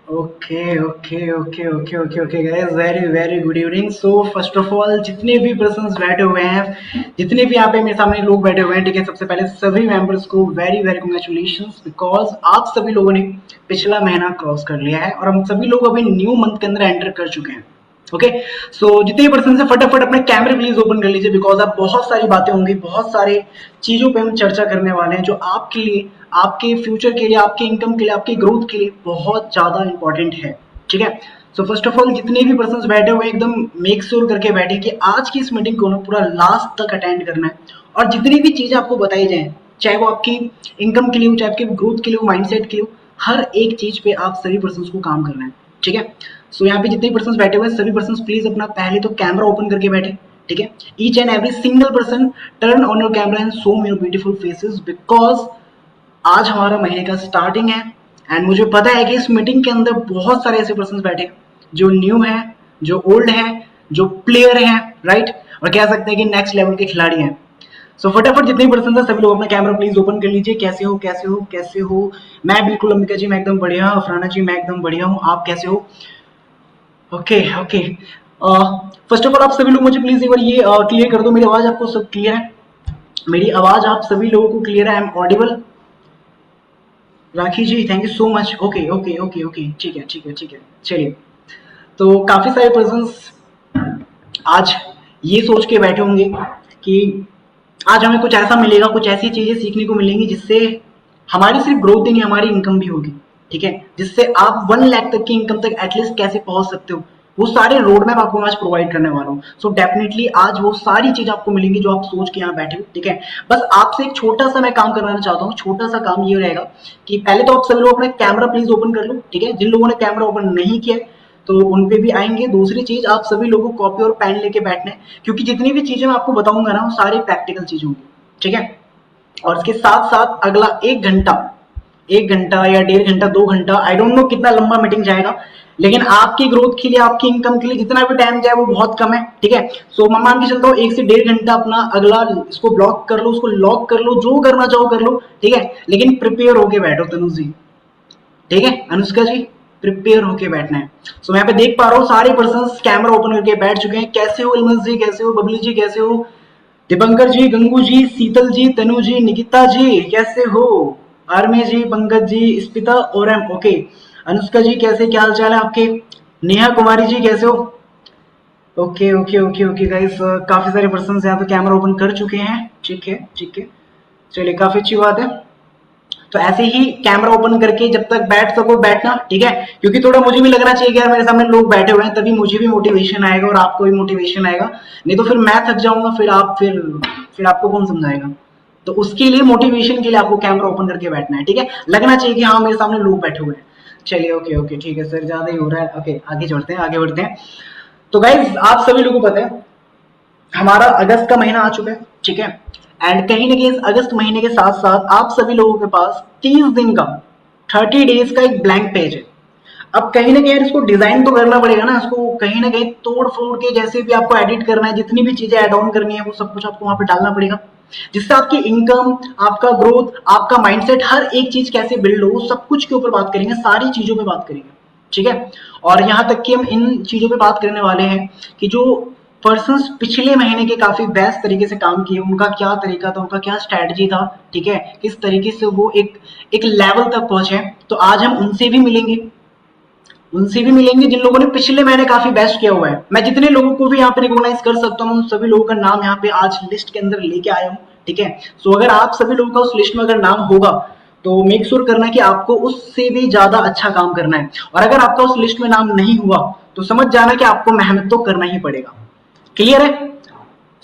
Okay okay okay okay okay okay guys, very very good evening. So first of all जितने भी persons बैठे हुए हैं, जितने भी यहाँ पे मेरे सामने लोग बैठे हुए हैं, ठीक है, सबसे पहले सभी मेंबर्स को वेरी वेरी कंग्रेचुलेशंस, बिकॉज आप सभी लोगों ने पिछला महीना क्रॉस कर लिया है और हम सभी लोग अभी न्यू मंथ के अंदर एंटर कर चुके हैं। ओके, सो जितने पर्सन से फटाफट अपने कैमरे प्लीज ओपन कर लीजिए, बिकॉज आप बहुत सारी बातें होंगी, बहुत सारे चीजों पे हम चर्चा करने वाले हैं जो आपके लिए, आपके फ्यूचर के लिए, आपके इनकम के लिए, आपकी ग्रोथ के लिए बहुत ज्यादा इंपॉर्टेंट है। ठीक है, सो फर्स्ट ऑफ ऑल जितने भी पर्सन बैठे हुए एकदम मेक श्योर करके बैठे कि आज की इस मीटिंग को ना पूरा लास्ट तक अटेंड करना है, और जितनी भी चीजें आपको बताई जाए, चाहे वो आपकी इनकम के लिए हो, चाहे आपके ग्रोथ के लिए हो, माइंडसेट के लिए हो, हर एक चीज पे आप सभी पर्सन को काम करना है। ठीक है, सो यहाँ पे जितने पर्सन बैठे हुए हैं सभी पर्सन प्लीज अपना पहले तो कैमरा ओपन करके बैठे। ठीक है, each and every single person turn on your camera and show your beautiful faces, because आज हमारा महीने का स्टार्टिंग है एंड मुझे पता है कि इस मीटिंग के अंदर बहुत सारे ऐसे पर्सन बैठे हैं जो न्यू है, जो ओल्ड है, जो प्लेयर है, राइट, और कह सकते हैं कि नेक्स्ट लेवल के खिलाड़ी हैं। सो फटाफट जितने पर्सन है सभी लोग अपना कैमरा प्लीज ओपन कर लीजिए। कैसे हो, कैसे हो, कैसे हो? मैं बिल्कुल, अंबिका जी मैं एकदम बढ़िया, अफराना जी मैं एकदम बढ़िया हूँ, आप कैसे हो? Okay okay, first of all आप सभी लोग मुझे प्लीज एक बार ये क्लियर कर दो, मेरी आवाज आपको सब क्लियर है? मेरी आवाज आप सभी लोगों को क्लियर है? I am audible? Rakhi ji thank you so much. Okay okay okay okay, ठीक है ठीक है ठीक है, चलिए। तो काफी सारे पर्सन्स आज ये सोच के बैठे होंगे कि आज हमें कुछ ऐसा मिलेगा, कुछ ऐसी चीजें सीखने को मिलेंगी जिससे हमारी सिर्फ ग्रोथ ही नहीं, हमारी इनकम भी होगी। ठीक है, जिससे आप 1 लाख तक की इनकम तक एटलीस्ट कैसे पहुंच सकते हो, वो सारे रोड मैप आपको आज प्रोवाइड करने वाला हूँ। सो डेफिनेटली आज वो सारी चीज आपको मिलेंगी जो आप सोच के यहाँ बैठे हो। ठीक है, बस आपसे एक छोटा सा मैं काम करवाना चाहता हूँ। छोटा सा काम ये रहेगा कि पहले तो आप सभी लोग अपना कैमरा प्लीज ओपन कर लो। ठीक है, जिन लोगों ने कैमरा ओपन नहीं किया है तो उन पे भी आएंगे। दूसरी चीज, आप सभी लोगों को कॉपी और पेन लेके बैठना है, क्योंकि जितनी भी चीजें मैं आपको बताऊंगा ना वो सारी प्रैक्टिकल चीज होंगी। ठीक है, और इसके साथ साथ अगला 1 घंटा, 1 घंटा या 1.5 घंटा, 2 घंटा, आई डोंट नो कितना लंबा मीटिंग जाएगा, लेकिन आपकी ग्रोथ के लिए, आपकी इनकम के लिए जितना भी टाइम जाए वो बहुत कम है। ठीक है, सो मैं मान के चलता हूँ 1 से 1.5 घंटा अपना अगला इसको ब्लॉक कर लो, उसको लॉक कर लो, जो करना चाहो कर लो। ठीक है, लेकिन प्रिपेयर होके बैठो तनु जी। ठीक है, अनुष्का जी प्रिपेयर होके बैठना है। सो मैं यहाँ पे देख पा रहा हूँ सारे पर्सन कैमरा ओपन करके बैठ चुके हैं। कैसे हो इल्मस जी, कैसे हो बबली जी, कैसे हो दीपंकर जी, गंगू जी, शीतल जी, तनु जी, निकिता जी कैसे हो, आर्मी जी, पंकज जी, स्पिता और एम ओके, अनुष्का जी कैसे, क्या हाल चाल है आपके, नेहा कुमारी जी कैसे हो? Okay okay okay okay guys, काफी सारे पर्सन यहाँ पे कैमरा ओपन कर चुके हैं। ठीक है ठीक है, चलिए काफी अच्छी बात है। तो ऐसे ही कैमरा ओपन करके जब तक बैठ सको बैठना। ठीक है, क्योंकि थोड़ा मुझे भी लगना चाहिए कि यार मेरे सामने लोग बैठे हुए हैं, तभी मुझे भी मोटिवेशन आएगा और आपको भी मोटिवेशन आएगा। नहीं तो फिर मैं थक जाऊंगा, फिर आपको कौन समझाएगा? तो उसके लिए, मोटिवेशन के लिए आपको कैमरा ओपन करके बैठना है। ठीक है, लगना चाहिए कि हाँ मेरे सामने लोग बैठे हुए हैं। चलिए ओके ओके ठीक है सर, ज्यादा ही हो रहा है। ओके आगे चढ़ते हैं, आगे बढ़ते हैं। तो गाइज आप सभी लोगों को पता है हमारा अगस्त का महीना आ चुका है। ठीक है, एंड कहीं ना कहीं इस अगस्त महीने के साथ साथ आप सभी लोगों के पास 30 दिन का, 30 डेज का एक ब्लैंक पेज है। अब कहीं ना कहीं यार इसको डिजाइन तो करना पड़ेगा ना, इसको कहीं ना कहीं तोड़ फोड़ के जैसे भी आपको एडिट करना है, जितनी भी चीजें ऐड ऑन करनी है वो सब कुछ आपको वहां पे डालना पड़ेगा, जिससे आपकी इनकम, आपका ग्रोथ, आपका माइंडसेट, हर एक चीज कैसे बिल्ड हो, सब कुछ के ऊपर बात करेंगे, सारी चीजों पे बात करेंगे। ठीक है, और यहाँ तक कि हम इन चीजों पे बात करने वाले हैं कि जो पर्सन्स पिछले महीने के काफी बेस्ट तरीके से काम किए, उनका क्या तरीका था, उनका क्या स्ट्रेटजी था। ठीक है, किस तरीके से वो एक एक लेवल तक पहुंचे। तो आज हम उनसे भी मिलेंगे जिन लोगों ने पिछले महीने काफी बेस्ट किया हुआ है। मैं जितने लोगों को भी यहाँ पे रिकॉग्नाइज कर सकता हूँ उन सभी लोगों का नाम यहाँ पे आज लिस्ट के अंदर लेके आया हूँ। ठीक है, सो अगर आप सभी लोगों का उस लिस्ट में अगर नाम होगा तो मेक श्योर करना कि आपको उससे भी ज्यादा अच्छा काम करना है, और अगर आपका उस लिस्ट में नाम नहीं हुआ तो समझ जाना कि आपको मेहनत तो करना ही पड़ेगा। क्लियर है?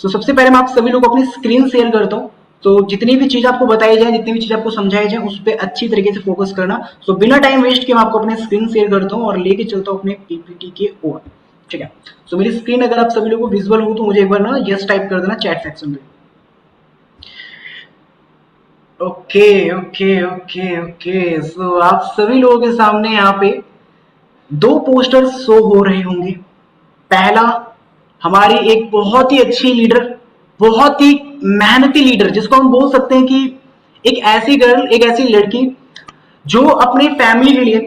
सो सबसे पहले मैं आप सभी लोग अपनी स्क्रीन शेयर करता हूँ। तो जितनी भी चीज आपको बताई जाए, जितनी भी चीज आपको समझाई जाए, उस पर अच्छी तरीके से फोकस करना। सो बिना टाइम वेस्ट किए मैं आपको अपनी स्क्रीन शेयर करता हूँ और लेके चलता हूँ अपने पीपीटी के ओर। ठीक है, सो मेरी स्क्रीन अगर आप सभी लोगों को विजुअल हो तो मुझे एक बार ना यस टाइप कर देना चैट सेक्शन में। ओके ओके ओके ओके, सो आप सभी लोगों के सामने यहाँ पे 2 पोस्टर्स शो हो रहे होंगे। पहला, हमारी एक बहुत ही अच्छी लीडर, बहुत ही मेहनती लीडर, जिसको हम बोल सकते हैं कि एक ऐसी गर्ल, एक ऐसी लड़की जो अपने फैमिली के लिए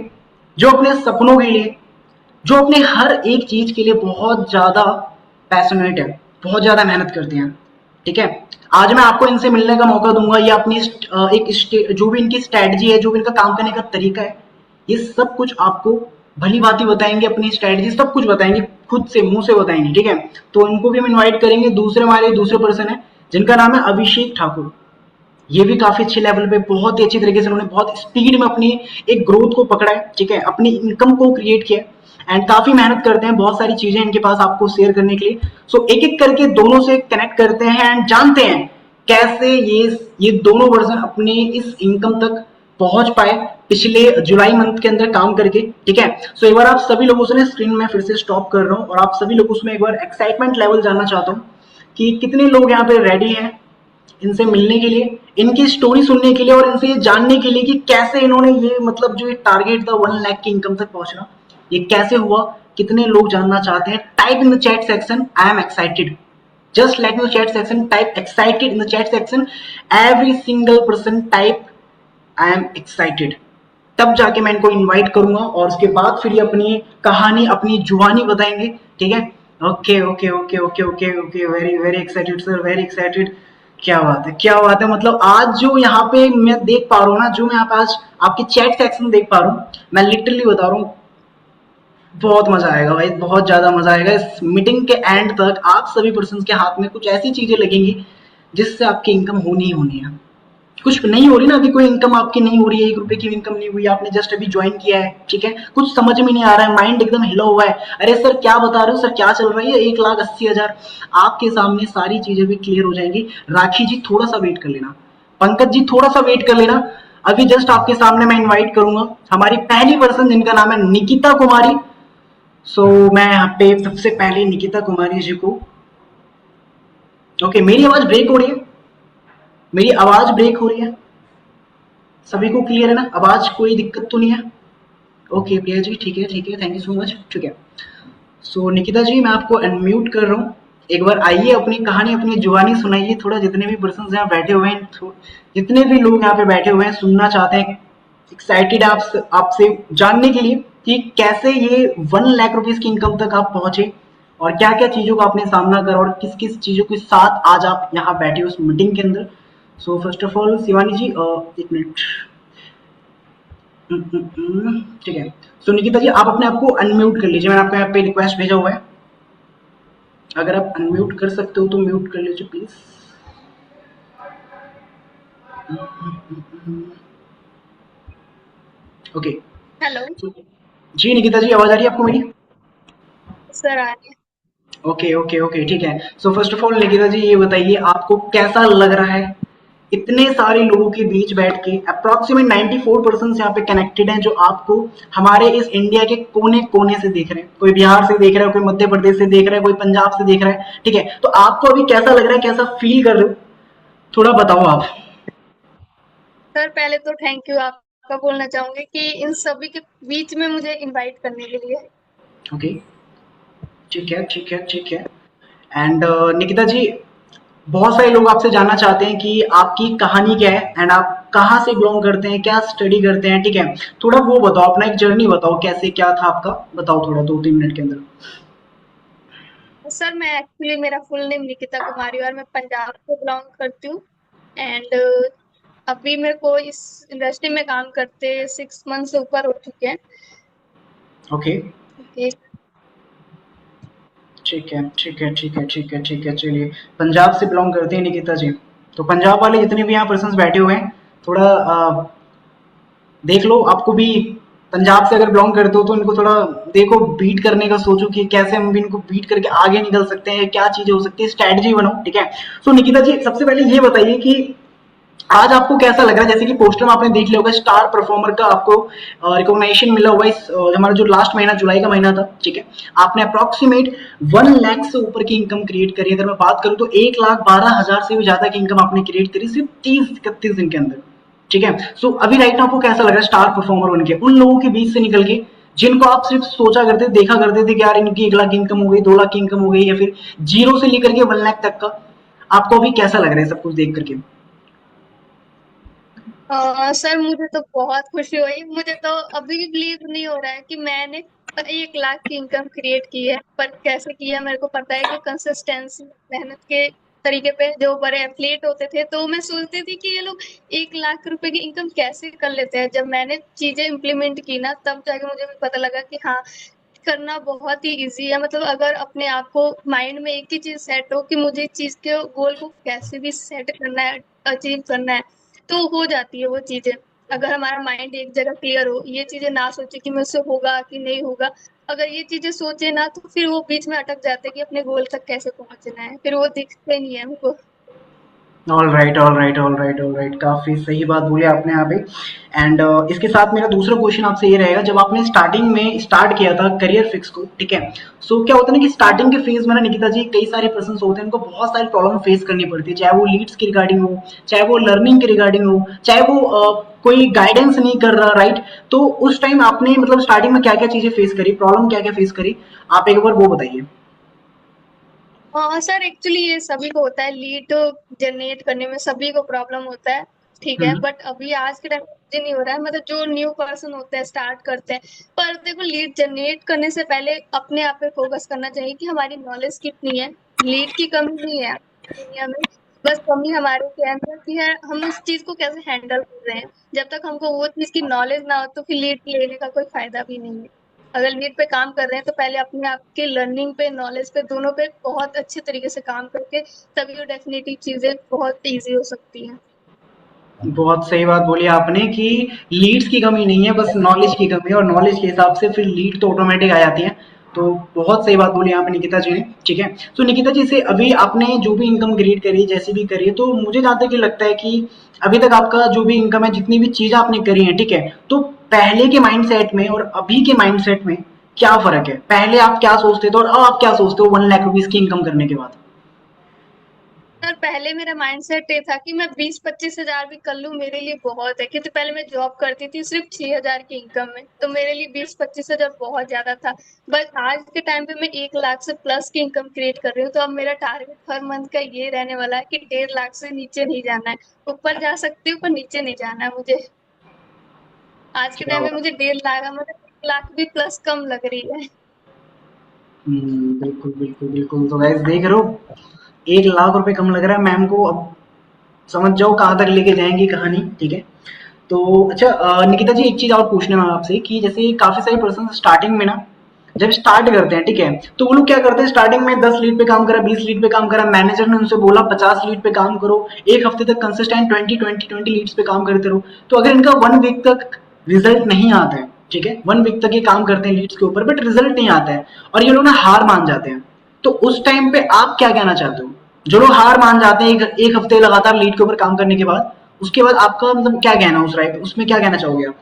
जो अपने सपनों के लिए, जो अपने हर एक चीज के लिए बहुत ज्यादा पैशनेट है, बहुत ज्यादा मेहनत करते हैं। ठीक है, आज मैं आपको इनसे मिलने का मौका दूंगा। ये अपनी जो भी इनकी स्ट्रेटजी है, जो भी इनका काम करने का तरीका है, ये सब कुछ आपको भली भांति बताएंगे। अपनी स्ट्रेटजी सब कुछ बताएंगे, खुद से मुंह से बताएंगे। ठीक है, तो इनको भी हम इनवाइट करेंगे। दूसरे हमारे दूसरे पर्सन है जिनका नाम है अभिषेक ठाकुर। ये भी काफी अच्छे लेवल पे, बहुत ही अच्छी तरीके से उन्होंने बहुत स्पीड में अपनी एक ग्रोथ को पकड़ा है। ठीक है, अपनी इनकम को क्रिएट किया एंड काफी मेहनत करते हैं, बहुत सारी चीजें इनके पास आपको शेयर करने के लिए। सो एक एक करके दोनों से कनेक्ट करते हैं एंड जानते हैं कैसे ये दोनों पर्सन अपने इस इनकम तक पहुंच पाए पिछले जुलाई मंथ के अंदर काम करके। ठीक है, सो एक बार आप सभी लोगों से स्क्रीन में फिर से स्टॉप कर रहा हूं और आप सभी लोगों से एक बार एक्साइटमेंट लेवल जानना चाहता हूं कि कितने लोग यहाँ पे रेडी हैं इनसे मिलने के लिए, इनकी स्टोरी सुनने के लिए और इनसे ये जानने के लिए कि कैसे इन्होंने ये मतलब जो टारगेट था 1 लाख की इनकम तक पहुंचना, ये कैसे हुआ। कितने लोग जानना चाहते हैं? Type in the chat section I am excited. Just let me chat section type excited in the chat section. Every single person type I am excited. तब जाके मैं इनको इनवाइट करूंगा और उसके बाद फिर ये अपनी कहानी, अपनी जुबानी बताएंगे। ठीक है, okay okay okay okay okay okay, very very excited sir, very excited. क्या बात है, क्या बात है। मतलब आज जो यहाँ पे मैं देख पा रहा हूँ ना, जो मैं यहाँ पे आज आपके चैट सेक्शन देख पा रहा हूँ, मैं लिटरली बता रहा हूँ, बहुत मजा आएगा भाई, बहुत ज्यादा मजा आएगा। इस मीटिंग के एंड तक आप सभी पर्सन के हाथ में कुछ ऐसी चीजें लगेंगी जिससे आपकी इनकम होनी ही होनी है। कुछ नहीं हो रही ना, अभी कोई इनकम आपकी नहीं हो रही है, 1 रुपए की इनकम नहीं हुई, आपने जस्ट अभी ज्वाइन किया है। ठीक है, कुछ समझ में नहीं आ रहा है, माइंड एकदम हिला हुआ है, अरे सर क्या बता रहे हो, सर क्या चल रही है, 1,80,000। आपके सामने सारी चीजें भी क्लियर हो जाएंगी। राखी जी थोड़ा सा वेट कर लेना, पंकज जी थोड़ा सा वेट कर लेना। अभी जस्ट आपके सामने मैं इन्वाइट करूंगा हमारी पहली पर्सन जिनका नाम है निकिता कुमारी। सो मैं यहाँ पे सबसे पहले निकिता कुमारी जी को, ओके मेरी आवाज ब्रेक हो रही है, मेरी आवाज ब्रेक हो रही है, सभी को क्लियर है ना, आवाज कोई दिक्कत तो नहीं है? ओके प्रिया जी, ठीक है ठीक है, थैंक यू सो मच। ठीक है, सो निकिता जी मैं आपको अनम्यूट कर रहा हूँ। एक बार आइए, अपनी कहानी, अपनी जुबानी सुनाइए थोड़ा। जितने भी पर्सन यहाँ बैठे हुए हैं, जितने भी लोग यहाँ पे बैठे हुए हैं सुनना चाहते हैं, एक्साइटेड आपसे जानने के लिए कि कैसे ये 1 लाख रुपीज की इनकम तक आप पहुंचे और क्या क्या चीजों का आपने सामना करा और किस किस चीजों के साथ आज आप यहाँ बैठे हो उस मीटिंग के अंदर। So first of all Shivani ji, एक मिनट। ठीक है, सो निकिता जी आप अपने आप को अनम्यूट कर लीजिए, मैंने आपको यहाँ पे रिक्वेस्ट भेजा हुआ है, अगर आप अनम्यूट कर सकते हो तो म्यूट कर लीजिए प्लीज। ओके, हेलो जी निकिता जी आवाज आ रही है आपको मेरी? सर, आ रही है। ओके ओके ओके, ठीक है। So first of all Nikita ji ये बताइए आपको कैसा लग रहा है इतने सारे लोगों के बीच बैठ के? अप्रोक्सीमेट 94% यहाँ पे कनेक्टेड हैं जो आपको हमारे इस इंडिया के कोने कोने से देख रहे हैं। कोई बिहार से देख रहा है, कोई मध्य प्रदेश से देख रहा है, कोई पंजाब से देख रहा है। ठीक है, तो आपको अभी कैसा लग रहा है, कैसा फील कर रहे हो, थोड़ा बताओ आप। सर पहले तो थैंक यू आपका बोलना चाहूंगी कि इन सभी के बीच में मुझे इनवाइट करने के लिए। ओके, ठीक है ठीक है ठीक है। एंड निकिता जी बहुत सारे लोग आपसे जानना चाहते हैं कि आपकी कहानी क्या है एंड आप कहाँ से बिलोंग करते हैं, क्या स्टडी करते हैं। ठीक है, थोड़ा वो बताओ, अपना एक जर्नी बताओ, कैसे क्या था आपका, बताओ थोड़ा 2-3 मिनट के अंदर। सर मैं एक्चुअली, मेरा फुल नेम निकिता कुमारी और मैं पंजाब से बिलोंग करती हूँ। एंड अभी मेरे को इस इंडस्ट्री में काम करते 6 मंथ से ऊपर हो चुके हैं। Okay, okay. ठीक है ठीक है ठीक है ठीक है ठीक है, चलिए पंजाब से बिलोंग करते हैं निकिता जी। तो पंजाब वाले जितने भी यहाँ पर्सन बैठे हुए हैं, थोड़ा देख लो, आपको भी पंजाब से अगर बिलोंग करते हो तो इनको थोड़ा देखो, बीट करने का सोचो कि कैसे हम भी इनको बीट करके आगे निकल सकते हैं, क्या चीजें हो सकती है, स्ट्रैटेजी बनाओ। ठीक है, सो निकिता जी सबसे पहले ये बताइए कि आज आपको कैसा लग रहा है? जैसे कि पोस्टर में आपने देख लिया होगा, स्टार परफॉर्मर का आपको रिकॉग्निशन मिला हुआ इस हमारा जो लास्ट महीना जुलाई का महीना था। ठीक है, आपने अप्रोक्सीमेट 1 लाख से ऊपर की इनकम क्रिएट करी। अगर मैं बात करूं तो 1,12,000 से भी ज्यादा की इनकम आपने क्रिएट करी सिर्फ 30-31 दिन के अंदर। ठीक है, सो अभी राइट आपको कैसा लग रहा है स्टार परफॉर्मर बन के उन लोगों के बीच से निकल के जिनको आप सिर्फ सोचा करते, देखा करते थे कि यार इनकी 1 लाख की इनकम हो गई, 2 लाख की इनकम हो गई, या फिर जीरो से लेकर के 1 लाख तक का? आपको अभी कैसा लग रहा है सब कुछ देख करके? सर मुझे तो बहुत खुशी हुई। मुझे तो अभी भी बिलीव नहीं हो रहा है कि मैंने 1 लाख की इनकम क्रिएट की है। पर कैसे किया मेरे को पता है कि कंसिस्टेंसी मेहनत के तरीके पे जो बड़े एथलीट होते थे, तो मैं सोचती थी कि ये लोग 1 लाख रुपए की इनकम कैसे कर लेते हैं। जब मैंने चीजें इम्प्लीमेंट की ना, तब जाके मुझे भी पता लगा कि हाँ, करना बहुत ही इजी है। मतलब अगर अपने आप को माइंड में एक ही चीज सेट हो कि मुझे इस चीज के गोल को कैसे भी सेट करना है, अचीव करना है, तो हो जाती है वो चीजें। अगर हमारा माइंड एक जगह क्लियर हो, ये चीजें ना सोचे कि मुझसे होगा कि नहीं होगा। अगर ये चीजें सोचे ना, तो फिर वो बीच में अटक जाते हैं कि अपने गोल तक कैसे पहुंचना है, फिर वो दिखते नहीं है हमको। All right, all right, all right, all right, काफी सही बात बोली आपने यहाँ पे। एंड इसके साथ मेरा दूसरा क्वेश्चन आपसे ये रहेगा, जब आपने स्टार्टिंग में स्टार्ट किया था करियर फिक्स को, ठीक है, सो क्या होता है ना कि स्टार्टिंग के फेज में ना निकिता जी, कई सारे पर्सन होते हैं, उनको बहुत सारी प्रॉब्लम फेस करनी पड़ती है, चाहे वो लीड्स की रिगार्डिंग हो, चाहे वो लर्निंग के रिगार्डिंग हो, चाहे वो कोई गाइडेंस नहीं कर रहा, राइट। तो उस टाइम आपने मतलब स्टार्टिंग में क्या क्या चीजें फेस करी, प्रॉब्लम क्या क्या फेस करी, आप एक बार वो बताइए। हाँ सर, एक्चुअली ये सभी को होता है। लीड जनरेट करने में सभी को प्रॉब्लम होता है, ठीक है। हम्म। बट अभी आज के टाइम मुझे नहीं हो रहा है। मतलब जो न्यू पर्सन होते हैं, स्टार्ट करते हैं। पर देखो, लीड जनरेट करने से पहले अपने आप पे फोकस करना चाहिए कि हमारी नॉलेज कितनी है। लीड की कमी नहीं है दुनिया में, बस कमी हमारे के अंदर की है, हम उस चीज को कैसे हैंडल कर रहे हैं। जब तक हमको वो चीज की नॉलेज ना हो, तो फिर लीड लेने का कोई फायदा भी नहीं है। अगर लीड पे काम कर रहे हैं, तो पहले अपने आप के लर्निंग पे, नॉलेज पे, दोनों पे बहुत अच्छे तरीके से काम करके तभी वो डेफिनेटली चीजें बहुत इजी हो सकती हैं। बहुत सही बात बोली आपने कि लीड्स की कमी नहीं है, बस नॉलेज की कमी है, और नॉलेज के हिसाब से फिर लीड तो ऑटोमेटिक आ जाती है। तो बहुत सही बात बोली यहाँ पे निकिता जी ने, ठीक है। तो निकिता जी से अभी आपने जो भी इनकम क्रिएट करी है, जैसी भी करी है, तो मुझे जहाँ तक ये लगता है कि अभी तक आपका जो भी इनकम है, जितनी भी चीजें आपने करी है, ठीक है, तो पहले के माइंडसेट में और अभी के माइंडसेट में क्या फर्क है? पहले आप क्या सोचते थे और अब आप क्या सोचते हो 1 लाख रुपीज की इनकम करने के बाद? सर पहले मेरा माइंडसेट ये था कि मैं 20-25 हजार भी कर लूं, मेरे लिए बहुत है। क्योंकि पहले मैं जॉब करती थी सिर्फ 6 हजार की इनकम में, तो मेरे लिए 20-25 हजार बहुत ज्यादा था। बट आज के टाइम पे मैं 1 लाख से प्लस की इनकम क्रिएट कर रही हूँ, तो अब मेरा टारगेट हर मंथ का ये रहने वाला है कि 1.5 लाख से नीचे नहीं जाना है। ऊपर जा सकती हूँ, पर नीचे नहीं जाना है मुझे। आज के क्या टाइम में बात। मुझे 1.5 लाख, मतलब 1 लाख भी प्लस कम लग रही है। बिल्कुल, बिल्कुल, बिल्कुल। तो गाइस देख रहे हो, 1 लाख रुपए कम लग रहा है मैम को। अब समझ जाओ कहाँ तक लेके जाएंगी कहानी, ठीक है। तो अच्छा, निकिता जी एक चीज और पूछना है आपसे कि जैसे काफी सारे पर्सन स्टार्टिंग में ना, जब स्टार्ट करते हैं, ठीक है, तो वो लोग क्या करते हैं, स्टार्टिंग में 10 लीड पे काम करा, 20 लीड पे काम करा, मैनेजर ने उनसे बोला 50 लीड पे काम करो, एक हफ्ते तक कंसिस्टेंट 20 20 20 लीड्स पे काम करते रहो। तो अगर इनका 1 वीक तक रिजल्ट नहीं आता है, ठीक है, 1 वीक तक ये काम करते हैं लीड्स के ऊपर, बट रिजल्ट नहीं आता है, और ये लोग ना हार मान जाते हैं, तो उस टाइम पे आप क्या कहना चाहते हो? जो लोग हार मान जाते हैं एक हफ्ते लगातार लीड के ऊपर काम करने के बाद, उसके बाद आपका मतलब क्या कहना है उस राइट, उसमें क्या कहना चाहोगे आप?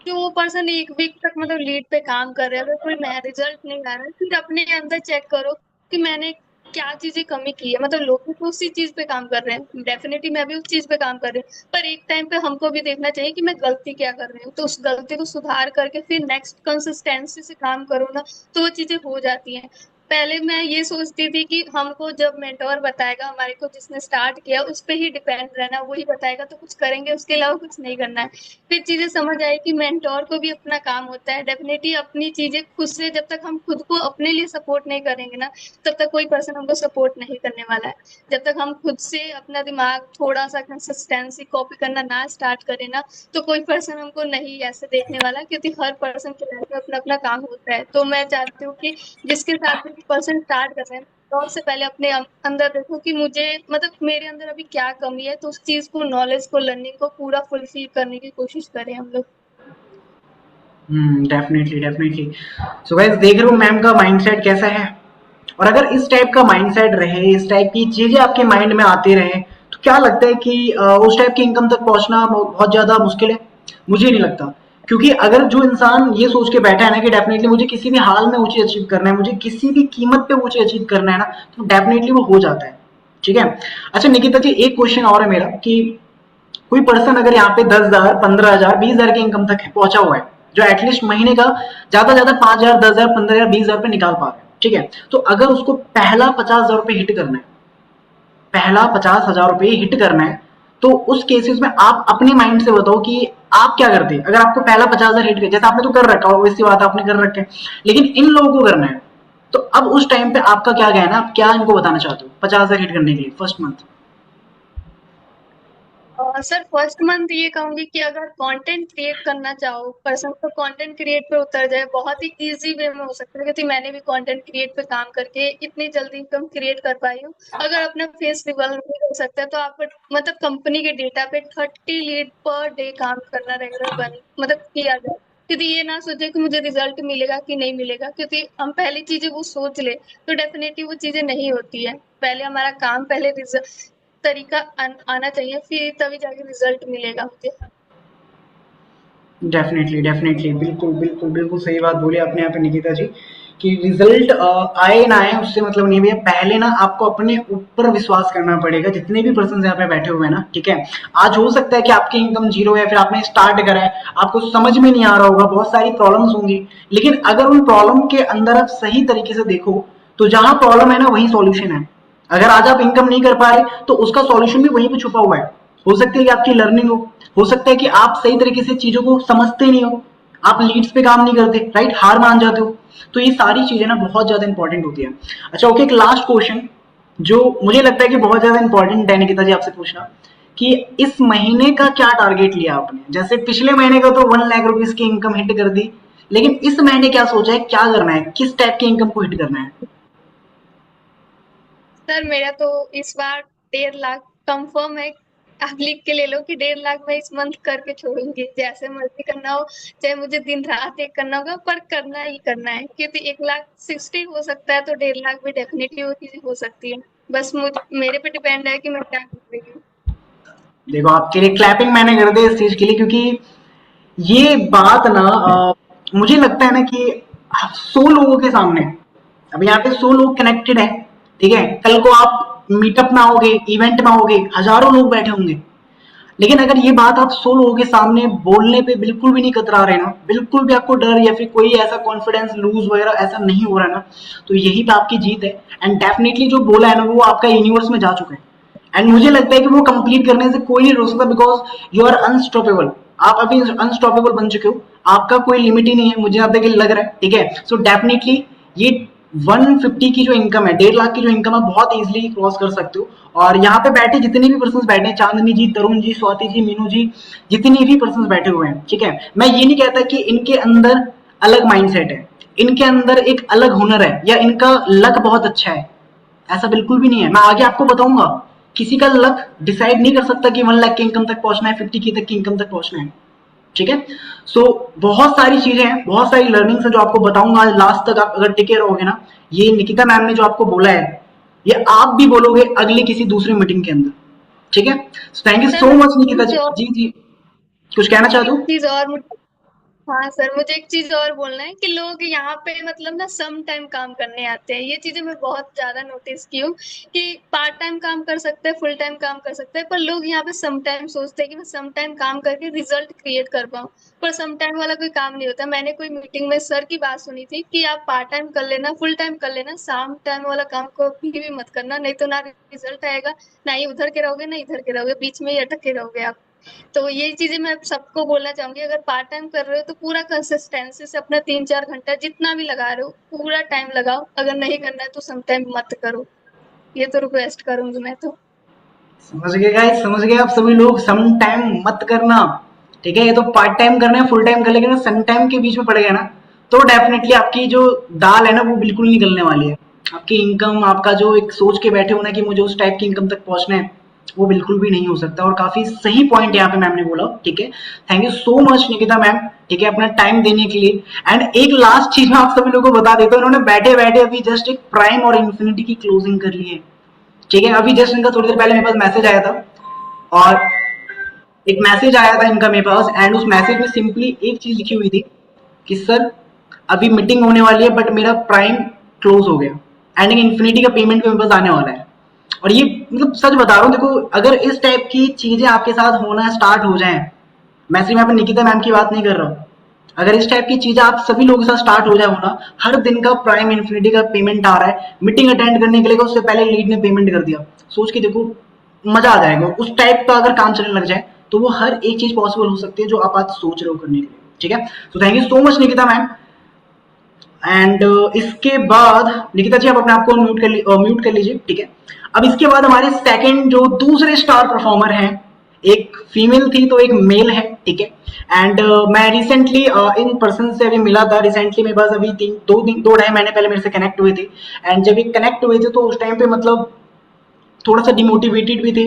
जो वो पर्सन 1 वीक तक मतलब लीड पे काम कर रहे हैं, अगर कोई नया रिजल्ट नहीं आ रहा है, फिर अपने अंदर चेक करो कि मैंने क्या चीजें कमी की है। मतलब लोग तो उसी चीज पे काम कर रहे हैं, डेफिनेटली मैं भी उस चीज पे काम कर रही हूँ, पर एक टाइम पे हमको भी देखना चाहिए कि मैं गलती क्या कर रही हूँ, तो उस गलती को सुधार करके फिर नेक्स्ट कंसिस्टेंसी से काम करो ना, तो वो चीजें हो जाती हैं। पहले मैं ये सोचती थी कि हमको जब मेंटोर बताएगा, हमारे को जिसने स्टार्ट किया उस पे ही डिपेंड रहना, वही बताएगा तो कुछ करेंगे, उसके अलावा कुछ नहीं करना है। फिर चीजें समझ आई कि मेंटोर को भी अपना काम होता है। डेफिनेटली अपनी चीजें खुद से, जब तक हम खुद को अपने लिए सपोर्ट नहीं करेंगे ना, तब तक कोई पर्सन हमको सपोर्ट नहीं करने वाला है। जब तक हम खुद से अपना दिमाग थोड़ा सा कंसिस्टेंसी कॉपी करना ना स्टार्ट करें ना, तो कोई पर्सन हमको नहीं ऐसे देखने वाला। क्योंकि हर पर्सन के लाइफ में अपना अपना काम होता है। तो मैं चाहती हूँ कि जिसके साथ भी पर्सन स्टार्ट कर रहे हैं, और से पहले अपने अंदर देखो कि मुझे, मतलब मेरे अंदर अभी क्या कमी है, तो उस चीज को, नॉलेज को, लर्निंग को पूरा फुलफिल करने की कोशिश करें हम लोग। Definitely, definitely. सो गाइस देख रहे हो मैम का माइंडसेट कैसा है, और अगर इस टाइप का माइंडसेट रहे, इस टाइप की चीजें आपके माइंड में आती रहे, तो क्या लगता है कि उस टाइप की इनकम तक पहुंचना बहुत ज्यादा मुश्किल है? मुझे नहीं लगता। क्योंकि अगर जो इंसान ये सोच के बैठा है ना कि डेफिनेटली मुझे किसी भी हाल में ऊंचे अचीव करना है, मुझे किसी भी कीमत पे ऊंचे अचीव करना है ना, तो डेफिनेटली वो हो जाता है, ठीक है। अच्छा निकिता जी, एक क्वेश्चन और है मेरा कि कोई पर्सन अगर यहाँ पे 10,000, 15,000, 20,000 की इनकम तक पहुंचा हुआ है, जो एटलीस्ट महीने का ज्यादा 5,000, 10,000, 15,000, 20,000 रुपए निकाल पा रहा है, ठीक है, तो अगर उसको पहला 50,000 रुपए हिट करना है, पहला 50,000 रुपए हिट करना है, तो उस केसेस में आप अपने माइंड से बताओ कि आप क्या करते, अगर आपको पहला 50,000 हिट कर, जैसे आपने तो कर रखा हो, वैसी बात आपने कर रखे, लेकिन इन लोगों को करना है, तो अब उस टाइम पे आपका क्या कहना है, आप क्या इनको बताना चाहते हो 50,000 हिट करने के लिए first month? Sir first month ये कहूंगी कि अगर कंटेंट क्रिएट करना चाहो पर्सन तो कंटेंट क्रिएट पे उतर जाए, बहुत ही इजी वे में हो सकता है, क्योंकि मैंने भी कंटेंट क्रिएट पे काम करके इतनी जल्दी इनकम क्रिएट कर पाई हूँ। अगर अपना फेस रिवॉल्व नहीं कर सकता है, तो आप मतलब कंपनी के डेटा पे 30 लीड पर डे काम करना रेगुलर बन मतलब किया जाए, क्योंकि ये ना सोचे कि मुझे रिजल्ट मिलेगा कि नहीं मिलेगा, क्योंकि हम पहली चीजें वो सोच ले तो डेफिनेटली वो चीजें नहीं होती है। पहले हमारा काम पहले तरीका आना चाहिए, फिर तभी जाके रिजल्ट मिलेगा मुझे। डेफिनेटली डेफिनेटली, बिल्कुल बिल्कुल बिल्कुल सही बात बोली आपने यहाँ पे निकिता जी, कि रिजल्ट आए ना आए उससे मतलब नहीं भैया, पहले ना आपको अपने ऊपर विश्वास करना पड़ेगा। जितने भी पर्सन यहाँ पे बैठे हुए हैं ना, ठीक है, आज हो सकता है कि आपकी इनकम जीरो है, फिर आपने स्टार्ट करा है, आपको समझ में नहीं आ रहा होगा, बहुत सारी प्रॉब्लम्स होंगी, लेकिन अगर उन प्रॉब्लम के अंदर आप सही तरीके से देखो, तो जहां प्रॉब्लम है ना वही सॉल्यूशन है। अगर आज आप इनकम नहीं कर पा रहे तो उसका सॉल्यूशन भी वहीं पे छुपा हुआ है। हो सकता है कि आपकी लर्निंग हो सकता है कि आप सही तरीके से चीजों को समझते नहीं हो, आप लीड्स पे काम नहीं करते, राइट, हार मान जाते हो। तो ये सारी चीजें ना बहुत ज्यादा इंपॉर्टेंट होती है। अच्छा ओके, एक लास्ट क्वेश्चन जो मुझे लगता है कि बहुत ज्यादा इंपॉर्टेंट है निकिता जी आपसे पूछना, कि इस महीने का क्या टारगेट लिया आपने? जैसे पिछले महीने का तो 1 लाख रुपीज की इनकम हिट कर दी, लेकिन इस महीने क्या सोचा है, क्या करना है, किस टाइप की इनकम को हिट करना है? सर मेरा तो इस बार 1.5 लाख कंफर्म है। आप लिख के ले लो कि 1.5 लाख मैं इस मंथ करके छोड़ूंगी, जैसे मर्जी करना हो, चाहे मुझे दिन रात एक करना होगा, पर करना ही करना है, क्योंकि 1,60,000 हो सकता है तो 1.5 लाख भी डेफिनेटली वो चीज हो सकती है। बस मुझे मेरे पे डिपेंड है कि मैं क्या कर रही हूँ। देखो आपके लिए क्लैपिंग मैंने कर दी इस चीज के लिए, क्योंकि ये बात ना मुझे लगता है ना कि 100 लोगों के सामने, अब यहाँ पे 100 लोग कनेक्टेड है, ठीक है, कल को आप मीटअप में आओगे, इवेंट में आओगे, हजारों लोग बैठे होंगे, लेकिन अगर ये बात आप 100 लोगों के सामने बोलने पे बिल्कुल भी नहीं कतरा रहे ना, बिल्कुल भी आपको डर या फिर कोई ऐसा कॉन्फिडेंस लूज वगैरह ऐसा नहीं हो रहा ना, तो यही पे आपकी जीत है। एंड डेफिनेटली जो बोला है ना वो आपका यूनिवर्स में जा चुका है, एंड मुझे लगता है कि वो कंप्लीट करने से कोई नहीं रोक सकता, बिकॉज यू आर अनस्टॉपेबल। आप अभी अनस्टॉपेबल बन चुके हो, आपका कोई लिमिट ही नहीं है, मुझे आप लग रहा है, ठीक है। सो डेफिनेटली ये 150 की जो इनकम है, 1.5 लाख की जो इनकम है, बहुत इजीली क्रॉस कर सकते हो। और यहाँ पे बैठे जितने भी पर्सन बैठे हैं, चांदनी जी, तरुण जी, स्वाति जी, मीनू जी, जितने भी पर्सन बैठे हुए हैं, ठीक है, मैं ये नहीं कहता कि इनके अंदर अलग माइंडसेट है, इनके अंदर एक अलग हुनर है, या इनका लक बहुत अच्छा है, ऐसा बिल्कुल भी नहीं है। मैं आगे आपको बताऊंगा, किसी का लक डिसाइड नहीं कर सकता कि 1 लाख की इनकम तक पहुंचना है, 50 की तक की इनकम तक पहुंचना है, ठीक है। सो बहुत सारी चीजें हैं, बहुत सारी लर्निंग्स है जो आपको बताऊंगा आज लास्ट तक, आप अगर टिके रहोगे ना। ये निकिता मैम ने जो आपको बोला है, ये आप भी बोलोगे अगली किसी दूसरी मीटिंग के अंदर, ठीक है। थैंक यू सर सो मुझे मच निकिता जी। कुछ और जी जी, कुछ कहना चाहते एक हो? चीज और हाँ सर, मुझे एक चीज और बोलना है कि लोग यहाँ पे मतलब ना सम टाइम काम करने आते हैं, ये चीजें मैं बहुत ज्यादा नोटिस की हूँ कि पार्ट टाइम काम कर सकते हैं, फुल टाइम काम कर सकते हैं, पर लोग यहाँ पे सम टाइम सोचते हैं कि मैं सम टाइम काम करके रिजल्ट क्रिएट कर पाऊँ, पर सम टाइम वाला कोई काम नहीं होता। मैंने कोई मीटिंग में सर की बात सुनी थी कि आप पार्ट टाइम कर लेना, फुल टाइम कर लेना, शाम टाइम वाला काम को भी मत करना, नहीं तो ना रिजल्ट आएगा, ना ही उधर के रहोगे ना इधर के रहोगे, बीच में ही अटक के रहोगे आप। तो ये चीजें मैं सबको बोलना चाहूंगी, अगर पार्ट टाइम कर रहे हो तो पूरा कंसिस्टेंसी से अपना 3-4 घंटा जितना भी लगा रहे हो पूरा टाइम लगाओ, अगर नहीं करना है तो सम टाइम मत करो। ये तो रिक्वेस्ट करूंगी मैं तो। समझ गए गाइस, समझ गए आप सभी लोग, सम टाइम मत करना, ठीक है। ये तो पार्ट टाइम करना है, फुल टाइम कर लेंगे ना, सम टाइम के बीच में पड़ गया ना, तो डेफिनेटली आपकी जो दाल है ना वो बिल्कुल नहीं गलने वाली है। आपकी इनकम, आपका जो एक सोच के बैठे हो ना कि मुझे उस टाइप की इनकम तक पहुंचना है, वो बिल्कुल भी नहीं हो सकता। और काफी सही पॉइंट यहाँ पे मैम ने बोला, ठीक है। Thank you so much Nikita ma'am, ठीक है, अपना टाइम देने के लिए। एंड एक लास्ट चीज मैं आप सभी लोगों को बता देता हूँ, इन्होंने बैठे बैठे अभी जस्ट एक प्राइम और इन्फिनिटी की क्लोजिंग कर ली है, ठीक है। अभी जस्ट इनका थोड़ी देर पहले मेरे पास मैसेज आया था, और एक मैसेज आया था इनका मेरे पास, एंड उस मैसेज में सिंपली एक चीज लिखी हुई थी कि सर अभी मीटिंग होने वाली है बट मेरा प्राइम क्लोज हो गया एंड इन्फिनिटी का पेमेंट भी मेरे पास आने वाला है। और ये मतलब सच बता रहा हूँ, देखो अगर इस टाइप की चीजें आपके साथ होना स्टार्ट हो जाए, मैं सिर्फ यहाँ पे निकिता मैम की बात नहीं कर रहा हूँ, अगर इस टाइप की चीजें आप सभी लोगों के साथ स्टार्ट हो जाए ना, हर दिन का प्राइम इन्फिनिटी का पेमेंट आ रहा है, मीटिंग अटेंड करने के लिए उससे पहले लीड ने पेमेंट कर दिया, सोच के देखो मजा आ जाएगा, उस टाइप का अगर काम चलने लग जाए तो वो हर एक चीज पॉसिबल हो सकती है जो आप आज सोच रहे हो करने के लिए। ठीक है, तो thank you so much Nikita ma'am. And इसके बाद निकिता जी आप अपने आप को म्यूट कर लीजिए। ठीक है, अब इसके बाद हमारे सेकंड जो दूसरे स्टार परफॉर्मर हैं, एक फीमेल थी तो एक मेल है। ठीक है, एंड मैं रिसेंटली इन पर्सन से अभी मिला था रिसेंटली, मेरे पास अभी 2 ढाई महीने पहले मेरे से कनेक्ट हुए थे। एंड जब ये कनेक्ट हुए थे तो उस टाइम पे मतलब थोड़ा सा डिमोटिवेटेड भी थे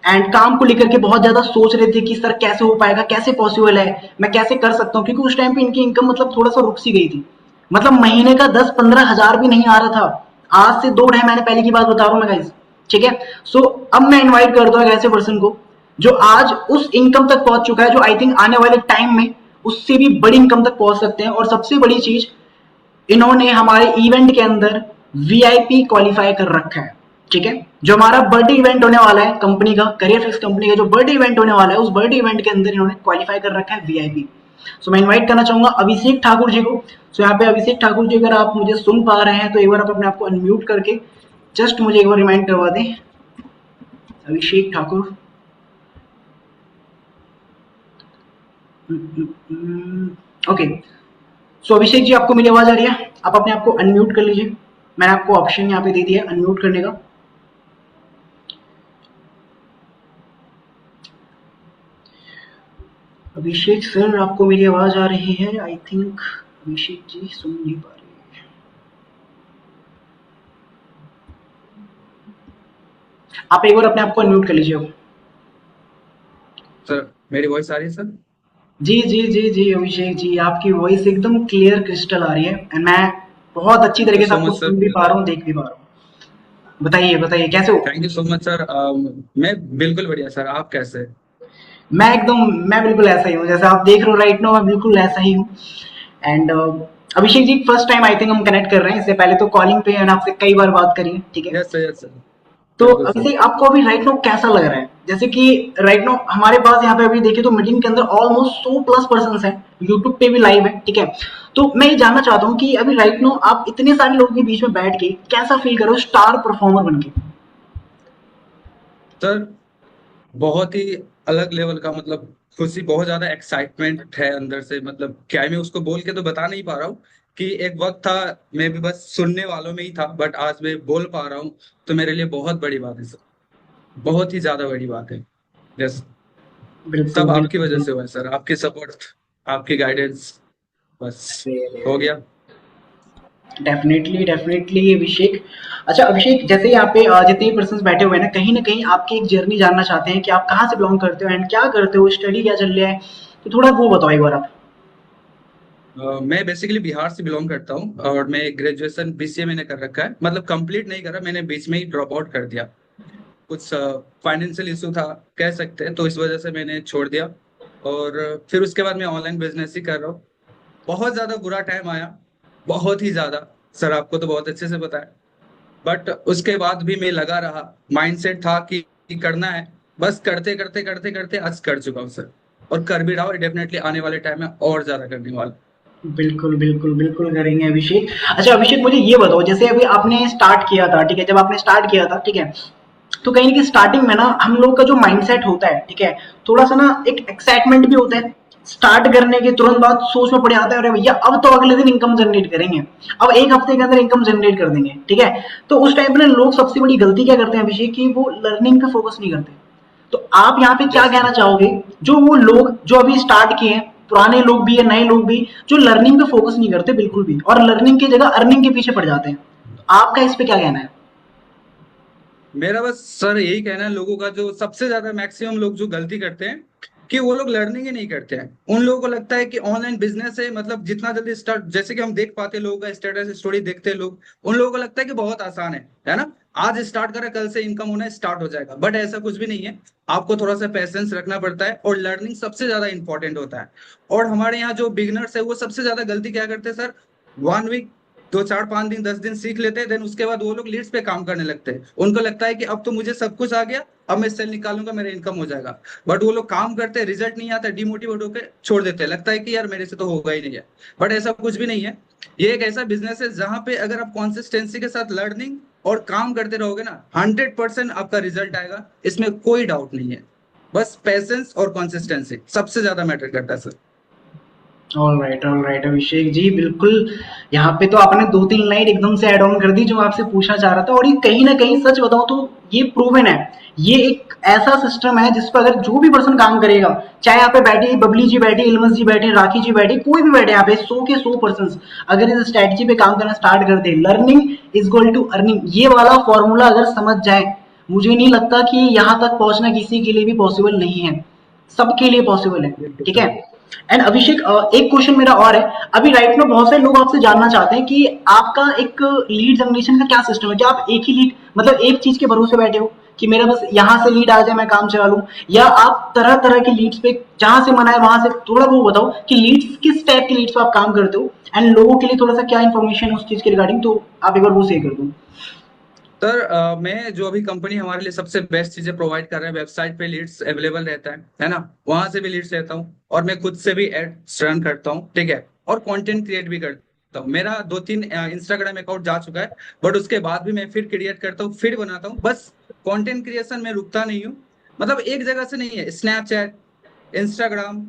एंड काम को लेकर के बहुत ज्यादा सोच रहे थे कि सर कैसे हो पाएगा, कैसे पॉसिबल है, मैं कैसे कर सकता हूँ, क्योंकि उस टाइम पे इनकी इनकम मतलब थोड़ा सा रुक सी गई थी, मतलब महीने का 10-15 हजार भी नहीं आ रहा था। आज से 2 ढाई महीने पहले की बात बता रहा हूँ मैं गाइस। ठीक है, सो अब मैं इन्वाइट करता हूँ ऐसे पर्सन को जो आज उस इनकम तक पहुंच चुका है जो आई थिंक आने वाले टाइम में उससे भी बड़ी इनकम तक पहुंच सकते हैं। और सबसे बड़ी चीज, इन्होंने हमारे इवेंट के अंदर वीआईपी क्वालिफाई कर रखा है। ठीक है, जो हमारा बर्थडे इवेंट होने वाला है कंपनी का, करियर फिक्स कंपनी का जो बर्थडे इवेंट होने वाला है, उस बर्थडे इवेंट के अंदर इन्होंने क्वालिफाई कर रखा है वीआईपी। सो मैं इनवाइट करना चाहूंगा अभिषेक ठाकुर जी को। सो यहाँ पे अभिषेक ठाकुर जी अगर आप मुझे सुन पा रहे हैं तो एक बार आप अपने आप को अनम्यूट करके जस्ट मुझे एक बार रिमाइंड करवा दें। अभिषेक ठाकुर, ओके। सो अभिषेक जी आपको मेरी आवाज आ रही है? आप अपने आप को अनम्यूट कर लीजिए, मैंने आपको ऑप्शन यहाँ पे दे दिया अनम्यूट करने का। अभिषेक सर आपको मेरी आवाज आ रही है? आई थिंक अभिषेक जी सुन नहीं पा रहे। आप एक बार अपने आप को अनम्यूट कर लीजिए अब। सर मेरी वॉइस आ रही है सर? जी जी जी जी अभिषेक जी, आपकी वॉइस एकदम क्लियर क्रिस्टल आ रही है एंड मैं बहुत अच्छी तरीके से सो आपको मच सुन भी सर। पा रहा हूँ, देख भी पा रहा हूँ। बताइए बताइए कैसे हो? Thank you so much sir. मैं बिल्कुल बढ़िया सर, आप कैसे? मैं बिल्कुल ऐसा ही हूँ जैसे आप देख रहे हो राइट नाउ, मैं बिल्कुल ऐसा ही हूँ। And Abhishek ji first time I think हम कनेक्ट कर रहे हैं, इससे पहले तो कॉलिंग पे एंड आपसे कई बार बात करी है। ठीक है, यस सर। तो बिल्कुल सर। अभिषेक आपको अभी राइट नाउ कैसा लग रहा है? जैसे कि राइट नाउ हमारे पास यहाँ पे अभी देखिए तो मीटिंग के अंदर ऑलमोस्ट 100+ पर्सन हैं, यूट्यूब पे भी लाइव है। ठीक है, तो मैं ये जानना चाहता हूँ कि अभी राइट नाउ आप इतने सारे लोगों के बीच में बैठ के कैसा फील करो स्टार परफॉर्मर बन के? सर बहुत ही अलग लेवल का, मतलब खुशी, बहुत ज्यादा एक्साइटमेंट है अंदर से। मतलब क्या है, मैं उसको बोल के तो बता नहीं पा रहा हूँ कि एक वक्त था मैं भी बस सुनने वालों में ही था, बट आज मैं बोल पा रहा हूँ, तो मेरे लिए बहुत बड़ी बात है सर। बहुत ही ज्यादा बड़ी बात है। यस। बिल्कुल सब आपकी बिल्कुल वजह से बिल्कुल। हुआ है सर, आपकी सपोर्ट, आपकी गाइडेंस, बस अरे हो गया। डेफिनेटली डेफिनेटली अभिषेक। अच्छा अभिषेक, जैसे यहाँ पे जितने भी पर्सन बैठे हुए हैं ना कहीं आपकी एक जर्नी जानना चाहते हैं कि आप कहाँ से बिलोंग करते हो एंड क्या करते हो, स्टडी क्या चल रहा है, तो थोड़ा वो बताओ एक बार आप। मैं बेसिकली बिहार से बिलोंग करता हूँ और मैं ग्रेजुएशन बीसीए मैंने कर रखा है। मतलब कंप्लीट नहीं करा, मैंने बीच में ही ड्रॉप आउट कर दिया। कुछ फाइनेंशियल इशू था कह सकते हैं, तो इस वजह से मैंने छोड़ दिया। और फिर उसके बाद मैं ऑनलाइन बिजनेस ही कर रहा हूँ। बहुत ज्यादा बुरा टाइम आया, बहुत ही ज्यादा। सर आपको तो बहुत अच्छे से पता है। बट उसके बाद भी मैं लगा रहा, माइंडसेट था कि करना है। बस करते करते करते करते आज कर चुका हूँ सर। और कर भी रहा हूँ, डेफिनेटली आने वाले टाइम में और ज्यादा करने वाला। बिल्कुल बिल्कुल बिल्कुल करेंगे अभिषेक। अच्छा अभिषेक मुझे ये बताओ, जैसे अभी आपने स्टार्ट किया था, ठीक है, जब आपने स्टार्ट किया था, ठीक है, तो कहीं ना कहीं स्टार्टिंग में ना हम लोग का जो माइंडसेट होता है, ठीक है, थोड़ा सा ना एक एक्साइटमेंट भी होता है। स्टार्ट करने के तुरंत बाद सोच में पड़ जाता है अरे भैया अब तो अगले दिन इनकम जनरेट करेंगे, अब एक हफ्ते के अंदर इनकम जनरेट कर देंगे। ठीक है, तो उस टाइम पे ना लोग सबसे बड़ी गलती क्या करते हैं अभिषेक, कि वो लर्निंग पे फोकस नहीं करते। तो आप यहाँ पे क्या यस कहना सर। चाहोगे, जो वो लोग जो अभी स्टार्ट किए हैं, पुराने लोग भी या नए लोग भी, जो लर्निंग पे फोकस नहीं करते बिल्कुल भी और लर्निंग की जगह अर्निंग के पीछे पड़ जाते हैं, तो आपका इस पे क्या कहना है? मेरा बस सर यही कहना है, लोगों का जो सबसे ज्यादा मैक्सिमम लोग जो गलती करते हैं कि वो लोग लर्निंग ही नहीं करते हैं। उन लोगों को लगता है कि ऑनलाइन बिजनेस है, मतलब जितना जल्दी स्टार्ट, जैसे कि हम देख पाते हैं लोगों का स्टेटस स्टोरी देखते हैं लोग, उन लोगों को लगता है कि बहुत आसान है ना। आज स्टार्ट करा, कल से इनकम होना स्टार्ट हो जाएगा, बट ऐसा कुछ भी नहीं है। आपको थोड़ा सा पेशेंस रखना पड़ता है और लर्निंग सबसे ज्यादा इंपॉर्टेंट होता है। और हमारे यहाँ जो बिगनर्स है वो सबसे ज्यादा गलती क्या करते हैं सर, 1 वीक, 2 4 5 दिन 10 दिन सीख लेते हैं, देन उसके बाद वो लोग लीड्स पे काम करने लगते हैं। उनको लगता है कि अब तो मुझे सब कुछ आ गया, अब मैं सेल निकालूंगा मेरा इनकम हो जाएगा। बट वो लोग काम करते हैं, रिजल्ट नहीं आता, डिमोटिवेट होकर छोड़ देते हैं, लगता है कि यार मेरे से तो होगा ही नहीं है। बट ऐसा कुछ भी नहीं है। ये एक ऐसा बिजनेस है जहां पे अगर आप कॉन्सिस्टेंसी के साथ लर्निंग और काम करते रहोगे ना, 100% आपका रिजल्ट आएगा, इसमें कोई डाउट नहीं है। बस पेशेंस और कंसिस्टेंसी सबसे ज्यादा मैटर करता है sir. All right Abhishek ji, बिल्कुल। यहाँ पे तो आपने 2-3 लाइन एकदम से ऐड ऑन कर दी जो मैं आपसे पूछना चाह रहा था, और ये कहीं ना कहीं सच बताऊं तो ये प्रूवन है। ये एक ऐसा सिस्टम है जिस पर अगर जो भी पर्सन काम करेगा, चाहे यहाँ पे बैठे बबली जी बैठे, इलमस जी बैठे, राखी जी बैठे, कोई भी बैठे यहाँ पे 100 के 100 पर्सन अगर इस स्ट्रेटजी पे काम करना स्टार्ट कर दे, learning is equal to earning, ये वाला फॉर्मूला अगर समझ जाए, मुझे नहीं लगता कि यहाँ तक पहुंचना किसी के लिए भी पॉसिबल नहीं है। सबके लिए पॉसिबल है। बिल्कुल ठीक है। सर। एंड अभिषेक, एक क्वेश्चन मेरा और है। अभी राइट में बहुत सारे लोग आपसे जानना चाहते हैं कि आपका एक लीड जनरेशन का क्या सिस्टम है? क्या आप एक ही लीड, मतलब एक चीज के भरोसे बैठे हो कि मेरा बस यहाँ से लीड आ जाए मैं काम चला लूं, या आप तरह तरह के लीड्स पे जहां से मना है वहां से, थोड़ा वो बताओ कि लीड्स किस टाइप के लीड्स पे आप काम करते हो, एंड लोगों के लिए थोड़ा सा क्या इन्फॉर्मेशन है उस चीज के रिगार्डिंग, तो आप एक बार वो शेयर कर दो। सर मैं जो अभी कंपनी हमारे लिए सबसे बेस्ट चीजें प्रोवाइड कर रहे हैं, वेबसाइट पे लीड्स अवेलेबल रहता है ना, वहां से भी लीड्स लेता हूँ, और मैं खुद से भी एड्स रन करता हूँ, ठीक है, और कंटेंट क्रिएट भी करता हूँ। मेरा 2-3 इंस्टाग्राम अकाउंट जा चुका है, बट उसके बाद भी मैं फिर क्रिएट करता हूँ, फिर बनाता हूँ। बस कंटेंट क्रिएशन में रुकता नहीं हूँ, मतलब एक जगह से नहीं है, Snapchat, Instagram,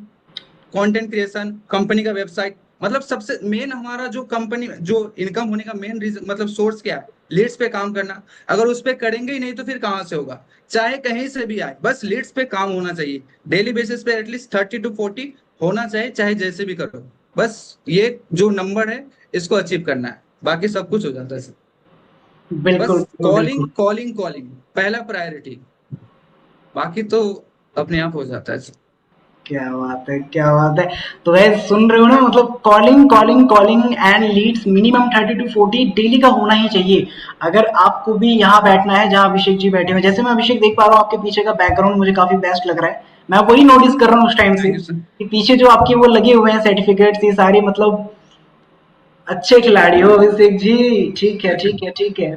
content creation, company का वेबसाइट, मतलब सबसे मेन हमारा जो कंपनी जो इनकम होने का मेन रीजन मतलब सोर्स क्या है, लीड्स पे काम करना। अगर उस पे करेंगे ही नहीं तो फिर कहाँ से होगा? चाहे कहीं से भी आए, बस लीड्स पे काम होना चाहिए। डेली बेसिस पे एटलीस्ट 30 to 40 होना चाहिए, चाहे जैसे भी करो। बस ये जो नंबर है इसको अचीव करना है, बाकी सब कुछ हो जाता है सर। बस बिल्कुल कॉलिंग बिल्कुल। कॉलिंग कॉलिंग पहला प्रायोरिटी, बाकी तो अपने आप हो जाता है सर। क्या बात है, क्या बात है। तो वैसे सुन रहे हो ना, मतलब calling calling calling and leads minimum 30 to 40 daily का होना ही चाहिए। अगर आपको भी यहाँ बैठना है जहाँ अभिषेक जी बैठे हुए, जैसे मैं अभिषेक देख पा रहा हूँ आपके पीछे का बैकग्राउंड मुझे काफी बेस्ट लग रहा है। मैं वही नोटिस कर रहा हूँ उस टाइम से थैंक यू सर। कि पीछे जो आपके वो लगे हुए हैं सर्टिफिकेट्स, ये सारे मतलब अच्छे खिलाड़ी हो अभिषेक जी। ठीक है ठीक है ठीक है।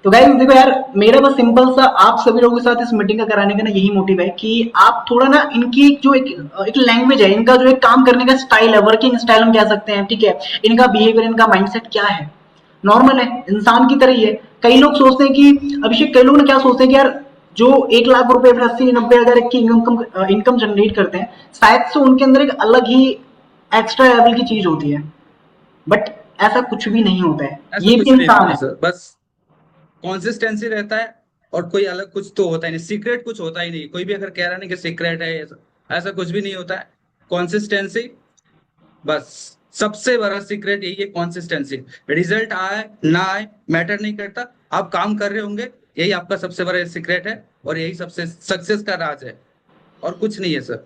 तो गाइस देखो यार, मेरा बस सिंपल सा आप सभी लोगों के साथ इस मीटिंग का कराने का ना यही मोटिव है कि आप थोड़ा ना इनकी जो एक लैंग्वेज है, इनका जो एक काम करने का स्टाइल है, वर्किंग स्टाइल हम कह सकते हैं, ठीक है, इनका बिहेवियर, इनका माइंडसेट क्या है, नॉर्मल है, इंसान की तरह ही है। कई लोग सोचते हैं कि अभिषेक, कई लोग ना क्या सोचते हैं कि यार जो 1 लाख रुपए फिर 80-90 हजार की इनकम जनरेट करते हैं, शायद से उनके अंदर एक अलग ही एक्स्ट्रा लेवल की चीज होती है, बट ऐसा कुछ भी नहीं होता है, ऐसा ये भी कुछ नहीं इंसान होता है। सर, बस कंसिस्टेंसी रहता है, और कोई अलग कुछ तो होता ही नहीं, सीक्रेट कुछ होता ही नहीं। कोई भी अगर कह रहा नहीं कि सीक्रेट है, ऐसा कुछ भी नहीं होता है। कंसिस्टेंसी, बस सबसे बड़ा सीक्रेट यही है, कंसिस्टेंसी। रिजल्ट आए ना आए मैटर नहीं करता, आप काम कर रहे होंगे, यही आपका सबसे बड़ा सीक्रेट है, और यही सबसे सक्सेस का राज है, और कुछ नहीं है सर।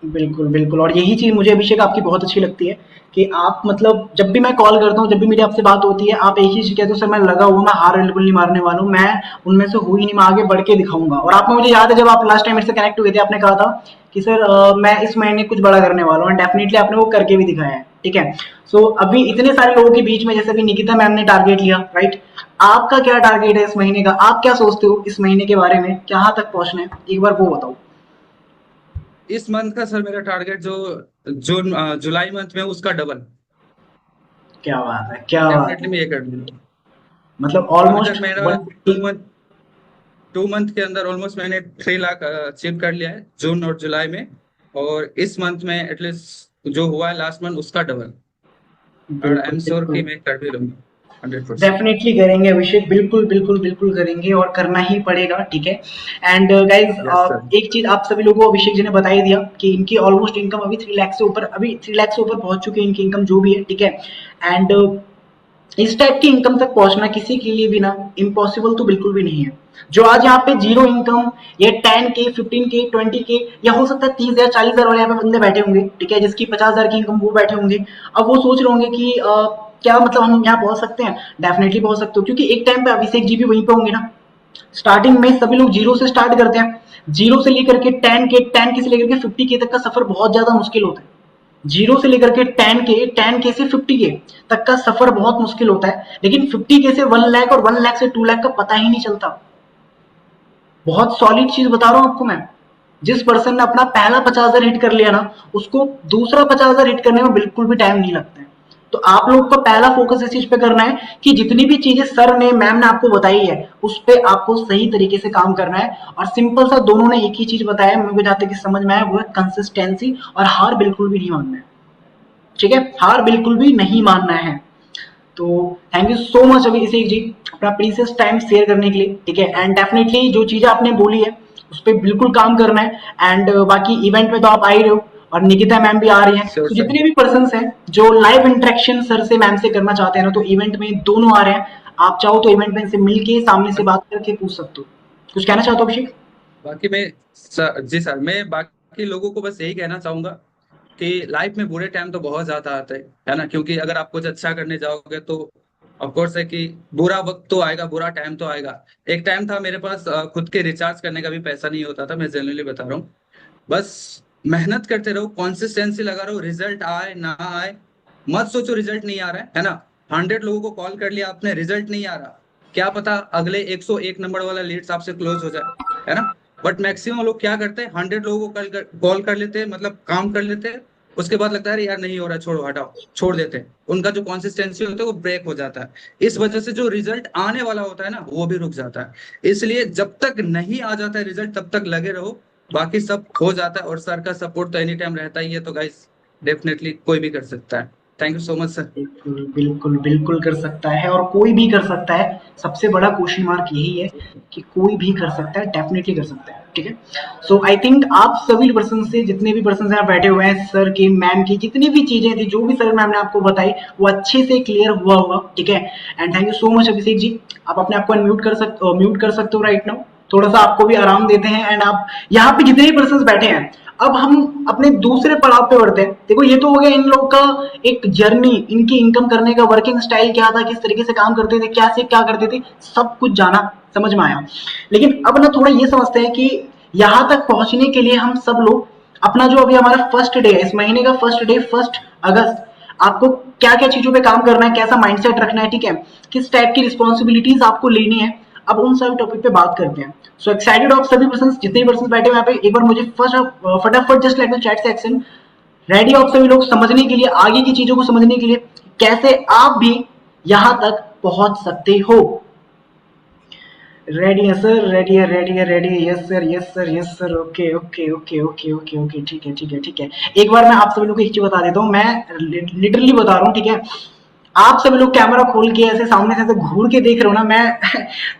बिल्कुल बिल्कुल, और यही चीज मुझे अभिषेक आपकी बहुत अच्छी लगती है कि आप मतलब जब भी मैं कॉल करता हूँ, जब भी मेरी आपसे बात होती है, आप एक ही चीज कहते हो, सर मैं लगा हुआ, मैं हार बिल्कुल नहीं मारने वाला हूँ, मैं उनमें से हूँ ही नहीं, मैं आगे बढ़ के दिखाऊंगा। और आपने, मुझे याद है जब आप लास्ट टाइम मेरे से कनेक्ट हुए थे, आपने कहा था कि सर मैं इस महीने कुछ बड़ा करने वाला हूँ, डेफिनेटली आपने वो करके भी दिखाया है। ठीक है। सो अभी इतने सारे लोगों के बीच में, जैसे अभी निकिता मैम ने टारगेट लिया, राइट, आपका क्या टारगेट है इस महीने का? आप क्या सोचते हो इस महीने के बारे में, कहाँ तक पहुंचना है, एक बार वो बताओ। इस मंथ का सर मेरा टारगेट जो जून जुलाई मंथ में उसका डबल, क्या बात है, क्या बात डेफिनेटली है। मैं ये कर लूंगा। मतलब अभी तक ऑलमोस्ट मेरा 2 मंथ के अंदर ऑलमोस्ट मैंने 3 लाख अचीव कर लिया है, जून और जुलाई में, और इस मंथ में एटलीस्ट जो हुआ है लास्ट मंथ उसका डबल, और आई बिल्कुल एम श्योर कि बिल्कुल। मैं कर भी लूंगा 100%। डेफिनेटली करेंगे अभिषेक, बिल्कुल बिल्कुल बिल्कुल करेंगे, और करना ही पड़ेगा। ठीक है। And yes sir. गाइज, एक चीज आप सभी लोगों को अभिषेक जी ने बता ही दिया कि इनकी ऑलमोस्ट इनकम अभी 3 लाख से ऊपर, अभी 3 लाख से ऊपर पहुंच चुकी है इनकी इनकम जो भी है। ठीक है। एंड इस टाइप की इनकम तक पहुंचना किसी के लिए भी ना इम्पॉसिबल तो बिल्कुल भी नहीं है। जो आज यहाँ पे जीरो इनकम, या 10K 15K 20K, या हो सकता है 30,000 40,000 वाले यहाँ पे बंदे बैठे होंगे, ठीक है, जिसकी 50,000 की इनकम, वो बैठे होंगे। अब वो सोच रहे होंगे कि क्या मतलब हम यहाँ पहुंच सकते हैं? डेफिनेटली पहुंच सकते हो, क्योंकि एक टाइम पे अभिषेक जी भी वहीं पे होंगे ना। स्टार्टिंग में सभी लोग जीरो से स्टार्ट करते हैं। जीरो से लेकर के 10K से लेकर के 50K तक का सफर बहुत ज्यादा मुश्किल होता है। जीरो से लेकर के 10K से 50K तक का सफर बहुत मुश्किल होता है, लेकिन 50K से 1 लाख और 1 लाख से 2 लाख का पता ही नहीं चलता। बहुत सॉलिड चीज बता रहा हूं आपको मैं। जिस पर्सन ने अपना पहला 50,000 हिट कर लिया ना, उसको दूसरा 50,000 हिट करने में बिल्कुल भी टाइम नहीं लगता है। तो आप लोग को पहला फोकस इस चीज पे करना है कि जितनी भी चीजें सर ने मैम ने आपको बताई है उस पे आपको सही तरीके से काम करना है। और सिंपल सा दोनों ने एक ही चीज बताया, मेरे को जहां तक समझ में आया वो है कंसिस्टेंसी, और हार बिल्कुल भी नहीं मानना है। ठीक है, हार बिल्कुल भी नहीं मानना है। तो thank you so much Abhishek जी अपना प्रीसियस टाइम शेयर करने के लिए। ठीक है, एंड डेफिनेटली जो चीजें आपने बोली है उस पर बिल्कुल काम करना है। एंड बाकी इवेंट में तो आप आ ही रहे हो और निकिता मैम भी आ रही हैं, श्योर तो सर। जितने भी पर्सन हैं जो लाइव इंटरेक्शन सर से मैम से करना चाहते हैं ना, तो इवेंट में दोनों आ रहे हैं। आप चाहो तो इवेंट में इनसे मिलके सामने से बात करके पूछ सकते हो। कुछ कहना चाहते हो अभिषेक? बाकी मैं जी सर, मैं बाकी लोगों को बस यही कहना चाहूंगा कि लाइफ में बुरे टाइम तो बहुत ज्यादा आते हैं, है ना, क्योंकि अगर आप कुछ अच्छा करने जाओगे तो ऑफ कोर्स है कि बुरा वक्त तो आएगा, बुरा टाइम तो आएगा। एक टाइम था मेरे पास खुद के रिचार्ज करने का भी पैसा नहीं होता था, मैं जेन्युइनली बता रहा हूँ। बस मेहनत करते रहो, कंसिस्टेंसी लगा रहो, रिजल्ट आए ना आए मत सोचो रिजल्ट नहीं आ रहा है ना। 100 लोगों को कॉल कर लिया आपने, रिजल्ट नहीं आ रहा, क्या पता अगले 101 नंबर वाला लीड्स आपसे क्लोज हो जाए, है ना। बट मैक्सिमम लोग क्या करते हैं, 100 लोगों को कॉल कर लेते हैं, मतलब काम कर लेते हैं, उसके बाद लगता है यार नहीं हो रहा, छोड़ो हटाओ, छोड़ देते हैं। उनका जो कंसिस्टेंसी होता है वो ब्रेक हो जाता है। इस वजह से जो रिजल्ट आने वाला होता है ना वो भी रुक जाता है। इसलिए जब तक नहीं आ जाता है रिजल्ट तब तक लगे रहो, बाकी सब हो जाता है। और सर का सपोर्ट तो एनी टाइम रहता ही है, तो गाइस डेफिनेटली कोई भी कर सकता है। Thank you so much sir. बिल्कुल बिल्कुल बिल्कुल कर सकता है, और कोई भी कर सकता है। सबसे बड़ा क्वेश्चन मार्क यही है कि कोई भी कर सकता है, डेफिनेटली कर सकता है। ठीक है, सो आई थिंक आप सभी पर्सन से, जितने भी पर्सन यहाँ बैठे हुए हैं, सर की मैम की जितनी भी चीजें थी, जो भी सर मैम ने आपको बताई वो अच्छे से क्लियर हुआ होगा। ठीक है, and thank you so much Abhishek ji. आप अपने आप को म्यूट कर सकते हो राइट नाउ, थोड़ा सा आपको भी आराम देते हैं। एंड आप यहाँ पे जितने भी पर्सन बैठे हैं, अब हम अपने दूसरे पड़ाव पे बढ़ते हैं। देखो ये तो हो गया इन लोग का एक जर्नी, इनकी इनकम करने का वर्किंग स्टाइल क्या था, किस तरीके से काम करते थे, क्या से क्या करते थे, सब कुछ जाना, समझ में आया। लेकिन अब ना थोड़ा ये समझते हैं कि यहां तक पहुंचने के लिए हम सब लोग अपना जो अभी हमारा फर्स्ट डे है, इस महीने का फर्स्ट डे 1 अगस्त, आपको क्या क्या चीजों पे काम करना है, कैसा माइंडसेट रखना है, ठीक है, किस टाइप की रिस्पॉन्सिबिलिटीज आपको लेनी है, अब उन सभी टॉपिक पे बात करते हैं। सो एक्साइटेड ऑफ सभी पर्सन, जितने भी पर्सन बैठे हुए यहाँ पे, एक बार मुझे फर्स्ट फटाफट just like the chat section, ready of सभी लोग समझने के लिए, आगे की चीजों को समझने के लिए, कैसे आप भी यहां तक पहुंच सकते हो। रेडी है सर, रेडी है, रेडी है, रेडी है, yes sir, yes sir, yes sir, okay okay okay okay okay okay, ठीक है ठीक है ठीक है। एक बार मैं आप सभी लोग को एक चीज बता देता हूँ, मैं लिटरली बता रहा हूँ, ठीक है। आप सभी लोग कैमरा खोल के ऐसे सामने से ऐसे घूर के देख रहे हो ना, मैं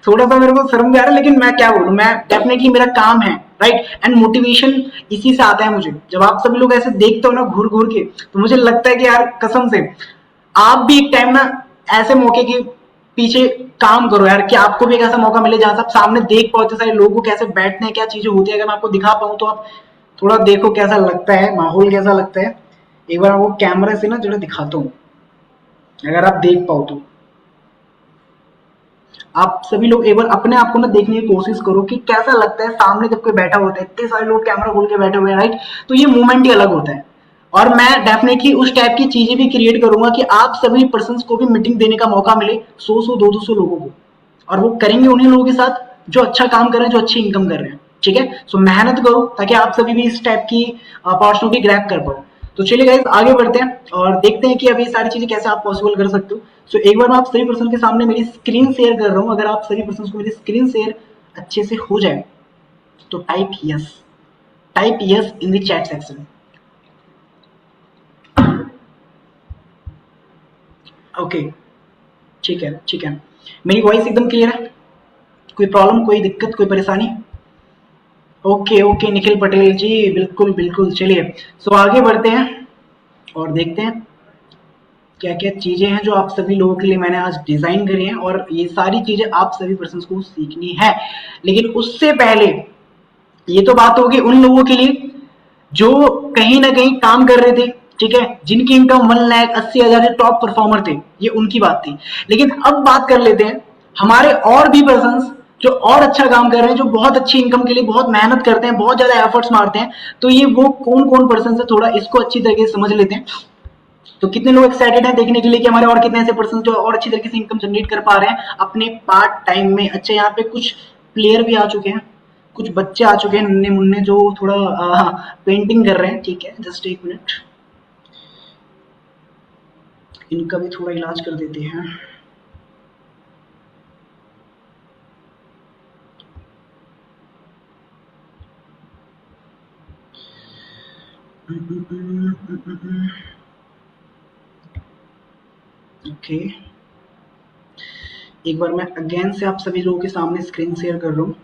थोड़ा सा मेरे को शर्म भी आ रहा है, लेकिन मैं क्या बोलूं, मैं डेफिनेटली मेरा काम है, राइट। एंड मोटिवेशन इसी से आता है मुझे, जब आप सभी लोग ऐसे देखते हो ना घूर घूर के, तो मुझे लगता है कि यार कसम से आप भी एक टाइम ना ऐसे मौके के पीछे काम करो यार, कि आपको भी एक ऐसा मौका मिले जहां से आप सामने देख पाओ सारे लोगों को कैसे बैठते हैं, क्या चीजें होती है। अगर मैं आपको दिखा पाऊं तो आप थोड़ा देखो कैसा लगता है, माहौल कैसा लगता है। एक बार वो कैमरे से ना जरा दिखाता हूँ, अगर आप देख पाओ तो आप सभी लोग एक बार अपने आप को ना देखने की कोशिश करो कि कैसा लगता है सामने जब कोई बैठा होता है, इतने सारे लोग कैमरा खोल के बैठे हुए हैं, राइट। तो ये मूवमेंट ही अलग होता है। और मैं डेफिनेटली उस टाइप की चीजें भी क्रिएट करूंगा कि आप सभी पर्सन को भी मीटिंग देने का मौका मिले, 100 दो सौ लोगों को, और वो करेंगे उन्हीं लोगों के साथ जो अच्छा काम कर रहे हैं, जो अच्छी इनकम कर रहे हैं। ठीक है, सो मेहनत करो ताकि आप सभी भी इस टाइप की अपॉर्चुनिटी ग्रैब कर पाओ। तो चलिए गाइस आगे बढ़ते हैं और देखते हैं कि अभी ये सारी चीजें कैसे आप पॉसिबल कर सकते हो। सो एक बार मैं आप सभी पर्सन के सामने मेरी स्क्रीन शेयर कर रहा हूँ, अगर आप सभी पर्सन को मेरी स्क्रीन शेयर अच्छे से हो जाए तो type yes in the chat section. Okay, ठीक है ठीक है, मेरी वॉइस एकदम क्लियर है, कोई प्रॉब्लम, कोई दिक्कत, कोई परेशानी? ओके ओके निखिल पटेल जी, बिल्कुल बिल्कुल। चलिए सो आगे बढ़ते हैं और देखते हैं क्या क्या चीजें हैं जो आप सभी लोगों के लिए मैंने आज डिजाइन करी हैं, और ये सारी चीजें आप सभी पर्सन को सीखनी है। लेकिन उससे पहले ये तो बात होगी उन लोगों के लिए जो कहीं ना कहीं काम कर रहे थे, ठीक है, जिनकी इनकम 1,80,000 के टॉप परफॉर्मर थे, ये उनकी बात थी। लेकिन अब बात कर लेते हैं हमारे और भी पर्सन जो और अच्छा काम कर रहे हैं, जो बहुत अच्छी इनकम के लिए बहुत मेहनत करते हैं, बहुत ज्यादा एफर्ट्स मारते हैं। तो ये वो कौन कौन पर्सन है, थोड़ा इसको अच्छी तरीके से समझ लेते हैं। तो कितने लोग एक्साइटेड हैं देखने के लिए कि हमारे और कितने ऐसे पर्सन जो और अच्छी तरीके से इनकम जनरेट कर पा रहे हैं अपने पार्ट टाइम में। अच्छा, यहाँ पे कुछ प्लेयर भी आ चुके हैं, कुछ बच्चे आ चुके हैं नन्हे मुन्ने जो थोड़ा पेंटिंग कर रहे हैं। ठीक है, जस्ट एक मिनट, इनका भी थोड़ा इलाज कर देते हैं। ओके, एक बार मैं अगेन से आप सभी लोगों के सामने स्क्रीन शेयर कर रहा हूँ।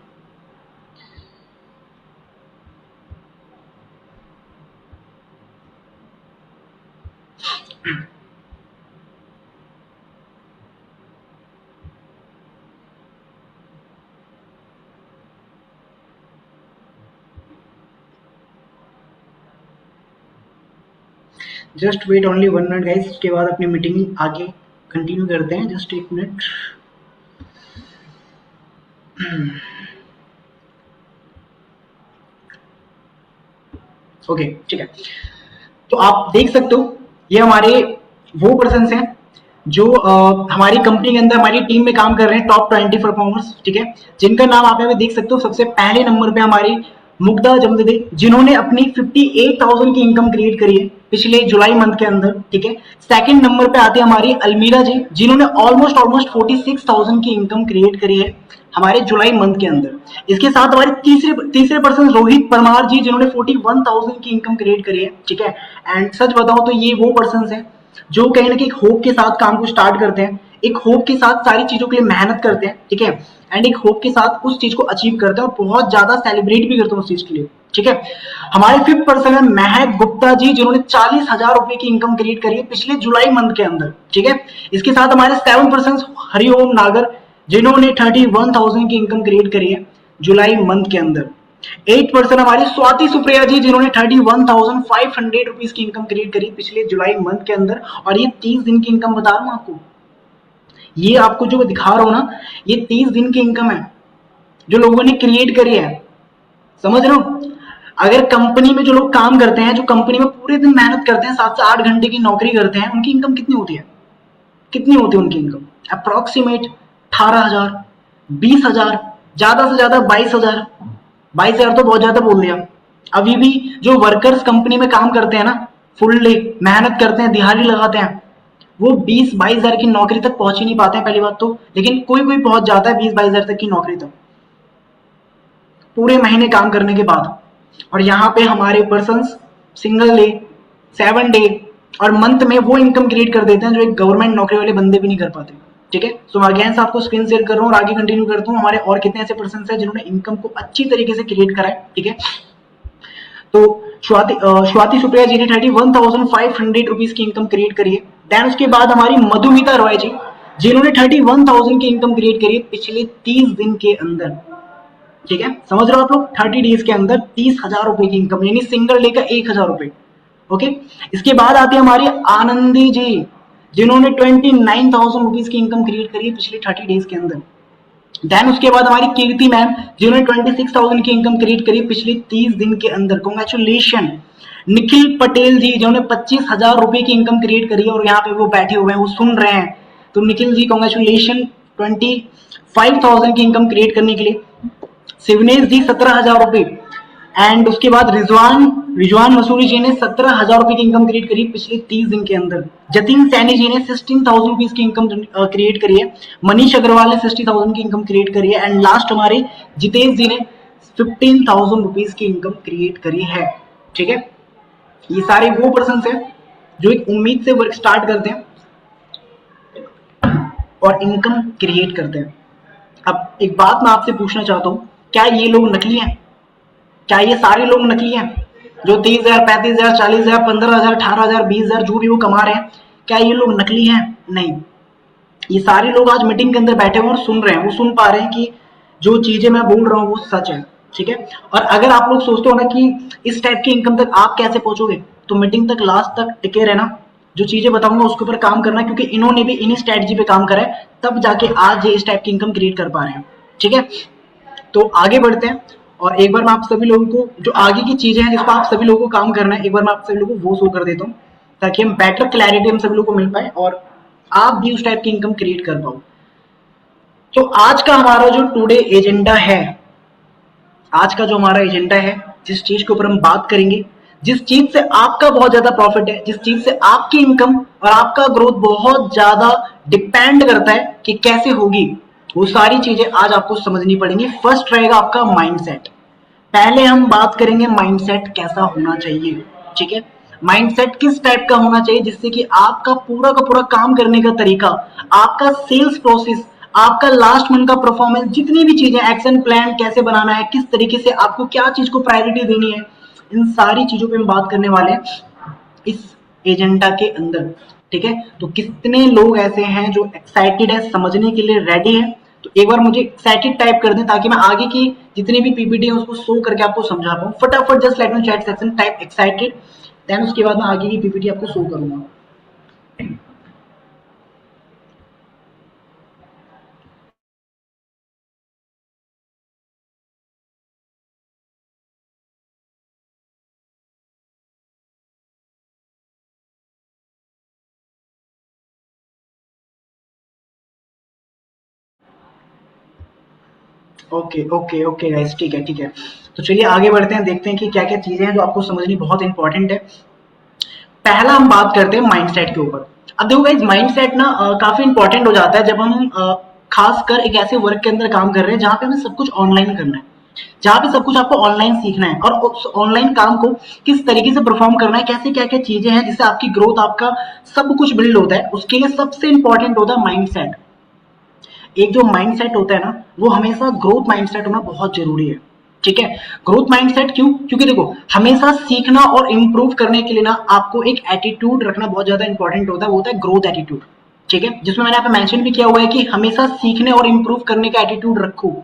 Just wait only 1 minute guys, उसके बाद अपनी मीटिंग आगे कंटिन्यू करते हैं। Just 1 minute. ओके ठीक है, तो आप देख सकते हो ये हमारे वो पर्सन हैं जो हमारी कंपनी के अंदर हमारी टीम में काम कर रहे हैं, टॉप 20 परफॉर्मर्स, ठीक है, जिनका नाम आप यहाँ पे देख सकते हो। सबसे पहले नंबर पे हमारी मुग्धा जमददे, जिन्होंने अपनी 58,000 की इनकम क्रिएट करी है पिछले जुलाई मंथ के अंदर, ठीक है। सेकंड नंबर पे आती है हमारी अलमीरा जी, जिन्होंने ऑलमोस्ट 46,000 की इनकम क्रिएट करी है हमारे जुलाई मंथ के अंदर। इसके साथ हमारे तीसरे पर्सन रोहित परमार जी, जिन्होंने 41,000 की इनकम क्रिएट करी है, ठीक है। एंड सच बताऊं तो ये वो पर्सन है जो कहीं ना कहीं एक होप के साथ काम को स्टार्ट करते हैं, एक होप के साथ सारी चीजों के लिए मेहनत करते हैं, ठीक है, एंड एक होप के साथ उस चीज को अचीव करते हैं और बहुत ज्यादा सेलिब्रेट भी करते हैं उस चीज के लिए, ठीक है। हमारे फिफ्थ पर्सन है महक गुप्ता जी, जिन्होंने 40,000 रुपए की इनकम क्रिएट करी है पिछले जुलाई मंथ के अंदर, ठीक है। इसके साथ हमारे सेवन पर्सन हरिओम नागर, जिन्होंने 31,000 की इनकम क्रिएट करी है जुलाई मंथ के अंदर। 8% हमारी स्वाति सुप्रिया जी, जिन्होंने 31,500 रुपीज की इनकम क्रिएट करी पिछले जुलाई मंथ के अंदर। और ये 30 दिन की इनकम बता रहा हूं आपको, ये आपको जो दिखा रहा हूं ना, ये 30 दिन की इनकम है जो लोगों ने क्रिएट करी है, समझ रहे हो। अगर कंपनी में जो लोग काम करते हैं, जो कंपनी में पूरे दिन मेहनत करते हैं, 7 से 8 घंटे की नौकरी करते हैं, उनकी इनकम कितनी होती है, कितनी होती है उनकी इनकम? अप्रोक्सीमेट 18,000, 20,000, ज्यादा से ज्यादा 22,000। 22,000 तो बहुत ज्यादा बोल दिया। अभी भी जो वर्कर्स कंपनी में काम करते हैं ना, फुल डे मेहनत करते हैं, दिहाड़ी लगाते हैं, वो 20-22,000 की नौकरी तक पहुंच ही नहीं पाते हैं पहली बात तो, लेकिन कोई कोई पहुंच जाता है 20-22,000 तक की नौकरी तक पूरे महीने काम करने के बाद। और यहाँ पे हमारे पर्सन सिंगल डे, 7 डे और मंथ में वो इनकम क्रिएट कर देते हैं जो एक गवर्नमेंट नौकरी वाले बंदे भी नहीं कर पाते, ठीक है। सो मैं अगेन आपको स्क्रीन शेयर कर रहा हूँ और आगे कंटिन्यू करता हूँ। हमारे और कितने ऐसे पर्सन हैं जिन्होंने इनकम को अच्छी तरीके से क्रिएट करा है, ठीक है। तो स्वाति सुप्रिया जी ने 31,500 रुपीज की इनकम क्रिएट करी है। देन उसके बाद हमारी मधुमिता रॉय जी, जिन्होंने 31,000 की इनकम क्रिएट करी है पिछले 30 दिन के अंदर, ठीक है। समझ रहे हो आप लोग, 30 डेज के अंदर 30,000 रुपए की इनकम, यानी सिंगल डे का 1,000 रुपए, ओके। इसके बाद आती है हमारी आनंदी जी, जिन्होंने 29,000 रुपीज की इनकम क्रिएट करी है पिछले 30 डेज के अंदर। देन उसके बाद हमारी कीर्ति मैम, जिन्होंने 26,000 की इनकम क्रिएट करी पिछले 30 दिन के अंदर, कॉन्ग्रेचुलेशन। निखिल पटेल जी, जिन्होंने 25,000 रुपए की इनकम क्रिएट करी है और यहाँ पे वो बैठे हुए हैं, वो सुन रहे हैं, तो निखिल जी कॉन्ग्रेचुलेशन 25,000 की इनकम क्रिएट करने के लिए। शिवनेश जी 17,000 रुपए। एंड उसके बाद रिजवान मसूरी जी ने 17,000 रुपए की इनकम क्रिएट करी पिछले 30 दिन के अंदर। जतिन सैनी जी ने 16,000 रुपीज की इनकम क्रिएट करी है। मनीष अग्रवाल ने 60,000 की इनकम क्रिएट करी है। एंड लास्ट हमारे जितेश जी ने 15,000 रुपीज की इनकम क्रिएट करी है, ठीक है। ये सारे वो पर्सन है जो एक उम्मीद से वर्क स्टार्ट करते हैं और इनकम क्रिएट करते हैं। अब एक बात मैं आपसे पूछना चाहता हूँ, क्या ये लोग नकली हैं? क्या ये सारे लोग नकली हैं जो 30,000, 35,000, 40,000, 15,000, 18,000, 20,000 जो भी वो कमा रहे हैं, क्या ये लोग नकली हैं? नहीं, ये सारे लोग आज मीटिंग के अंदर बैठे हुए और सुन रहे हैं, वो सुन पा रहे हैं कि जो चीजें मैं बोल रहा हूँ वो सच है, ठीक है। और अगर आप लोग सोचते हो ना कि इस टाइप की इनकम तक आप कैसे पहुंचोगे, तो मीटिंग तक लास्ट तक टिके रहना, जो चीजें बताऊंगा उसके ऊपर काम करना, क्योंकि इन्होंने भी इन्हीं स्ट्रेटजी पे काम करा है, तब जाके आज ये इस टाइप की इनकम क्रिएट कर पा रहे हैं, ठीक है। तो आगे बढ़ते हैं और एक बार मैं आप सभी लोगों को जो आगे की चीजें हैं जिस पर आप सभी लोगों को काम करना है, एक बार मैं आप सभी लोगों को वो शो कर देता हूँ, ताकि हम बेटर क्लैरिटी हम सभी लोगों को मिल पाए और आप भी उस टाइप की इनकम क्रिएट कर पाओ। तो आज का हमारा जो टुडे एजेंडा है, आज का जो हमारा एजेंडा है, जिस चीज के ऊपर हम बात करेंगे, जिस चीज से आपका बहुत ज्यादा प्रॉफिट है, जिस चीज से आपकी इनकम और आपका ग्रोथ बहुत ज्यादा डिपेंड करता है कि कैसे होगी, वो सारी चीजें आज आपको समझनी पड़ेंगी। फर्स्ट रहेगा आपका माइंडसेट। पहले हम बात करेंगे माइंडसेट कैसा होना चाहिए, ठीक है। माइंडसेट किस टाइप का होना चाहिए जिससे कि आपका का पूरा काम करने का तरीका, आपका सेल्स प्रोसेस, आपका लास्ट मंथ का परफॉर्मेंस, जितनी भी चीजें, एक्शन प्लान कैसे बनाना है, किस तरीके से आपको क्या चीज को प्रायोरिटी देनी है, इन सारी चीजों पे हम बात करने वाले हैं इस एजेंडा के अंदर, ठीक है। तो कितने लोग ऐसे हैं जो एक्साइटेड है, समझने के लिए रेडी है? तो एक बार मुझे एक्साइटेड टाइप कर दें ताकि मैं आगे की जितनी भी पीपीटी है उसको शो करके आपको समझा पाऊँ। फटाफट just let me chat section type excited, then उसके बाद मैं आगे की पीपीटी आपको शो करूंगा। ओके ओके ओके गाइस, ठीक है ठीक है। तो चलिए आगे बढ़ते हैं, देखते हैं कि क्या क्या चीजें हैं जो आपको समझनी बहुत इंपॉर्टेंट है। पहला हम बात करते हैं माइंडसेट के ऊपर। अब देखो गाइस, माइंडसेट ना काफी इंपॉर्टेंट हो जाता है जब हम खासकर एक ऐसे वर्क के अंदर काम कर रहे हैं जहां पे हमें सब कुछ ऑनलाइन करना है, जहां पे सब कुछ आपको ऑनलाइन सीखना है और उस ऑनलाइन काम को किस तरीके से परफॉर्म करना है, कैसे क्या क्या चीजें हैं जिससे आपकी ग्रोथ, आपका सब कुछ बिल्ड होता है, उसके लिए सबसे इंपॉर्टेंट होता है माइंडसेट। एक जो माइंडसेट होता है ना, वो हमेशा ग्रोथ माइंडसेट होना बहुत जरूरी है, ठीक है। ग्रोथ माइंडसेट क्यों? क्योंकि देखो, हमेशा सीखना और इम्प्रूव करने के लिए ना आपको एक एटीट्यूड रखना बहुत ज्यादा इंपॉर्टेंट होता है, वो होता है ग्रोथ एटीट्यूड, ठीक है। जिसमें मैंने यहाँ पे मेंशन भी किया हुआ है कि हमेशा सीखने और इम्प्रूव करने का एटीट्यूड रखो।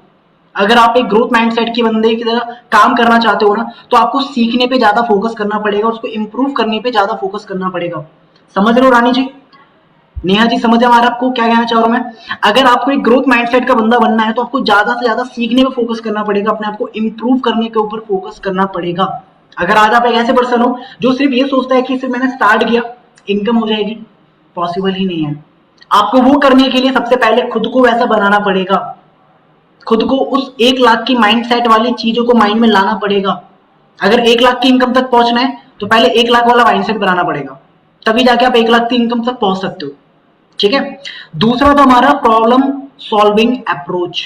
अगर आप एक ग्रोथ माइंडसेट के बंदे की तरह काम करना चाहते हो ना, तो आपको सीखने पे ज्यादा फोकस करना पड़ेगा, उसको इम्प्रूव करने पे ज्यादा फोकस करना पड़ेगा। समझ रहे हो रानी जी, नेहा जी, समझ आ रहा आपको क्या कहना चाह रहा हूं मैं? अगर आपको एक ग्रोथ माइंडसेट का बंदा बनना है तो आपको ज्यादा से ज्यादा सीखने में फोकस करना पड़ेगा, अपने आप को इंप्रूव करने के ऊपर फोकस करना पड़ेगा। अगर आज आप एक ऐसे पर्सन हो जो सिर्फ ये सोचता है कि सिर्फ मैंने स्टार्ट किया इनकम हो जाएगी, पॉसिबल ही नहीं है। आपको वो करने के लिए सबसे पहले खुद को वैसा बनाना पड़ेगा, खुद को उस 1 लाख की माइंडसेट वाली चीजों को माइंड में लाना पड़ेगा। अगर 1 लाख की इनकम तक पहुंचना है तो पहले 1 लाख वाला माइंडसेट बनाना पड़ेगा, तभी जाके आप 1 लाख की इनकम तक पहुंच सकते हो, ठीक है। दूसरा था हमारा प्रॉब्लम सॉल्विंग अप्रोच।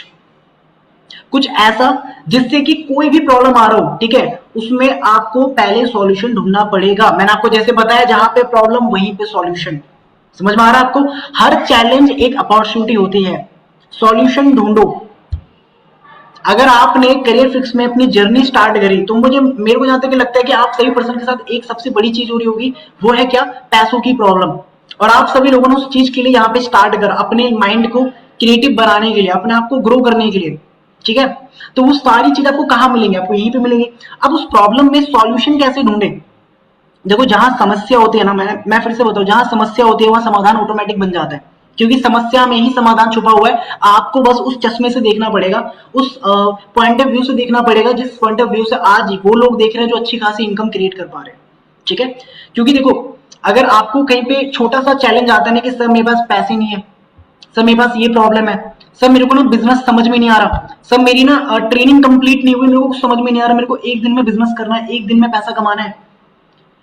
कुछ ऐसा जिससे कि कोई भी प्रॉब्लम आ रहा हो, ठीक है, उसमें आपको पहले सॉल्यूशन ढूंढना पड़ेगा। मैंने आपको जैसे बताया, जहां पे प्रॉब्लम वहीं पे सॉल्यूशन। समझ में आ रहा है आपको? हर चैलेंज एक अपॉर्चुनिटी होती है, सॉल्यूशन ढूंढो। अगर आपने करियर फिक्स में अपनी जर्नी स्टार्ट करी तो मेरे को जहां तक लगता है कि आप सभी पर्सन के साथ एक सबसे बड़ी चीज हो रही होगी, वो है क्या? पैसों की प्रॉब्लम। और आप सभी लोगों ने उस चीज के लिए यहाँ पे स्टार्ट कर, अपने माइंड को क्रिएटिव बनाने के लिए, अपने आप को ग्रो करने के लिए, ठीक है। तो वो सारी चीज आपको कहाँ मिलेंगे? आपको यहीं पे मिलेंगे। अब उस प्रॉब्लम में सॉल्यूशन कैसे ढूंढे? देखो, जहां समस्या होती है ना, मैं फिर से बताऊं, जहां समस्या होती है वहां समाधान ऑटोमेटिक बन जाता है, क्योंकि समस्या में ही समाधान छुपा हुआ है। आपको बस उस चश्मे से देखना पड़ेगा, उस पॉइंट ऑफ व्यू से देखना पड़ेगा जिस पॉइंट ऑफ व्यू से आज वो लोग देख रहे हैं जो अच्छी खासी इनकम क्रिएट कर पा रहे हैं, ठीक है। क्योंकि देखो, अगर आपको कहीं पे छोटा सा चैलेंज आता है ना कि सर मेरे पास पैसे नहीं है, सर मेरे पास ये प्रॉब्लम है, सर मेरे को ना बिजनेस समझ में नहीं आ रहा, सर मेरी ना ट्रेनिंग कंप्लीट नहीं हुई, मेरे को समझ में नहीं आ रहा, मेरे को एक दिन में बिजनेस करना है, एक दिन में पैसा कमाना है,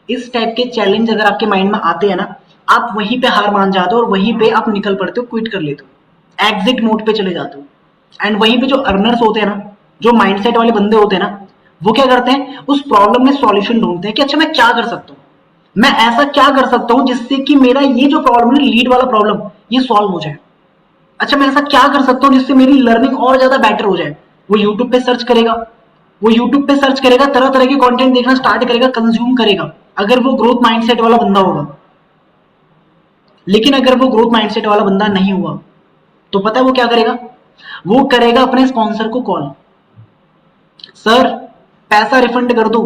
इस टाइप के चैलेंज अगर आपके माइंड में आते हैं ना, आप वहीं पे हार मान जाते हो और वहीं पे आप निकल पड़ते हो, क्विट कर लेते हो, एग्जिट मोड पे चले जाते हो। एंड वहीं पे जो अर्नर्स होते हैं ना, जो माइंडसेट वाले बंदे होते हैं ना, वो क्या करते हैं? उस प्रॉब्लम में सॉल्यूशन ढूंढते हैं कि अच्छा मैं क्या कर सकता हूँ, मैं ऐसा क्या कर सकता हूँ जिससे कि मेरा ये जो प्रॉब्लम है, लीड वाला प्रॉब्लम, ये सॉल्व हो जाए। अच्छा मैं ऐसा क्या कर सकता हूँ जिससे मेरी लर्निंग और ज्यादा बेटर हो जाए। वो यूट्यूब पे सर्च करेगा, वो यूट्यूब पे सर्च करेगा, तरह तरह के कंटेंट देखना स्टार्ट करेगा, कंज्यूम करेगा, अगर वो ग्रोथ माइंडसेट वाला बंदा होगा। लेकिन अगर वो ग्रोथ माइंडसेट वाला बंदा नहीं हुआ तो पता है वो क्या करेगा? वो करेगा अपने स्पॉन्सर को कॉल, सर पैसा रिफंड कर दो,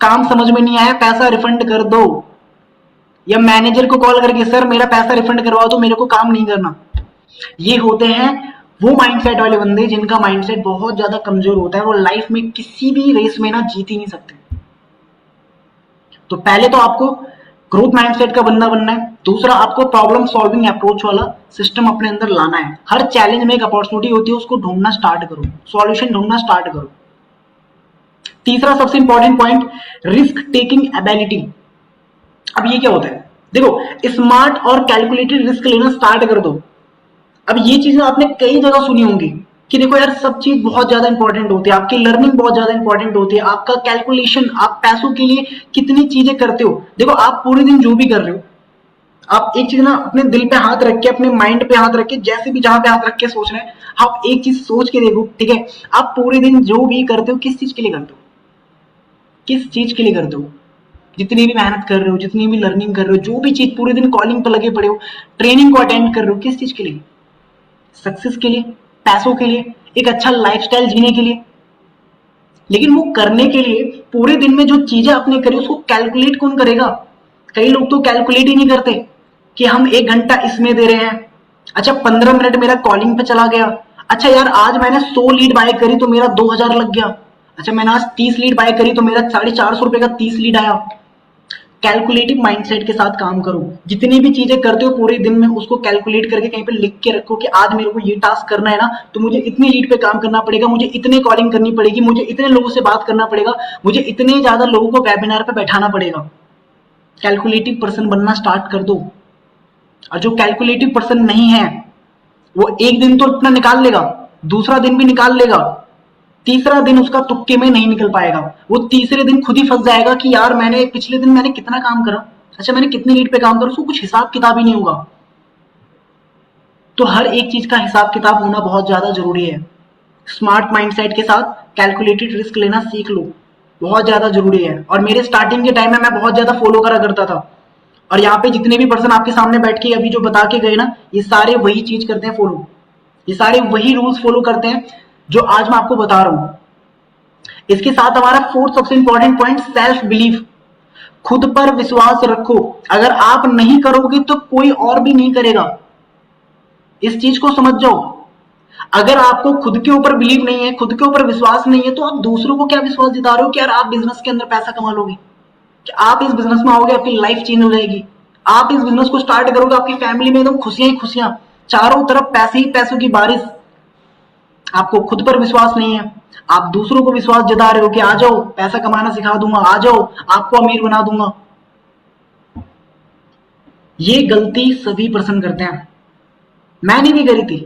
काम समझ में नहीं आया, पैसा रिफंड कर दो। या मैनेजर को कॉल करके, सर मेरा पैसा रिफंड करवा दो, मेरे को काम नहीं करना। ये होते हैं वो माइंडसेट वाले बंदे जिनका माइंडसेट बहुत ज्यादा कमजोर होता है, वो लाइफ में किसी भी रेस में ना जीत ही नहीं सकते। तो पहले तो आपको ग्रोथ माइंडसेट का बंदा बनना है, दूसरा आपको प्रॉब्लम सॉल्विंग अप्रोच वाला सिस्टम अपने अंदर लाना है। हर चैलेंज में एक अपॉर्चुनिटी होती है, उसको ढूंढना स्टार्ट करो, सॉल्यूशन ढूंढना स्टार्ट करो। तीसरा सबसे important point, risk taking ability. अब ये क्या होता है, देखो स्मार्ट और कैलकुलेटेड रिस्क लेना स्टार्ट कर दो। अब ये चीजें आपने कई जगह सुनी होंगी कि देखो यार सब चीज बहुत ज्यादा इंपॉर्टेंट होती है, आपकी लर्निंग बहुत ज्यादा इंपॉर्टेंट होती है, आपका कैलकुलेशन, आप पैसों के लिए कितनी चीजें करते हो। देखो आप पूरे दिन जो भी कर रहे हो, आप एक चीज ना अपने दिल पे हाथ रख के, अपने माइंड पे हाथ रख के, जैसे भी जहां पे हाथ रख के सोच रहे हैं, आप एक चीज सोच के देखो, ठीक है, आप पूरे दिन जो भी करते हो किस चीज के लिए करते हो, किस चीज के लिए करते हो, जितनी भी मेहनत कर रहे हो, जितनी भी लर्निंग कर रहे हो, जो भी चीज पूरे दिन कॉलिंग पे लगे पड़े हो, ट्रेनिंग को अटेंड कर रहे हो, किस चीज के लिए, सक्सेस के लिए, पैसों के लिए, एक अच्छा लाइफस्टाइल जीने के लिए। लेकिन वो करने के लिए पूरे दिन में जो चीजें आपने करी उसको कैलकुलेट कौन करेगा। कई लोग तो कैलकुलेट ही नहीं करते कि हम 1 घंटा इसमें दे रहे हैं, अच्छा 15 मिनट मेरा कॉलिंग पे चला गया, अच्छा यार आज मैंने 100 लीड बाय करी तो मेरा 2000 लग गया, अच्छा मैंने आज 30 लीड बाय करी तो मेरा 450 रुपए का 30 लीड आया। कैलकुलेटिव माइंडसेट के साथ काम करो, जितनी भी चीजें करते हो पूरे दिन में उसको कैलकुलेट करके कहीं पे लिख के रखो कि आज मेरे को ये टास्क करना है ना, तो मुझे इतनी लीड पे काम करना पड़ेगा, मुझे इतने कॉलिंग करनी पड़ेगी, मुझे इतने लोगों से बात करना पड़ेगा, मुझे इतने ज्यादा लोगों को वेबिनार पे बैठाना पड़ेगा। कैलकुलेटिव पर्सन बनना स्टार्ट कर दो। और जो कैलकुलेटिव पर्सन नहीं है वो एक दिन तो इतना निकाल लेगा, दूसरा दिन भी निकाल लेगा, तीसरा दिन उसका तुक्के में नहीं निकल पाएगा, वो तीसरे दिन खुद ही फंस जाएगा कि यार मैंने पिछले दिन मैंने कितना काम करा, अच्छा मैंने कितनी लीड पे काम करा, उसको कुछ हिसाब किताब ही नहीं होगा। तो हर एक चीज का हिसाब किताब होना बहुत ज्यादा जरूरी है। स्मार्ट माइंडसेट के साथ कैलकुलेटेड रिस्क लेना सीख लो, बहुत ज्यादा जरूरी है। और मेरे स्टार्टिंग के टाइम में मैं बहुत ज्यादा फॉलो करा करता था, और यहाँ पे जितने भी पर्सन आपके सामने बैठ के अभी जो बता के गए ना, ये सारे वही चीज करते हैं फॉलो, ये सारे वही रूल्स फॉलो करते हैं जो आज मैं आपको बता रहा हूं। इसके साथ हमारा फोर्थ सबसे इंपॉर्टेंट पॉइंट, सेल्फ बिलीफ। खुद पर विश्वास रखो, अगर आप नहीं करोगे तो कोई और भी नहीं करेगा, इस चीज को समझ जाओ। अगर आपको खुद के ऊपर बिलीव नहीं है, खुद के ऊपर विश्वास नहीं है, तो आप दूसरों को क्या विश्वास दिला रहे हो कि यार आप बिजनेस के अंदर पैसा कमा लोगे, कि आप इस बिजनेस में आओगे आपकी लाइफ चेंज हो जाएगी, आप इस बिजनेस को स्टार्ट करोगे आपकी फैमिली में एकदम खुशियां ही खुशियां, चारों तरफ पैसे ही पैसों की बारिश। आपको खुद पर विश्वास नहीं है, आप दूसरों को विश्वास जता रहे हो कि आ जाओ पैसा कमाना सिखा दूंगा, आ जाओ आपको अमीर बना दूंगा। ये गलती सभी पर्सन करते हैं, मैंने भी करी थी।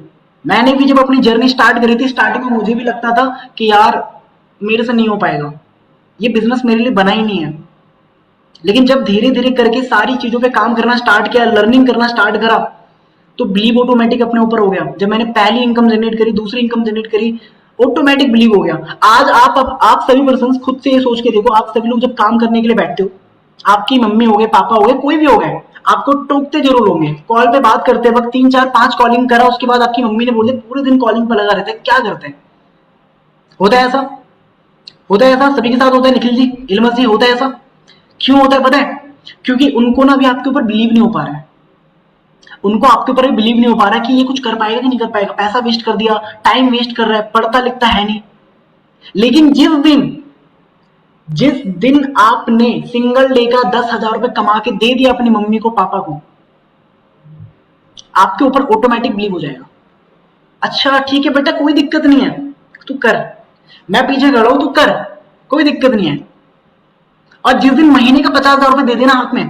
मैंने भी जब अपनी जर्नी स्टार्ट करी थी, स्टार्टिंग में मुझे भी लगता था कि यार मेरे से नहीं हो पाएगा, ये बिजनेस मेरे लिए बना ही नहीं है। लेकिन जब धीरे धीरे करके सारी चीजों पे काम करना स्टार्ट किया, लर्निंग करना स्टार्ट करा, तो बिलीव ऑटोमेटिक अपने ऊपर हो गया। जब मैंने पहली इनकम जनरेट करी, दूसरी इनकम जनरेट करी, ऑटोमेटिक बिलीव हो गया। आज आप सभी पर्सन खुद से ये सोच के देखो, आप सभी लोग जब काम करने के लिए बैठते हो, आपकी मम्मी हो गए, पापा हो गए, कोई भी हो गए, आपको टोकते जरूर होंगे। कॉल पे बात करते वक्त 3 4 5 कॉलिंग करा, उसके बाद आपकी मम्मी ने बोले पूरे दिन कॉलिंग पे लगा रहता है, क्या करते हैं? होता है ऐसा, होता है ऐसा, सभी के साथ होता है। निखिल जी, इल्मस जी, होता है ऐसा। क्यों होता है पता है? क्योंकि उनको ना अभी आपके ऊपर बिलीव नहीं हो पा रहा है, उनको आपके ऊपर बिलीव नहीं हो पा रहा है कि ये कुछ कर पाएगा कि नहीं कर पाएगा, पैसा वेस्ट कर दिया, टाइम वेस्ट कर रहा है, पढ़ता लिखता है नहीं। लेकिन जिस दिन आपने सिंगल डे का 10,000 रुपए कमा के दे दिया अपनी मम्मी को, पापा को, आपके ऊपर ऑटोमेटिक बिलीव हो जाएगा। अच्छा ठीक है बेटा, कोई दिक्कत नहीं है, तू कर, मैं पीछे खड़ा हूं, तू कर, कोई दिक्कत नहीं है। और जिस दिन महीने का 50,000 रुपए दे देना हाथ में,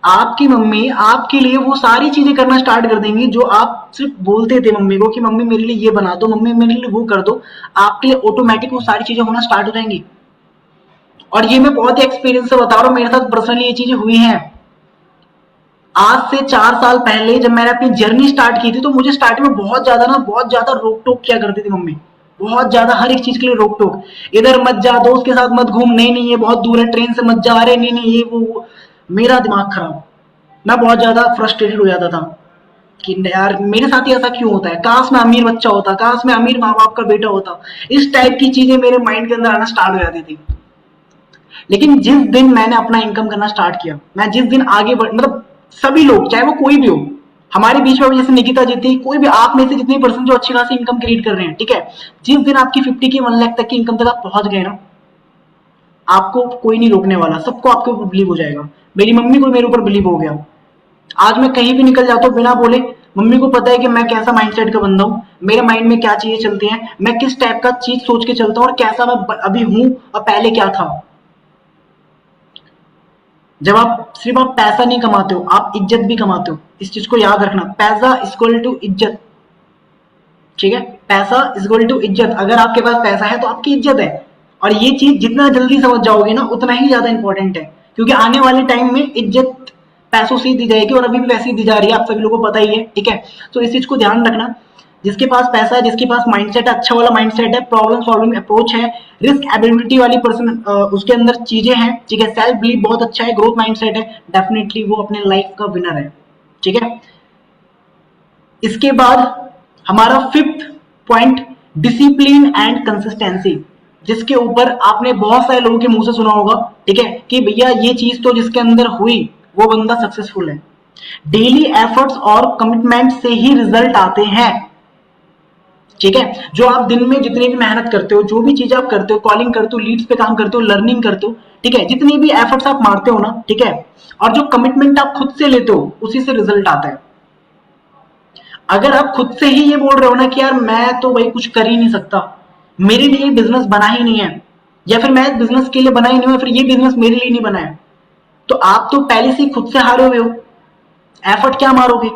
आपकी मम्मी आपके लिए वो सारी चीजें करना स्टार्ट कर देंगी जो आप सिर्फ बोलते थे मम्मी को कि मम्मी मेरे लिए ये बना दो, मम्मी मेरे लिए वो कर दो। आपके लिए ऑटोमेटिक वो सारी चीजें होना स्टार्ट हो जाएंगी। और ये मैं बहुत ही एक्सपीरियंस से बता रहा हूँ, मेरे साथ पर्सनली ये चीजें हुई हैं। आज से 4 साल पहले जब मैंने अपनी जर्नी स्टार्ट की थी, तो मुझे स्टार्टिंग में बहुत ज्यादा रोक टोक किया करती थी मम्मी, बहुत ज्यादा, हर एक चीज के लिए रोक टोक। इधर मत जा, दोस्त के साथ मत घूम, नहीं नहीं ये बहुत दूर है, ट्रेन से मत जा, अरे नहीं नहीं ये वो। मेरा दिमाग खराब, मैं बहुत ज्यादा फ्रस्ट्रेटेड हो जाता था कि यार मेरे साथ ही ऐसा क्यों होता है, काश मैं अमीर बच्चा होता, काश मैं अमीर माँ बाप का बेटा होता। इस टाइप की चीजें मेरे माइंड के अंदर आना स्टार्ट हो जाती थी। लेकिन जिस दिन मैंने अपना इनकम करना स्टार्ट किया, मैं जिस दिन आगे बढ़, मतलब सभी लोग, चाहे वो कोई भी हो, हमारे बीच में जैसे निकिता जी थी, कोई भी आप में से जितने पर्सन जो अच्छी खासी इनकम क्रिएट कर रहे हैं, ठीक है, जिस दिन आपकी 50 की 1 लाख तक की इनकम तक आप पहुंच गए ना, आपको कोई नहीं रोकने वाला, सबको आपके ऊपर बिलीव हो जाएगा। मेरी मम्मी को मेरे ऊपर बिलीव हो गया। आज मैं कहीं भी निकल जाता हूँ बिना बोले, मम्मी को पता है कि मैं कैसा माइंडसेट का बंदा हूँ, मेरे माइंड में क्या चीजें चलती हैं, मैं किस टाइप का चीज सोच के चलता हूँ और कैसा मैं अभी हूँ और पहले क्या था। जब आप सिर्फ आप पैसा नहीं कमाते हो, आप इज्जत भी कमाते हो। इस चीज को याद रखना, पैसा इक्वल टू इज्जत। ठीक है, पैसा इक्वल टू इज्जत। अगर आपके पास पैसा है तो आपकी इज्जत है, और ये चीज जितना जल्दी समझ जाओगे ना उतना ही ज्यादा इंपॉर्टेंट है, क्योंकि आने वाले टाइम में इज्जत पैसों से ही दी जाएगी, और अभी भी वैसे ही दी जा रही है, आप सभी लोगों को पता ही है। ठीक है, तो इस चीज को ध्यान रखना। जिसके पास पैसा है, जिसके पास माइंडसेट है, अच्छा वाला माइंडसेट है, प्रॉब्लम सॉल्विंग अप्रोच है, रिस्क एबिलिटी वाली पर्सन उसके अंदर चीजें हैं। ठीक है, सेल्फ बिलीफ बहुत अच्छा है, ग्रोथ माइंडसेट है, डेफिनेटली वो अपने लाइफ का विनर है। ठीक है, इसके बाद हमारा fifth point, discipline and consistency, जिसके ऊपर आपने बहुत सारे लोगों के मुंह से सुना होगा। ठीक है, कि भैया ये चीज तो जिसके अंदर हुई वो बंदा सक्सेसफुल है। डेली एफर्ट्स और कमिटमेंट से ही रिजल्ट आते हैं। ठीक है, जो आप दिन में जितनी भी मेहनत करते हो, जो भी चीज आप करते हो, कॉलिंग करते हो, लीड्स पे काम करते हो, लर्निंग करते हो, ठीक है, जितनी भी एफर्ट्स आप मारते हो ना, ठीक है, और जो कमिटमेंट आप खुद से लेते हो उसी से रिजल्ट आता है। अगर आप खुद से ही ये बोल रहे हो ना कि यार मैं तो भाई कुछ कर ही नहीं सकता, मेरे लिए बिजनेस बना ही नहीं है, या फिर मैं इस बिजनेस के लिए बना ही नहीं हूं, फिर ये बिजनेस मेरे लिए नहीं बना है, तो आप तो पहले से ही खुद से हारे हुए हो। एफर्ट क्या मारोगे,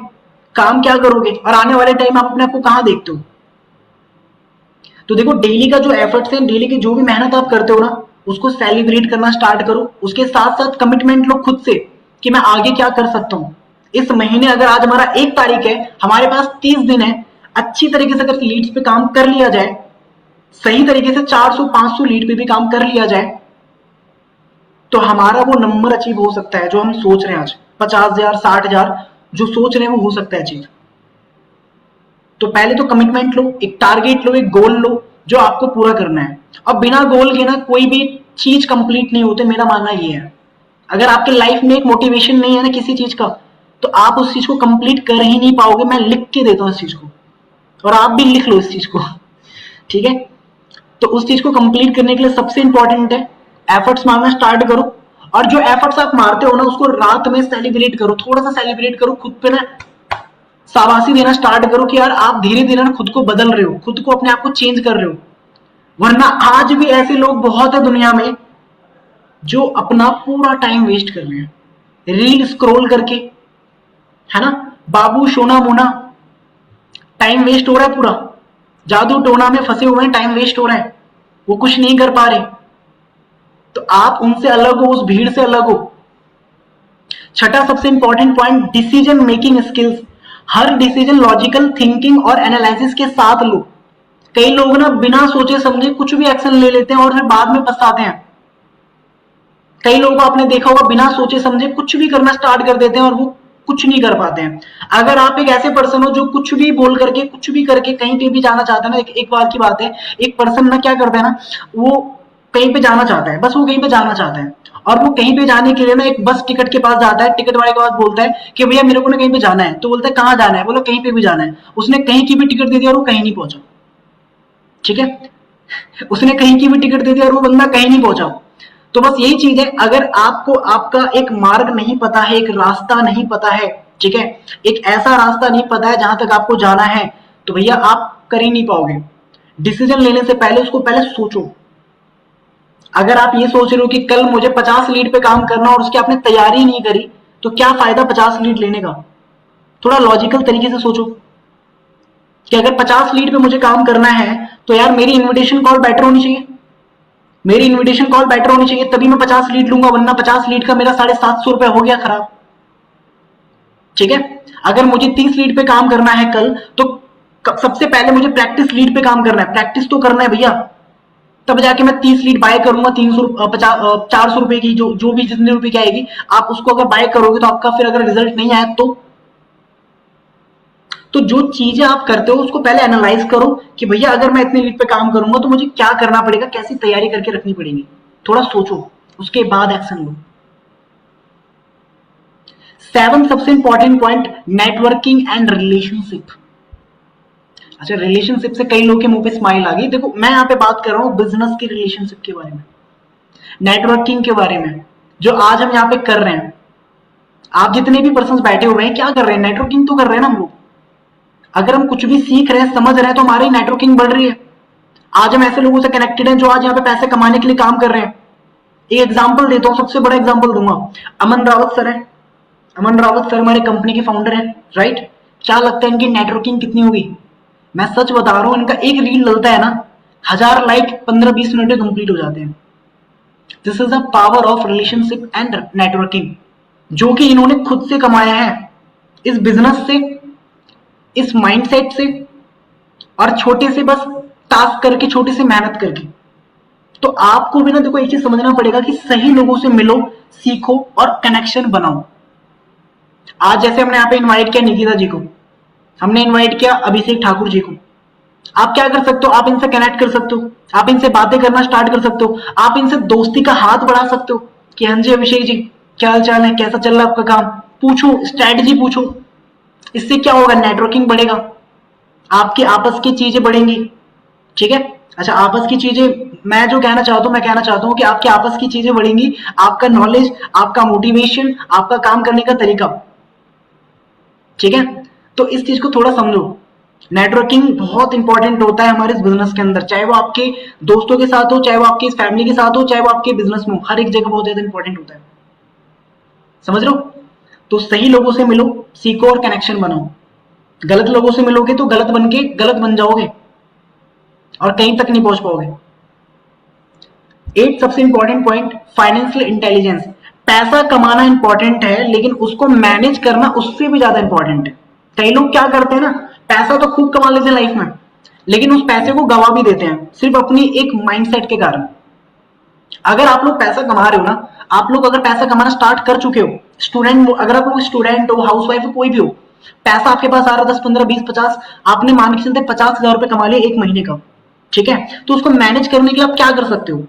काम क्या करोगे, और आने वाले टाइम आप अपने आप को कहां देखते हो। तो देखो, डेली का जो एफर्ट्स है, डेली की जो भी मेहनत आप करते हो ना, उसको सेलिब्रेट करना स्टार्ट करो। उसके साथ साथ कमिटमेंट लो खुद से कि मैं आगे क्या कर सकता हूं। इस महीने अगर आज हमारा 1 तारीख है, हमारे पास 30 दिन है, अच्छी तरीके से अगर लीड्स पे काम कर लिया जाए, सही तरीके से 400-500 लीड पे भी काम कर लिया जाए, तो हमारा वो नंबर अचीव हो सकता है जो हम सोच रहे हैं आज, 50,000 60,000 जो सोच रहे हैं वो हो सकता है अचीव। तो पहले तो कमिटमेंट लो, एक टारगेट लो, एक गोल लो जो आपको पूरा करना है। अब बिना गोल के ना कोई भी चीज कंप्लीट नहीं होती, मेरा मानना ये है। अगर आपके लाइफ में एक मोटिवेशन नहीं है ना किसी चीज का, तो आप उस चीज को कंप्लीट कर ही नहीं पाओगे। मैं लिख के देता हूं इस चीज को, और आप भी लिख लो इस चीज को। ठीक है, तो उस चीज को कंप्लीट करने के लिए सबसे इंपॉर्टेंट है एफर्ट्स मारना स्टार्ट करो। और जो एफर्ट्स आप मारते हो ना, उसको रात में सेलिब्रेट करो, थोड़ा सा सेलिब्रेट करो, खुद पे ना शाबाशी देना स्टार्ट करो कि यार आप धीरे धीरे ना खुद को बदल रहे हो, खुद को अपने आप को चेंज कर रहे हो। वरना आज भी ऐसे लोग बहुत है दुनिया में जो अपना पूरा टाइम वेस्ट कर रहे हैं रील स्क्रॉल करके, है ना, बाबू सोना मोना, टाइम वेस्ट हो रहा है पूरा, जादू टोना में फंसे हुए हैं, टाइम वेस्ट हो रहा है, वो कुछ नहीं कर पा रहे। तो आप उनसे अलग हो, उस भीड़ से अलग हो। छठा सबसे important point, decision making skills. हर डिसीजन लॉजिकल थिंकिंग और एनालिसिस के साथ लो। कई लोग ना बिना सोचे समझे कुछ भी एक्शन ले लेते हैं और फिर बाद में पछताते हैं। कई लोगों को आपने देखा होगा बिना सोचे समझे कुछ भी करना स्टार्ट कर देते हैं और वो कुछ नहीं कर पाते हैं। अगर आप एक ऐसे पर्सन हो जो कुछ भी बोल करके कुछ भी करके कहीं पे भी जाना चाहता है ना, एक बार की बात है, एक पर्सन ना क्या करता है ना, वो कहीं पे जाना चाहता है, बस वो कहीं पे जाना चाहता है, और वो कहीं पे जाने के लिए ना एक बस टिकट के पास जाता है, टिकट वाले के पास बोलता है कि भैया मेरे को ना कहीं पे जाना है, तो बोलता है कहाँ जाना है, बोलो कहीं पे भी जाना है। उसने कहीं की भी टिकट दे दी और वो कहीं नहीं पहुंचा। ठीक है, उसने कहीं की भी टिकट दे दी और वो बंदा कहीं नहीं पहुंचा। तो बस यही चीज है, अगर आपको आपका एक मार्ग नहीं पता है, एक रास्ता नहीं पता है, ठीक है, एक ऐसा रास्ता नहीं पता है जहां तक आपको जाना है, तो भैया आप कर ही नहीं पाओगे। डिसीजन लेने से पहले उसको पहले सोचो। अगर आप ये सोच रहे हो कि कल मुझे 50 लीड पे काम करना और उसकी आपने तैयारी नहीं करी, तो क्या फायदा 50 लीड लेने का। थोड़ा लॉजिकल तरीके से सोचो कि अगर 50 लीड पे मुझे काम करना है तो यार मेरी इन्विटेशन कॉल बेटर होनी चाहिए, मेरी इन्विटेशन कॉल बेटर होनी चाहिए, तभी मैं 50 लीड लूंगा, वरना 50 लीड का मेरा 750 रुपए हो गया खराब। ठीक है, अगर मुझे 30 लीड पे काम करना है कल, तो सबसे पहले मुझे प्रैक्टिस लीड पे काम करना है, प्रैक्टिस तो करना है भैया, तब जाके मैं 30 लीड बाय करूंगा। 400 रुपए की जो भी जितने रुपए की आएगी, आप उसको अगर बाय करोगे तो आपका फिर अगर रिजल्ट नहीं आया तो जो चीजें आप करते हो उसको पहले एनालाइज करो कि भैया अगर मैं इतने लीड पे काम करूंगा तो मुझे क्या करना पड़ेगा, कैसी तैयारी करके रखनी पड़ेगी। थोड़ा सोचो, उसके बाद एक्शन लो। 7 सबसे important point, networking and relationship. अच्छा, रिलेशनशिप से कई लोगों के मुंह पे स्माइल आ गई। देखो, मैं यहाँ पे बात कर रहा हूँ बिजनेस की रिलेशनशिप के बारे में, नेटवर्किंग के बारे में, जो आज हम यहाँ पे कर रहे हैं। आप जितने भी पर्सन बैठे हुए हैं क्या कर रहे हैं, नेटवर्किंग तो कर रहे हैं ना हम लोग। अगर हम कुछ भी सीख रहे हैं, समझ रहे हैं, तो हमारी नेटवर्किंग बढ़ रही है। आज हम ऐसे लोगों से कनेक्टेड हैं जो आज यहाँ पे पैसे कमाने के लिए काम कर रहे हैं। एक एग्जाम्पल देता हूँ, सबसे बड़ा एग्जाम्पल दूंगा। अमन रावत सर है, अमन रावत सर हमारे कंपनी के फाउंडर हैं, राइट। क्या लगता है इनकी नेटवर्किंग कितनी होगी? मैं सच बता रहा हूँ, इनका एक रील डलता है ना, 1000 लाइक 15-20 मिनट में कंप्लीट हो जाते हैं। This is the power of relationship and networking, जो कि इन्होंने खुद से कमाया है, इस बिजनेस से, इस माइंडसेट से, और छोटे से बस टास्क करके, छोटी सी मेहनत करके। तो आपको भी ना देखो एक चीज समझना पड़ेगा कि सही लोगों से मिलो, सीखो और कनेक्शन बनाओ। आज जैसे हमने यहाँ पे इनवाइट किया निकिता जी को, हमने इनवाइट किया अभिषेक ठाकुर जी को। आप क्या कर सकते हो? आप इनसे कनेक्ट कर सकते हो, आप इनसे बातें करना स्टार्ट कर सकते हो, आप इनसे दोस्ती का हाथ बढ़ा सकते हो कि हाँ जी अभिषेक जी क्या हाल चाल है, कैसा चल रहा है आपका काम, पूछो, स्ट्रैटेजी पूछो। इससे क्या होगा? नेटवर्किंग बढ़ेगा, आपकी आपस की चीजें बढ़ेंगी, ठीक है। अच्छा, आपस की चीजें, मैं जो कहना चाहता हूँ, मैं कहना चाहता हूँ कि आपकी आपस की चीजें बढ़ेंगी, आपका नॉलेज, आपका मोटिवेशन, आपका काम करने का तरीका, ठीक है। तो इस चीज को थोड़ा समझो। नेटवर्किंग बहुत इंपॉर्टेंट होता है हमारे इस बिजनेस के अंदर, चाहे वो आपके दोस्तों के साथ हो, चाहे वो आपकी फैमिली के साथ हो, चाहे वो आपके बिजनेस में हो, हर एक जगह बहुत ज्यादा इंपॉर्टेंट होता है। समझ लो? तो सही लोगों से मिलो, सीखो और कनेक्शन बनाओ। गलत लोगों से मिलोगे तो गलत बन के गलत बन जाओगे और कहीं तक नहीं पहुंच पाओगे। एक सबसे इंपॉर्टेंट पॉइंट, फाइनेंशियल इंटेलिजेंस। पैसा कमाना इंपॉर्टेंट है, लेकिन उसको मैनेज करना उससे भी ज्यादा इंपॉर्टेंट है। कई लोग क्या करते हैं ना, पैसा तो खूब कमा लेते हैं लाइफ में, लेकिन उस पैसे को गवा भी देते हैं सिर्फ अपनी एक माइंडसेट के कारण। अगर आप लोग पैसा कमा रहे हो ना, आप लोग अगर पैसा कमाना स्टार्ट कर चुके हो, स्टूडेंट, अगर आप लोग स्टूडेंट हो, हाउस वाइफ हो, कोई भी हो, पैसा आपके पास आ रहा है 10, 15, 20, 50, आपने मान के चलते 50,000 रुपए कमा लिया एक महीने का, ठीक है। तो उसको मैनेज करने के लिए आप क्या कर सकते हो?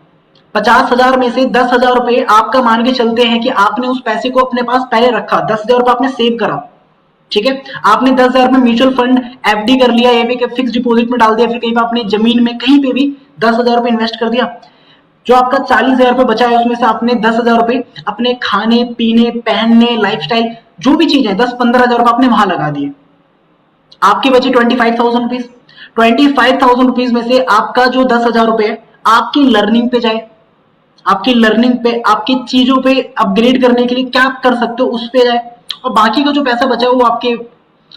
50,000 में से 10,000 रुपए आपका मान के चलते हैं कि आपने उस पैसे को अपने पास पहले रखा, 10,000 रुपए आपने सेव करा, ठीक है। आपने 10,000 रुपए म्यूचुअल फंड एफडी कर लिया, या फिर फिक्स डिपॉजिट में डाल दिया, फिर कहीं पे आपने जमीन में कहीं पे भी 10,000 रुपए इन्वेस्ट कर दिया। जो आपका 40,000 रुपए बचा है, उसमें से आपने 10,000 रुपए अपने खाने पीने, पहनने, लाइफस्टाइल, जो भी चीज है, 10-15,000 रुपए आपने वहां लगा दिए। आपके बचे 25,000 रुपीज। 25,000 रुपीज में से आपका जो 10,000 रुपए है, आपकी लर्निंग पे जाए, आपकी लर्निंग पे, आपकी चीजों पे अपग्रेड करने के लिए क्या आप कर सकते हो उस पे जाए, और बाकी का जो पैसा बचा है वो आपके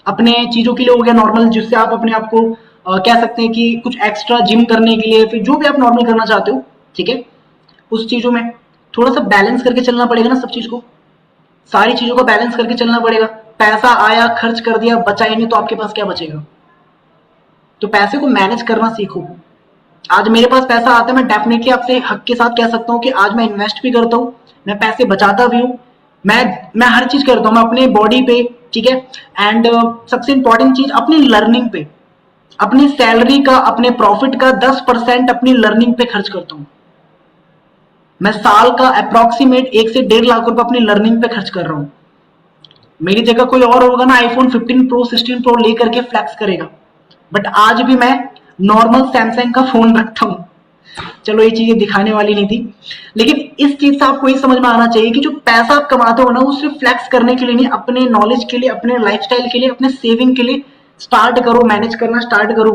अपने चीजों के लिए हो गया नॉर्मल, जिससे आप अपने आप को कह सकते हैं कि कुछ एक्स्ट्रा जिम करने के लिए, फिर जो भी आप नॉर्मल करना चाहते हो, ठीक है। उस चीजों में थोड़ा सा बैलेंस करके चलना पड़ेगा ना, सब चीज को, सारी चीजों को बैलेंस करके चलना पड़ेगा। पैसा आया, खर्च कर दिया, बचा ही नहीं, तो आपके पास क्या बचेगा? तो पैसे को मैनेज करना सीखो। आज मेरे पास पैसा आता है, मैं डेफिनेटली आपसे हक के साथ कह सकता हूँ कि आज मैं इन्वेस्ट भी करता हूँ, मैं पैसे बचाता भी हूँ, मैं हर चीज करता हूँ, मैं अपने बॉडी पे, ठीक है। एंड सबसे इंपॉर्टेंट चीज, अपनी लर्निंग पे, अपनी सैलरी का, अपने प्रॉफिट का 10% अपनी लर्निंग पे खर्च करता हूँ। मैं साल का अप्रोक्सीमेट 1 से 1.5 लाख रुपए अपनी लर्निंग पे खर्च कर रहा हूँ। मेरी जगह कोई और होगा ना, आईफोन 15 प्रो 16 प्रो लेकर के फ्लैक्स करेगा, बट आज भी मैं नॉर्मल सैमसंग का फोन रखता हूँ। चलो ये चीजें दिखाने वाली नहीं थी, लेकिन इस चीज से आपको ये समझ में आना चाहिए कि जो पैसा आप कमाते हो ना, वो सिर्फ फ्लैक्स करने के लिए नहीं, अपने नॉलेज के लिए, अपने लाइफस्टाइल के लिए, अपने सेविंग के लिए स्टार्ट करो, मैनेज करना स्टार्ट करो,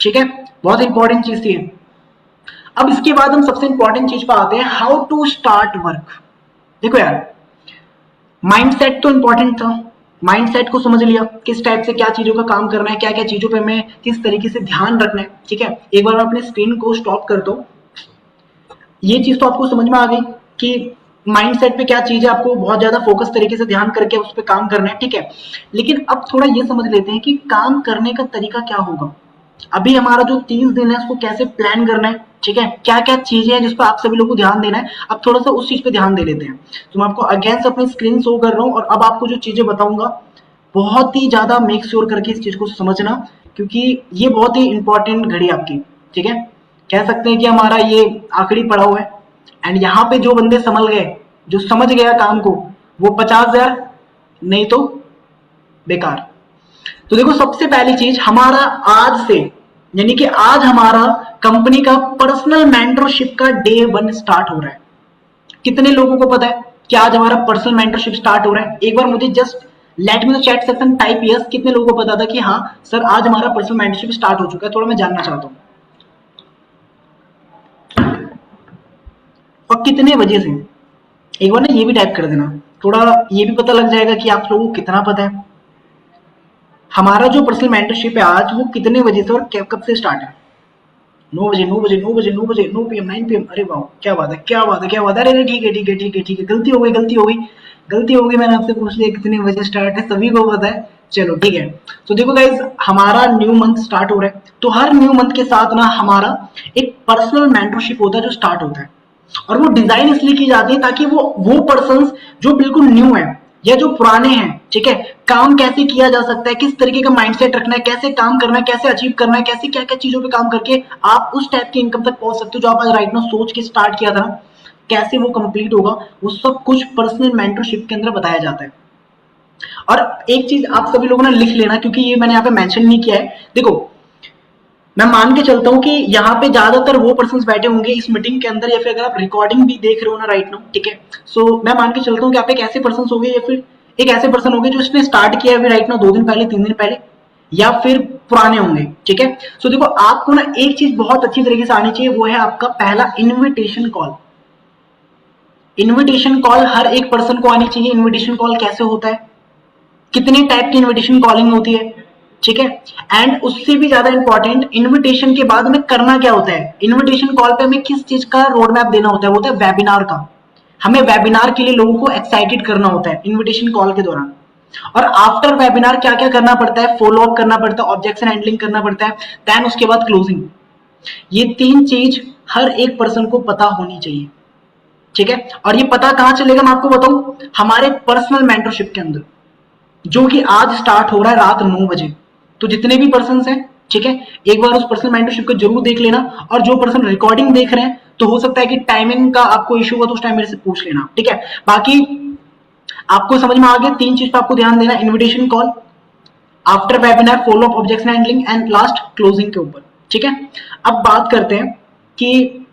ठीक है। बहुत इंपॉर्टेंट चीज थी। अब इसके बाद हम सबसे इंपॉर्टेंट चीज पर आते हैं, हाउ टू स्टार्ट वर्क। देखो यार, माइंडसेट तो इंपॉर्टेंट था, माइंडसेट को समझ लिया, किस टाइप से क्या चीजों का काम करना है, क्या क्या चीजों पे हमें किस तरीके से ध्यान रखना है, ठीक है। एक बार मैं अपने स्क्रीन को स्टॉप कर दो। ये चीज तो आपको समझ में आ गई कि माइंडसेट पे क्या चीज है, आपको बहुत ज्यादा फोकस तरीके से ध्यान करके उस पर काम करना है, ठीक है। लेकिन अब थोड़ा ये समझ लेते हैं कि काम करने का तरीका क्या होगा। अभी हमारा जो 30 दिन है उसको कैसे प्लान करना है, ठीक है, क्या क्या चीजें हैं जिस पर आप सभी लोगों को ध्यान देना है। अब थोड़ा सा उस चीज पे ध्यान दे लेते हैं। तो मैं आपको अगेन से अपनी स्क्रीन शो कर रहा हूँ, और अब आपको जो चीजें बताऊंगा बहुत ही ज्यादा मेक श्योर करके इस चीज को समझना, क्योंकि ये बहुत ही इंपॉर्टेंट घड़ी आपकी, ठीक है। कह सकते हैं कि हमारा ये आखिरी पड़ाव है। एंड यहाँ पे जो बंदे संभल गए, जो समझ गया काम को, वो 50,000, नहीं तो बेकार। तो देखो, सबसे पहली चीज, हमारा आज से, यानी कि आज हमारा कंपनी का पर्सनल मेंटरशिप का डे 1 स्टार्ट हो रहा है। कितने लोगों को पता है कि आज हमारा पर्सनल मेंटरशिप स्टार्ट हो रहा है? एक बार मुझे just let me the chat section type yes, कितने लोगों को पता था कि हाँ सर आज हमारा पर्सनल मेंटरशिप स्टार्ट हो चुका है, थोड़ा मैं जानना चाहता हूँ। और कितने बजे से, एक बार ना ये भी टाइप कर देना, थोड़ा ये भी पता लग जाएगा कि आप लोगों को कितना पता है। हमारा जो पर्सनल मेंटरशिप है आज वो कितने बजे से और कब से स्टार्ट है? 9 बजे 9 बजे 9 बजे 9 बजे 9 पीएम 9 पीएम। अरे वाह क्या बात है क्या बात है क्या बात है। अरे ठीक है ठीक है ठीक है ठीक है, गलती हो गई गलती हो गई गलती हो गई, मैंने आपसे पूछ लिया कितने बजे स्टार्ट है, सभी को पता है। चलो ठीक है। तो देखो गाइज हमारा न्यू मंथ स्टार्ट हो रहा है, तो हर न्यू मंथ के साथ ना हमारा एक पर्सनल मेंटरशिप होता है जो स्टार्ट होता है, और वो डिजाइन इसलिए की जाती है ताकि वो पर्सन जो बिल्कुल न्यू है या जो पुराने हैं, ठीक है, काम कैसे किया जा सकता है, किस तरीके का माइंडसेट रखना है, कैसे काम करना है, कैसे अचीव करना है, कैसे क्या क्या चीजों पे काम करके आप उस टाइप की इनकम तक पहुंच सकते हो जो आप आज राइट नाउ सोच के स्टार्ट किया था ना, कैसे वो कंप्लीट होगा, वो सब कुछ पर्सनल मेंटरशिप के अंदर बताया जाता है। और एक चीज आप सभी लोगों ने लिख लेना, क्योंकि ये मैंने यहाँ पे मेंशन नहीं किया है। देखो मैं मान के चलता हूँ कि यहाँ पे ज्यादातर वो पर्सन बैठे होंगे इस मीटिंग के अंदर, या फिर अगर आप रिकॉर्डिंग भी देख रहे हो ना राइट नाउ, ठीक है, सो मैं मान के चलता हूँ कि आप एक ऐसे पर्सन होंगे या फिर एक ऐसे पर्सन होंगे जो इसने स्टार्ट किया है राइट नाउ 2 दिन पहले 3 दिन पहले, या फिर पुराने होंगे, ठीक है। सो देखो आपको ना एक चीज बहुत अच्छी तरीके से आनी चाहिए, वो है आपका पहला invitation call. Invitation call her एक पर्सन को आनी चाहिए। इन्विटेशन कॉल कैसे होता है, कितने टाइप की इन्विटेशन कॉलिंग होती है, ठीक है, एंड उससे भी ज्यादा इंपॉर्टेंट इन्विटेशन के बाद हमें करना क्या होता है। इन्विटेशन कॉल पे हमें किस चीज का रोड मैप देना होता है, वो होता है वेबिनार का। हमें वेबिनार के लिए लोगों को एक्साइटेड करना होता है इन्विटेशन कॉल के दौरान। और आफ्टर वेबिनार क्या क्या करना पड़ता है, फॉलो अप करना पड़ता है, ऑब्जेक्शन हैंडलिंग करना पड़ता है, देन उसके बाद क्लोजिंग। ये 3 चीज हर एक पर्सन को पता होनी चाहिए, ठीक है। और ये पता कहां चलेगा मैं आपको बताऊं, हमारे पर्सनल मेंटरशिप के अंदर, जो कि आज स्टार्ट हो रहा है रात 9 बजे। तो जितने भी पर्सन हैं, ठीक है, एक बार उस पर्सनल मेंटरशिप को जरूर देख लेना। और जो पर्सन रिकॉर्डिंग देख रहे हैं तो हो सकता है कि टाइमिंग का आपको इशू हो तो उस टाइम मेरे से पूछ लेना, ठीक है। बाकी आपको समझ में आ गया, 3 चीज पर आपको ध्यान देना, invitation call, after webinar, follow up, objection handling and last closing के ऊपर, ठीक है। अब बात करते हैं कि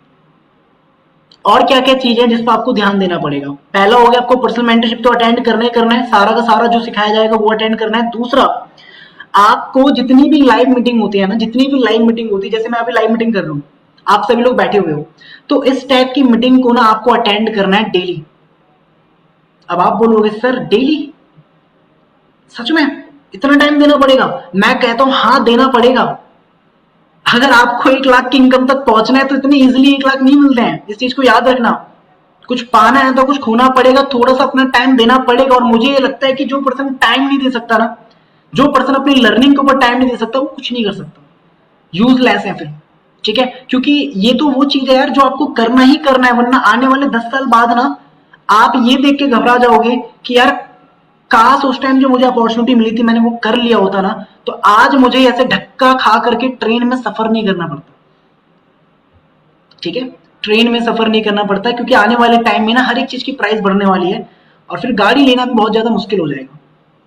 और क्या क्या चीजें हैं जिस पर आपको ध्यान देना पड़ेगा। पहला हो गया आपको पर्सनल मेंटरशिप तो अटेंड करना है, सारा का सारा जो सिखाया जाएगा वो अटेंड करना है। दूसरा, आपको जितनी भी लाइव मीटिंग होती है ना, जितनी भी लाइव मीटिंग होती है, जैसे मैं अभी लाइव मीटिंग कर रहा हूँ, आप सभी लोग बैठे हुए हो, तो इस टाइप की मीटिंग को ना आपको अटेंड करना है डेली। अब आप बोलोगे सर डेली, सच में इतना टाइम देना पड़ेगा? मैं कहता हूं हाँ देना पड़ेगा। अगर आपको 1 लाख की इनकम तक पहुंचना है तो इतनी इजीली 1 लाख नहीं मिलते हैं, इस चीज को याद रखना। कुछ पाना है तो कुछ खोना पड़ेगा, थोड़ा सा अपना टाइम देना पड़ेगा। और मुझे ये लगता है कि जो पर्सन टाइम नहीं दे सकता ना, जो पर्सन अपनी लर्निंग के ऊपर टाइम नहीं दे सकता, वो कुछ नहीं कर सकता, यूजलेस है फिर, ठीक है। क्योंकि ये तो वो चीज है यार जो आपको करना ही करना है, वरना आने वाले 10 साल बाद ना आप ये देख के घबरा जाओगे कि यार काश उस टाइम जो मुझे अपॉर्चुनिटी मिली थी मैंने वो कर लिया होता ना, तो आज मुझे ऐसे धक्का खा करके ट्रेन में सफर नहीं करना पड़ता, ठीक है। ट्रेन में सफर नहीं करना पड़ता, क्योंकि आने वाले टाइम में ना हर एक चीज की प्राइस बढ़ने वाली है, और फिर गाड़ी लेना भी बहुत ज्यादा मुश्किल हो जाएगा।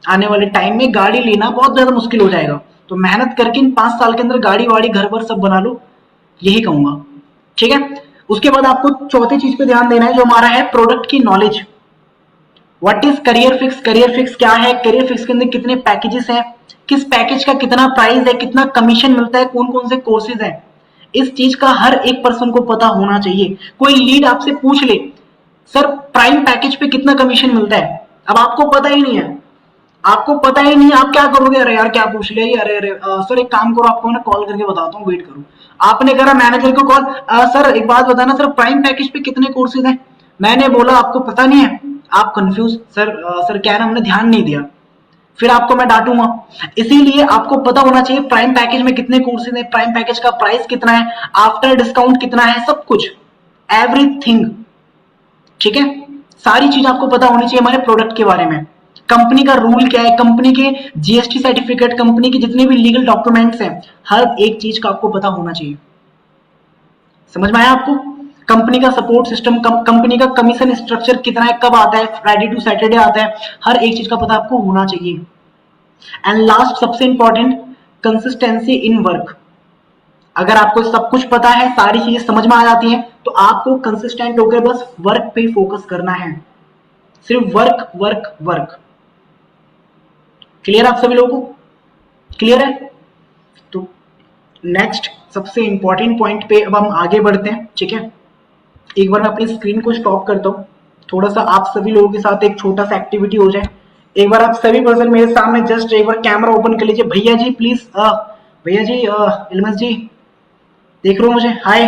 आने वाले टाइम में गाड़ी लेना बहुत ज्यादा मुश्किल हो जाएगा, तो मेहनत करके इन 5 साल के अंदर गाड़ी वाड़ी घर पर सब बना लो, यही कहूंगा, ठीक है। उसके बाद आपको चौथी चीज पे ध्यान देना है जो हमारा है प्रोडक्ट की knowledge. What is career fix, career fix क्या है, करियर फिक्स के अंदर कितने पैकेजेस हैं, किस पैकेज का कितना प्राइस है, कितना कमीशन मिलता है, कौन कौन से कोर्सेज हैं, इस चीज का हर एक पर्सन को पता होना चाहिए। कोई लीड आपसे पूछ ले सर प्राइम पैकेज पे कितना कमीशन मिलता है, अब आपको पता ही नहीं है, आपको पता ही नहीं, आप क्या करोगे, अरे यार क्या पूछ लिया, अरे अरे सर एक काम करो, आपको मैं कॉल करके बताता हूँ, वेट करो। आपने करा मैनेजर को कॉल, सर एक बात बताना सर प्राइम पैकेज पे कितने कोर्सेज हैं, मैंने बोला आपको पता नहीं है, आप कंफ्यूज, सर क्या है ना हमने ध्यान नहीं दिया, फिर आपको मैं डांटूंगा। इसीलिए आपको पता होना चाहिए प्राइम पैकेज में कितने कोर्सेज हैं, प्राइम पैकेज का प्राइस कितना है, आफ्टर डिस्काउंट कितना है, सब कुछ, एवरीथिंग, ठीक है। सारी चीज आपको पता होनी चाहिए हमारे प्रोडक्ट के बारे में। कंपनी का रूल क्या है, कंपनी के जीएसटी सर्टिफिकेट, कंपनी के जितने भी लीगल डॉक्यूमेंट्स हैं, हर एक चीज का आपको पता होना चाहिए। समझ में आया आपको? कंपनी का सपोर्ट सिस्टम, कंपनी का कमीशन स्ट्रक्चर कितना है, कब आता है, फ्राइडे टू सैटरडे आता है, हर एक चीज का पता आपको होना चाहिए। एंड लास्ट सबसे इंपॉर्टेंट, कंसिस्टेंसी इन वर्क। अगर आपको सब कुछ पता है, सारी चीजें समझ में आ जाती हैं, तो आपको कंसिस्टेंट होकर बस वर्क पे फोकस करना है, सिर्फ वर्क वर्क वर्क। क्लियर आप सभी लोगों को? क्लियर है? तो नेक्स्ट सबसे इंपॉर्टेंट पॉइंट पे अब हम आगे बढ़ते हैं, ठीक है। एक बार मैं अपनी स्क्रीन को स्टॉप करता हूँ, थोड़ा सा आप सभी लोगों के साथ एक छोटा सा एक्टिविटी हो जाए। एक बार आप सभी पर्सन मेरे सामने जस्ट एक बार कैमरा ओपन कर लीजिए। भैया जी प्लीज, भैया जी, इल्मस जी, देख रहे हो मुझे? हाय,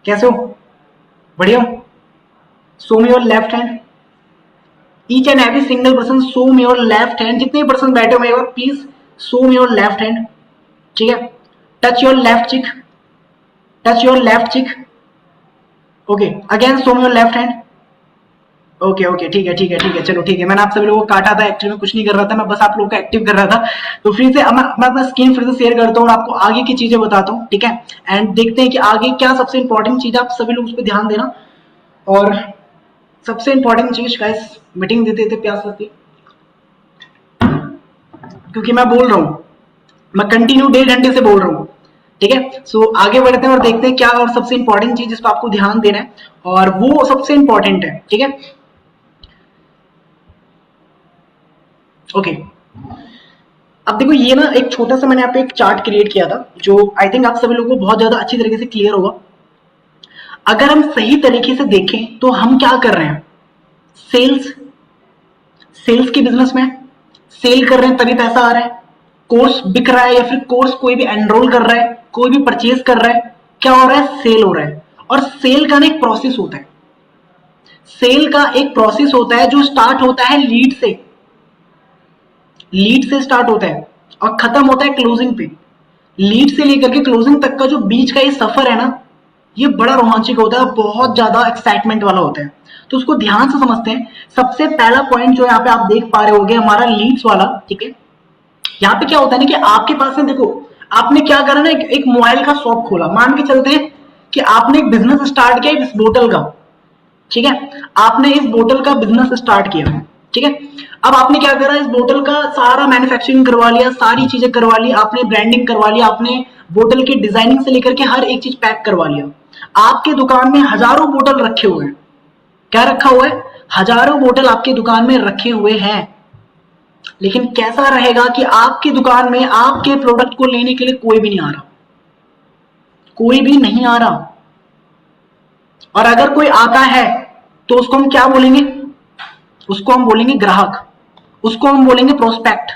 कैसे हो? बढ़िया। Show me your left hand, each and every single person show me your left hand. जितने पर्सन बैठे हुए हैं please show me your left hand, ठीक है। टच योर लेफ्ट चिक, टच योर लेफ्ट चिक, okay. Again show me your left hand, okay okay, ठीक है ठीक है ठीक है, चलो ठीक है। मैंने आप सभी लोगों को काटा था, एक्चुअली में कुछ नहीं कर रहा था, मैं बस आप लोगों को एक्टिव कर रहा था। तो फिर से मैं अपना स्क्रीन फिर से शेयर करता हूँ और आपको आगे की चीजें बताता हूँ, ठीक है। एंड देखते हैं कि आगे क्या सबसे इंपॉर्टेंट चीज, आप सभी लोग उस पर ध्यान देना। और सबसे इंपॉर्टेंट चीज गाइस, मीटिंग देते देते प्यास लगती, क्योंकि मैं बोल रहा हूँ, मैं कंटिन्यू 1.5 घंटे से बोल रहा हूँ, ठीक है। सो आगे बढ़ते हैं और देखते हैं क्या और सबसे इंपॉर्टेंट चीज इस पर आपको ध्यान देना है, और वो सबसे इंपॉर्टेंट है, ठीक है। ओके, अब देखो ये ना एक छोटा सा मैंने यहाँ पे एक चार्ट क्रिएट किया था, जो आई थिंक आप सभी लोगों को बहुत ज्यादा अच्छी तरीके से क्लियर होगा। अगर हम सही तरीके से देखें तो हम क्या कर रहे हैं, सेल्स, सेल्स की बिजनेस में सेल कर रहे हैं तभी पैसा आ रहा है। कोर्स बिक रहा है या फिर कोर्स कोई भी एनरोल कर रहा है, कोई भी परचेज कर रहा है, क्या हो रहा है, सेल हो रहा है। और सेल का ना एक प्रोसेस होता है, सेल का एक प्रोसेस होता है जो स्टार्ट होता है लीड से, लीड से स्टार्ट होता है और खत्म होता है क्लोजिंग पे। लीड से लेकर के क्लोजिंग तक का जो बीच का ये सफर है ना, ये बड़ा रोमांचक होता है, बहुत ज्यादा एक्साइटमेंट वाला होता है। तो उसको ध्यान से समझते हैं। सबसे पहला पॉइंट जो यहाँ पे आप देख पा रहे होगे हमारा लीड्स वाला, ठीक है। यहाँ पे क्या होता है ना कि आपके पास में देखो, आपने क्या करा ना, एक मोबाइल का शॉप खोला, मान के चलते हैं कि आपने एक बिजनेस स्टार्ट किया इस बोतल का, ठीक है। आपने इस बोतल का बिजनेस स्टार्ट किया, ठीक है। अब आपने क्या करा, इस बोतल का सारा मैन्युफैक्चरिंग करवा लिया, सारी चीजें करवा ली आपने, ब्रांडिंग करवा लिया आपने, बोतल की डिजाइनिंग से लेकर के हर एक चीज पैक करवा लिया। आपके दुकान में हजारों बोतल रखे हुए हैं, क्या रखा हुआ है, हजारों बोतल आपकी दुकान में रखे हुए हैं। लेकिन कैसा रहेगा कि आपकी दुकान में आपके प्रोडक्ट को लेने के लिए कोई भी नहीं आ रहा, कोई भी नहीं आ रहा। और अगर कोई आता है तो उसको हम क्या बोलेंगे, उसको हम बोलेंगे ग्राहक, उसको हम बोलेंगे प्रोस्पेक्ट।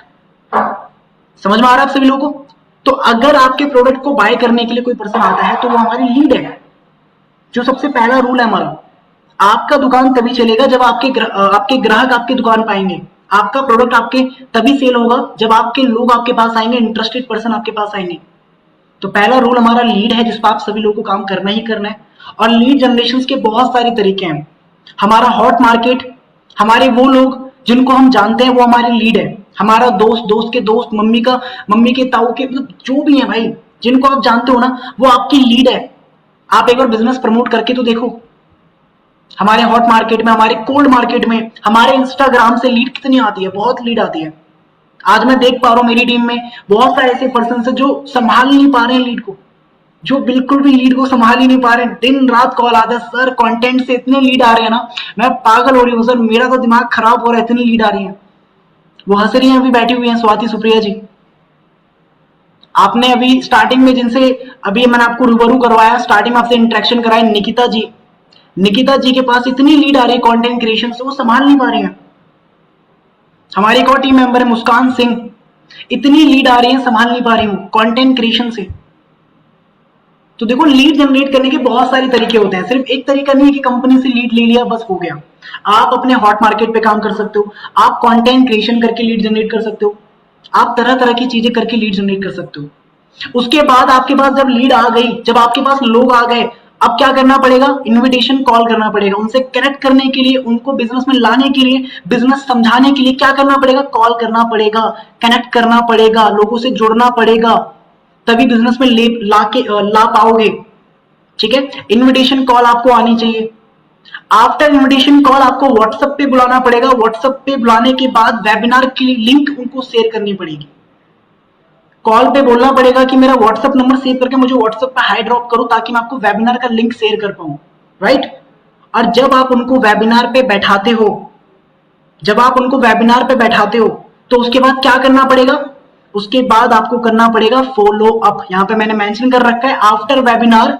समझ में आ रहा है आप सभी लोगों को? तो अगर आपके प्रोडक्ट को बाय करने के लिए कोई पर्सन आता है तो वो हमारी लीड है। जो सबसे पहला रूल है हमारा, आपका दुकान तभी चलेगा जब आपके ग्राहक आपकी दुकान पाएंगे, आपका प्रोडक्ट आपके तभी सेल होगा जब आपके लोग आपके पास आएंगे, इंटरेस्टेड पर्सन आपके पास आएंगे। तो पहला रूल हमारा लीड है, जिस पर आप सभी लोगों को काम करना ही करना है। और लीड जनरेशन के बहुत सारे तरीके हैं। हमारा हॉट मार्केट, हमारे वो लोग जिनको हम जानते हैं वो हमारी लीड है। हमारा दोस्त, दोस्त के दोस्त, मम्मी के ताऊ के, मतलब जो भी है भाई, जिनको आप जानते हो ना, वो आपकी लीड है। आप एक बार बिजनेस प्रमोट करके तो देखो, हमारे हॉट मार्केट में, हमारे कोल्ड मार्केट में, हमारे इंस्टाग्राम से लीड कितनी आती है, बहुत लीड आती है। आज मैं देख पा रहा हूं मेरी टीम में बहुत सारे ऐसे पर्सन है जो संभाल नहीं पा रहे हैं लीड को, जो बिल्कुल भी लीड को संभाल ही नहीं पा रहे हैं। दिन रात कॉल आता है, सर कंटेंट से इतने लीड आ रहे हैं ना, मैं पागल हो रही हूँ सर, मेरा तो दिमाग खराब हो रहा है, इतनी लीड आ रही है। वो हंस रही हैं, अभी बैठी हुई हैं स्वाति सुप्रिया जी। आपने अभी स्टार्टिंग में जिनसे अभी मैंने आपको रूबरू करवाया, स्टार्टिंग में आपसे इंटरेक्शन कराया, निकिता जी, निकिता जी के पास इतनी लीड आ रही है कंटेंट क्रिएशन से, वो संभाल नहीं पा रही हैं। हमारी एक और टीम मेंबर है मुस्कान सिंह, इतनी लीड आ रही है, संभाल नहीं पा रही हूँ कंटेंट क्रिएशन से। तो देखो, लीड जनरेट करने के बहुत सारे तरीके होते हैं, सिर्फ एक तरीका नहीं है कि कंपनी से लीड ले लिया बस हो गया। आप अपने हॉट मार्केट पे काम कर सकते हो, आप कंटेंट क्रिएशन करके लीड जनरेट कर सकते हो, आप तरह तरह की चीजें करके लीड जनरेट कर सकते हो। उसके बाद आपके पास जब लीड आ गई, जब आपके पास लोग आ गए, अब क्या करना पड़ेगा, इनविटेशन कॉल करना पड़ेगा, उनसे कनेक्ट करने के लिए, उनको बिजनेस में लाने के लिए, बिजनेस समझाने के लिए क्या करना पड़ेगा, कॉल करना पड़ेगा, कनेक्ट करना पड़ेगा, लोगों से जुड़ना पड़ेगा, तभी बिजनेस में ला पाओगे। ठीक है, इनविटेशन कॉल आपको आनी चाहिए। आफ्टर इनविटेशन कॉल आपको व्हाट्सएप पे बुलाना पड़ेगा, व्हाट्सएप पे बुलाने के बाद वेबिनार की लिंक उनको शेयर करनी पड़ेगी। कॉल पे बोलना पड़ेगा कि मेरा व्हाट्सएप नंबर सेव करके मुझे व्हाट्सएप पे हाई ड्रॉप करो ताकि मैं आपको वेबिनार का लिंक शेयर कर पाऊं, राइट। और जब आप उनको वेबिनार पे बैठाते हो, जब आप उनको वेबिनार पे बैठाते हो तो उसके बाद क्या करना पड़ेगा, उसके बाद आपको करना पड़ेगा फॉलो अप। यहां पे मैंने मेंशन कर रखा है आफ्टर वेबिनार,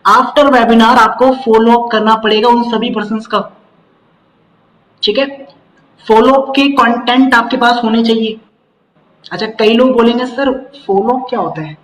आफ्टर वेबिनार आपको फॉलो अप करना पड़ेगा उन सभी पर्संस का, ठीक है। फॉलो अप के कंटेंट आपके पास होने चाहिए। अच्छा, कई लोग बोलेंगे सर फॉलो अप क्या होता है,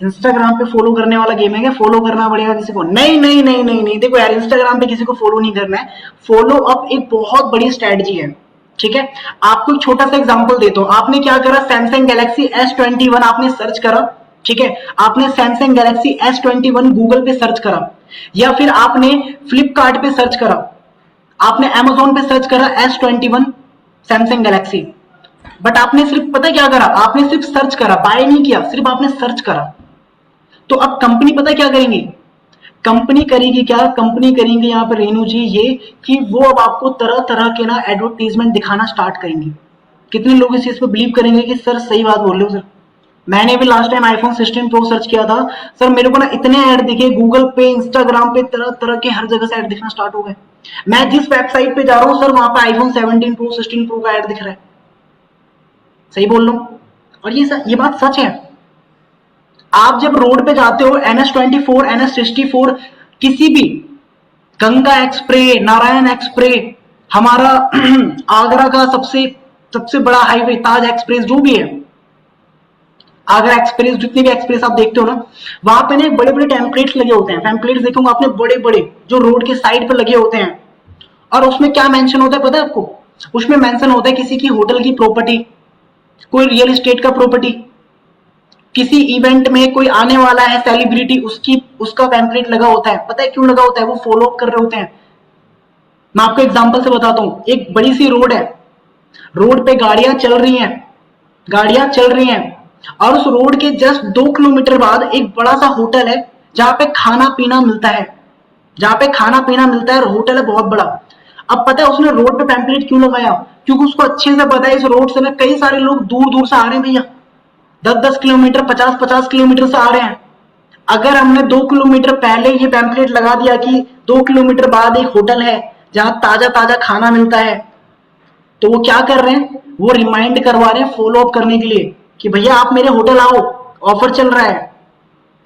इंस्टाग्राम पे फॉलो करने वाला गेम है क्या, फॉलो करना पड़ेगा किसी को? नहीं नहीं नहीं नहीं नहीं, देखो यार, इंस्टाग्राम पे किसी को फॉलो नहीं करना है। फॉलो अप एक बहुत बड़ी स्ट्रेटजी है, ठीक है। आपको एक छोटा सा एग्जांपल देता हूं। आपने क्या करा, सैमसंग गैलेक्सी S21 आपने सर्च करा, ठीक है। आपने सैमसंग गैलेक्सी S21 गूगल पे सर्च करा, या फिर आपने फ्लिपकार्ट पे सर्च करा, आपने अमेजोन पे सर्च करा S21 सैमसंग गैलेक्सी, बट आपने सिर्फ पता क्या करा, आपने सिर्फ सर्च करा, बाय नहीं किया, सिर्फ आपने सर्च करा। तो अब कंपनी पता क्या करेंगी, कंपनी करेगी क्या, कंपनी करेंगे यहाँ पर रेनू जी ये कि वो अब आपको तरह तरह के ना एडवर्टीजमेंट दिखाना स्टार्ट करेंगे। कितने लोग इस चीज पे बिलीव करेंगे कि सर सही बात बोल रहे हो सर, मैंने भी last time iPhone 16 pro search किया था सर, मेरे को ना इतने ऐड दिखे गूगल पे, इंस्टाग्राम पे, तरह तरह के हर जगह से ऐड दिखना स्टार्ट हो गए। मैं जिस वेबसाइट पे जा रहा हूँ सर, वहां पे आईफोन 17 प्रो 16 प्रो का ऐड दिख रहा है। सही बोल रहा हूँ, और ये बात सच है। आप जब रोड पे जाते हो, NS24, NS64, किसी भी, गंगा एक्सप्रे, नारायण एक्सप्रे, हमारा आगरा का सबसे बड़ा हाईवे ताज एक्सप्रेस जो भी है, आगरा एक्सप्रेस, जितने भी एक्सप्रेस आप देखते हो ना, वहां पे ना बड़े बड़े टेम्पलेट्स लगे होते हैं। टेम्पलेट्स देखोगे आपने, बड़े बड़े जो रोड के साइड पे लगे होते हैं। और उसमें क्या मेंशन होता है पता है आपको, उसमें मेंशन होता है किसी की होटल की प्रॉपर्टी, कोई रियल एस्टेट का प्रॉपर्टी, किसी इवेंट में कोई आने वाला है सेलिब्रिटी, उसका पैम्पलेट लगा होता है। पता है क्यों लगा होता है, वो फॉलो अप कर रहे होते हैं। मैं आपको एग्जांपल से बताता हूं, एक बड़ी सी रोड है, रोड पे गाड़ियां चल रही हैं, गाड़ियां चल रही हैं, और उस रोड के जस्ट 2 किलोमीटर बाद एक बड़ा सा होटल है जहां पे खाना पीना मिलता है, जहां पे खाना पीना मिलता है, और होटल है बहुत बड़ा। अब पता है उसने रोड पे पैम्पलेट क्यों लगाया, क्योंकि उसको अच्छे से पता है इस रोड से ना कई सारे लोग दूर दूर से आ रहे हैं भैया, 10-10 किलोमीटर, 50-50 किलोमीटर से आ रहे हैं। अगर हमने 2 किलोमीटर पहले ये पैम्पलेट लगा दिया कि 2 किलोमीटर बाद एक होटल है जहां ताजा ताजा खाना मिलता है, तो वो क्या कर रहे हैं, वो रिमाइंड करवा रहे हैं फॉलो अप करने के लिए कि भैया आप मेरे होटल आओ, ऑफर चल रहा है।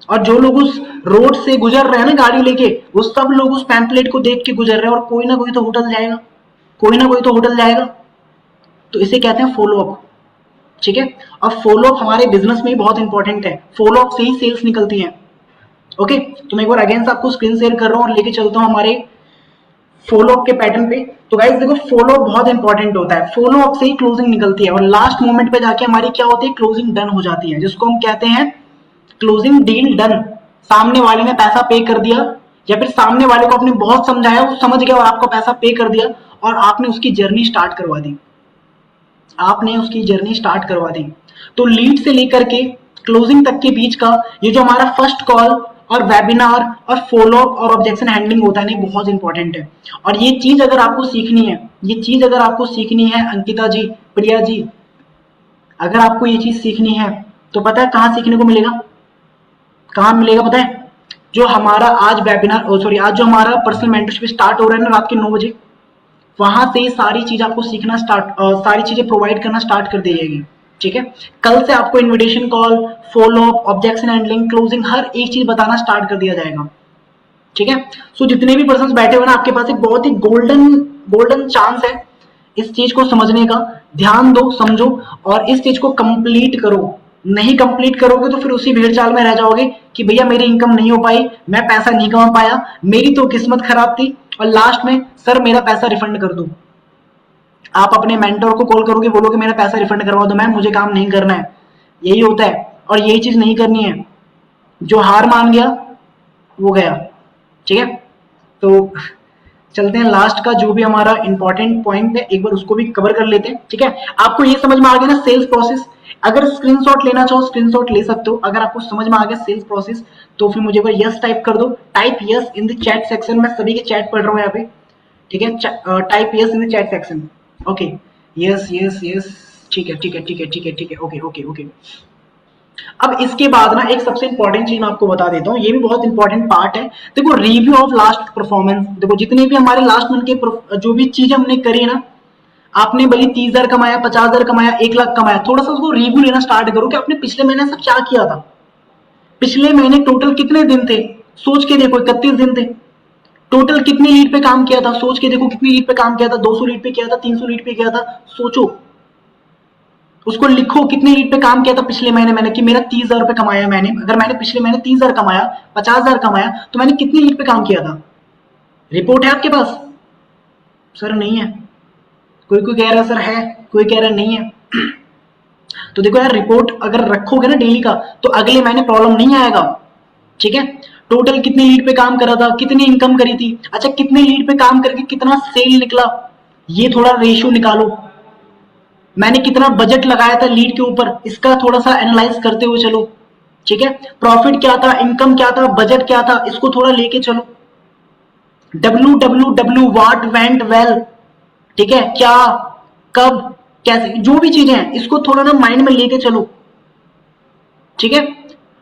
और जो लोग उस रोड से गुजर रहे हैं ना गाड़ी लेके, वो सब लोग उस पैम्पलेट को देख के गुजर रहे हैं, और कोई ना कोई तो होटल जाएगा, कोई ना कोई तो होटल जाएगा। तो इसे कहते हैं फॉलो अप, ठीक है। और फॉलो अप हमारे बिजनेस में भी बहुत इंपॉर्टेंट है, फॉलो अप से ही सेल्स निकलती हैं। ओके, तो मैं एक बार अगेन से आपको स्क्रीन शेयर कर रहा हूँ और लेके चलता हूँ हमारे फॉलो अप के पैटर्न पे। तो गाइस देखो, फॉलो अप बहुत इंपॉर्टेंट होता है, फॉलो अप से ही क्लोजिंग निकलती है, और लास्ट मोमेंट पे जाके हमारी क्या होती है, क्लोजिंग डन हो जाती है, जिसको हम कहते हैं क्लोजिंग डील डन। सामने वाले ने पैसा पे कर दिया, या फिर सामने वाले को आपने बहुत समझाया, वो समझ गया और आपको पैसा पे कर दिया, और आपने उसकी जर्नी स्टार्ट करवा दी, आपने उसकी जर्नी स्टार्ट करवा दी। तो लीड से लेकर के क्लोजिंग तक के बीच का ये जो हमारा फर्स्ट कॉल और वेबिनार और फॉलो अप और ऑब्जेक्शन हैंडलिंग होता है, बहुत इंपॉर्टेंट है। और ये चीज अगर आपको सीखनी है, ये चीज अगर आपको सीखनी है अंकिता जी, प्रिया जी, अगर आपको ये चीज सीखनी है तो पता है कहाँ सीखने को मिलेगा, कहाँ मिलेगा पता है, जो हमारा आज वेबिनार, सॉरी, आज जो हमारा पर्सनल मेंटरशिप स्टार्ट हो रहा है ना रात के 9 बजे, वहां से ये सारी चीज आपको सीखना सारी चीजें प्रोवाइड करना स्टार्ट कर दी जाएगी, ठीक है। कल से आपको invitation call, follow up, objection handling, closing, हर एक चीज बताना स्टार्ट कर दिया जाएगा, ठीक है। सो जितने भी पर्सन बैठे हुए ना, आपके पास एक बहुत ही गोल्डन चांस है इस चीज को समझने का। ध्यान दो, समझो, और इस चीज को कंप्लीट करो। नहीं कंप्लीट करोगे तो फिर उसी भेड़ चाल में रह जाओगे कि भैया मेरी इनकम नहीं हो पाई, मैं पैसा नहीं कमा पाया, मेरी तो किस्मत खराब थी, और लास्ट में सर मेरा पैसा रिफंड कर दो। आप अपने मेंटर को कॉल करोगे, बोलोगे मेरा पैसा रिफंड करवा दो मैम, मुझे काम नहीं करना है। यही होता है, और यही चीज नहीं करनी है। जो हार मान गया वो गया, ठीक है। तो चलते हैं लास्ट का जो भी हमारा इंपॉर्टेंट पॉइंट है, एक बार उसको भी कवर कर लेते हैं, ठीक है। आपको ये समझ में आ गया ना सेल्स प्रोसेस, अगर स्क्रीनशॉट लेना चाहो स्क्रीनशॉट ले सकते हो। अगर आपको समझ में आ गया सेल्स प्रोसेस तो फिर मुझे यस टाइप कर दो, type yes in the chat section. मैं सभी के चैट पढ़ रहा हूँ यहाँ पे, ठीक है। Type yes in the chat section, okay, yes yes yes, ठीक है ठीक है ठीक है ठीक है ठीक है, ओके ओके ओके। अब इसके बाद ना एक सबसे इंपॉर्टेंट चीज मैं आपको बता देता हूँ, ये भी बहुत इंपॉर्टेंट पार्ट है। देखो, रिव्यू ऑफ लास्ट परफॉर्मेंस, देखो जितने भी हमारे लास्ट मंथ के जो भी चीजें हमने करी ना, आपने भले 30,000 कमाया, 50,000 कमाया, 1 लाख कमाया, थोड़ा सा उसको रिव्यू लेना स्टार्ट करो कि आपने पिछले महीने ऐसा क्या किया था। पिछले महीने टोटल कितने दिन थे, सोच के देखो। 31 दिन थे। टोटल कितनी लीड पे काम किया था, सोच के देखो। कितनी लीड पे काम किया था, 200 लीड पे किया था, 300 लीड पे किया था, सोचो। उसको लिखो कितनी लीड पे काम किया था पिछले महीने मैंने, कि मेरा 30,000 रुपए कमाया मैंने। अगर मैंने पिछले महीने 30,000 कमाया, 50,000 कमाया, तो मैंने कितनी लीड पे काम किया था। रिपोर्ट है आपके पास? सर नहीं है। कोई कोई कह रहा है सर है, कोई कह रहा है नहीं है। तो देखो यार, रिपोर्ट अगर रखोगे ना डेली का, तो अगले महीने प्रॉब्लम नहीं आएगा। ठीक है। टोटल कितनी लीड पे काम करा था, कितनी इनकम करी थी, अच्छा कितनी लीड पे काम करके कितना सेल निकला, ये थोड़ा रेशियो निकालो। मैंने कितना बजट लगाया था लीड के ऊपर, इसका थोड़ा सा एनालाइज करते हुए चलो। ठीक है। प्रॉफिट क्या था, इनकम क्या था, बजट क्या था, इसको थोड़ा लेके चलो। WWW what went well. ठीक है। क्या, कब, कैसे, जो भी चीजें हैं इसको थोड़ा ना माइंड में लेके चलो। ठीक है।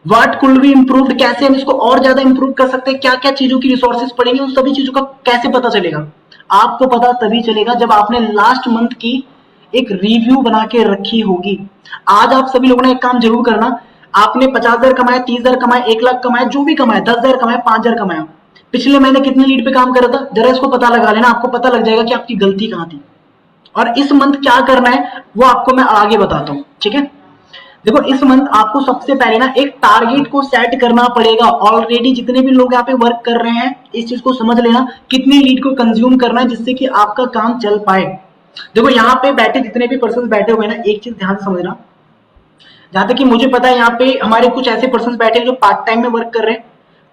व्हाट कुड बी इम्प्रूव्ड, कैसे हम इसको और ज्यादा इंप्रूव कर सकते हैं, क्या क्या चीजों की रिसोर्सेज पड़ेंगे, उन सभी चीजों का कैसे पता चलेगा। आपको पता तभी चलेगा जब आपने लास्ट मंथ की एक रिव्यू बना के रखी होगी। आज आप सभी लोगों ने एक काम जरूर करना। आपने 50,000 कमाया, 30,000 कमाया, 1 लाख कमाया, जो भी कमाया, 10,000 कमाया, 5,000 कमाया, पिछले महीने कितनी लीड पे काम कर रहा था, जरा इसको पता लगा लेना। आपको पता लग जाएगा कि आपकी गलती कहां थी, और इस मंथ क्या करना है वो आपको मैं आगे बताता हूं। ठीक है। देखो, इस मंथ आपको सबसे पहले ना एक टारगेट को सेट करना पड़ेगा। ऑलरेडी जितने भी लोग यहाँ पे वर्क कर रहे हैं, इस चीज को समझ लेना, कितनी लीड को कंज्यूम करना है जिससे कि आपका काम चल पाए। देखो, यहाँ पे बैठे जितने भी पर्सन बैठे हुए हैं ना, एक चीज ध्यान से समझना। जहां तक कि मुझे पता है, यहाँ पे हमारे कुछ ऐसे पर्सन बैठे हैं जो पार्ट टाइम में वर्क कर रहे हैं,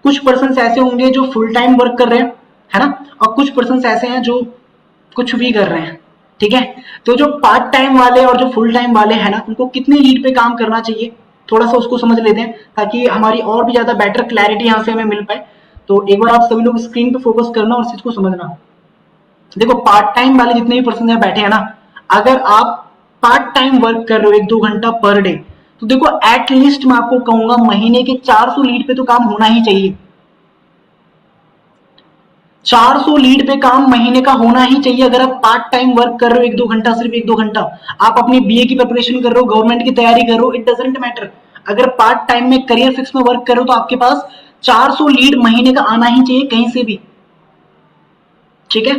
कुछ पर्सन ऐसे होंगे जो फुल टाइम वर्क कर रहे हैं, है ना, और कुछ पर्सन ऐसे हैं जो कुछ भी कर रहे हैं। ठीक है। तो जो पार्ट टाइम वाले और जो फुल टाइम वाले हैं ना, उनको कितनी लीड पे काम करना चाहिए, थोड़ा सा उसको समझ लेते हैं, ताकि हमारी और भी ज्यादा बेटर क्लैरिटी यहाँ से हमें मिल पाए। तो एक बार आप सभी लोग स्क्रीन पे फोकस करना और इस चीज को समझना। देखो, पार्ट टाइम वाले जितने भी पर्सन यहाँ बैठे हैं ना, अगर आप पार्ट टाइम वर्क कर रहे हो 1-2 घंटा पर डे, तो देखो एटलीस्ट मैं आपको कहूंगा महीने के 400 लीड पे तो काम होना ही चाहिए। 400 लीड पे काम महीने का होना ही चाहिए। अगर आप पार्ट टाइम वर्क कर रहे हो 1-2 घंटा, सिर्फ 1-2 घंटा, आप अपनी बीए की प्रिपरेशन कर रहे हो, गवर्नमेंट की तैयारी कर रहे हो, इट डजेंट मैटर। अगर पार्ट टाइम में करियर फिक्स में वर्क कर रहे हो, तो आपके पास 400 लीड महीने का आना ही चाहिए कहीं से भी। ठीक है।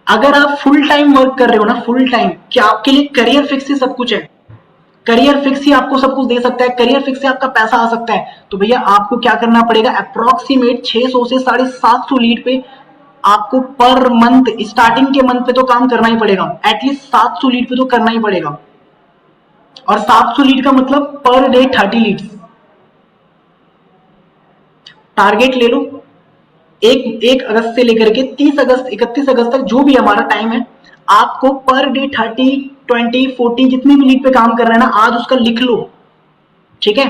अगर आप फुल टाइम वर्क कर रहे हो ना, फुल टाइम, क्या आपके लिए करियर फिक्स ही सब कुछ है? करियर फिक्स ही आपको सब कुछ दे सकता है, करियर फिक्स से आपका पैसा आ सकता है। तो भैया आपको क्या करना पड़ेगा, अप्रोक्सीमेट 600 से 750 लीड पे आपको पर मंथ, स्टार्टिंग के मंथ पे तो काम करना ही पड़ेगा। एटलीस्ट 700 लीड पे तो करना ही पड़ेगा। और 700 लीड का मतलब पर डे 30 लीड्स। टारगेट ले लो। 1 अगस्त से लेकर के 30 अगस्त, 31 अगस्त तक जो भी हमारा टाइम है, आपको पर डे 30, 20, 40 जितनी भी लीड पे काम कर रहे हैं ना, आज उसका लिख लो। ठीक है।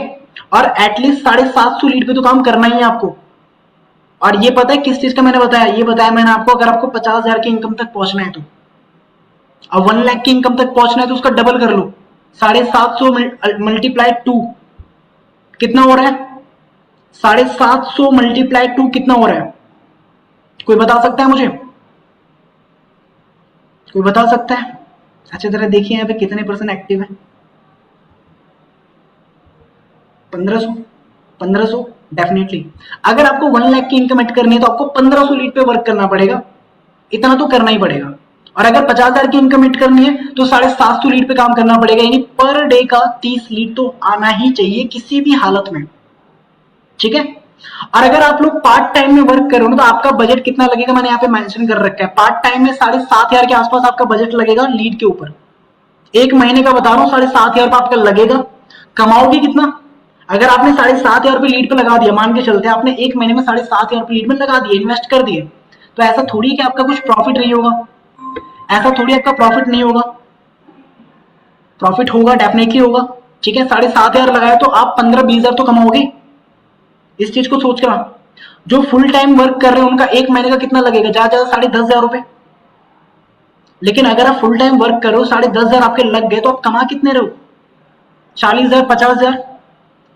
और एटलीस्ट 750 लीड पे तो काम करना ही है आपको। और ये पता है किस चीज का मैंने बताया, ये बताया मैंने आपको, अगर आपको 50,000 की इनकम तक पहुंचना है तो, अब 1 लाख की इनकम तक पहुंचना है तो उसका डबल कर लो। 750 मल्टीप्लाई 2 कितना हो रहा है? 750 मल्टीप्लाई 2 कितना हो रहा है? कोई बता सकता है मुझे? कोई बता सकता है? अच्छा जरा देखिए यहाँ पे कितने पर्सन एक्टिव है। 1500। 1500 डेफिनेटली। अगर आपको 1 लाख की इनकम एड करनी है तो आपको 1500 लीड पे वर्क करना पड़ेगा। इतना तो करना ही पड़ेगा। और अगर 50,000 की इनकम एड करनी है तो 750 लीड पे काम करना पड़ेगा। यानी पर डे का 30 लीड तो आना ही चाहिए किसी भी हालत में। ठीक है। और अगर आप लोग पार्ट टाइम में वर्क कर रहे हो ना, तो आपका बजट कितना लगेगा मैंने यहाँ पे मेंशन कर रखा है। पार्ट टाइम में 7,500 के आसपास आपका बजट लगेगा लीड के ऊपर। एक महीने का बता रहा हूँ, 7,500 आपका लगेगा। कमाओगे कितना? अगर आपने 7,500 रुपए लीड पे लगा दिया, मान के चलते हैं आपने एक महीने में 7,500 रुपए लीड में लगा दिए, इन्वेस्ट कर दिए, तो ऐसा थोड़ी है कि आपका कुछ प्रॉफिट नहीं होगा। ऐसा थोड़ी आपका प्रॉफिट नहीं होगा। प्रॉफिट होगा, डेफिनेटली होगा। ठीक है। 7,500 लगाया तो आप 15-20 हजार तो कमाओगे। इस चीज को सोच कर, जो फुल टाइम वर्क कर रहे हैं उनका एक महीने का कितना लगेगा? ज्यादा ज्यादा 10,500 रुपए। लेकिन अगर आप फुल टाइम वर्क कर रहे हो, 10,500 आपके लग गए, तो आप कमा कितने रहे हो? 40,000, 50,000।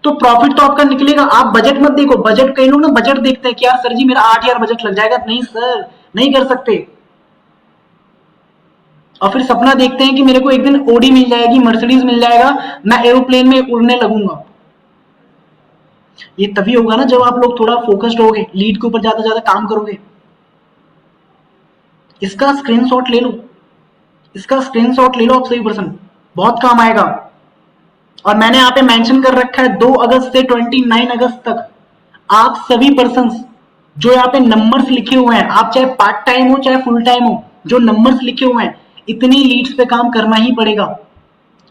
तो प्रॉफिट तो आपका निकलेगा। आप बजट मत देखो। बजट, कई लोग ना बजट देखते हैं कि यार सर जी मेरा 8,000 बजट लग जाएगा। नहीं सर, नहीं कर सकते। और फिर सपना देखते हैं कि मेरे को एक दिन ओडी मिल जाएगी, मर्सिडीज मिल जाएगा, मैं एरोप्लेन में उड़ने लगूंगा। ये तभी होगा ना जब आप लोग थोड़ा फोकस्ड होगे, लीड के ऊपर ज्यादा ज्यादा काम करोगे। इसका स्क्रीनशॉट ले लो, इसका स्क्रीनशॉट ले लो आप सभी पर्सन, बहुत काम आएगा। और मैंने यहाँ पे मेंशन कर रखा है 2 अगस्त से 29 अगस्त तक आप सभी पर्सन जो यहाँ पे नंबर्स लिखे हुए हैं, आप चाहे पार्ट टाइम हो चाहे फुल टाइम हो, जो नंबर्स लिखे हुए हैं इतनी लीड्स पे काम करना ही पड़ेगा।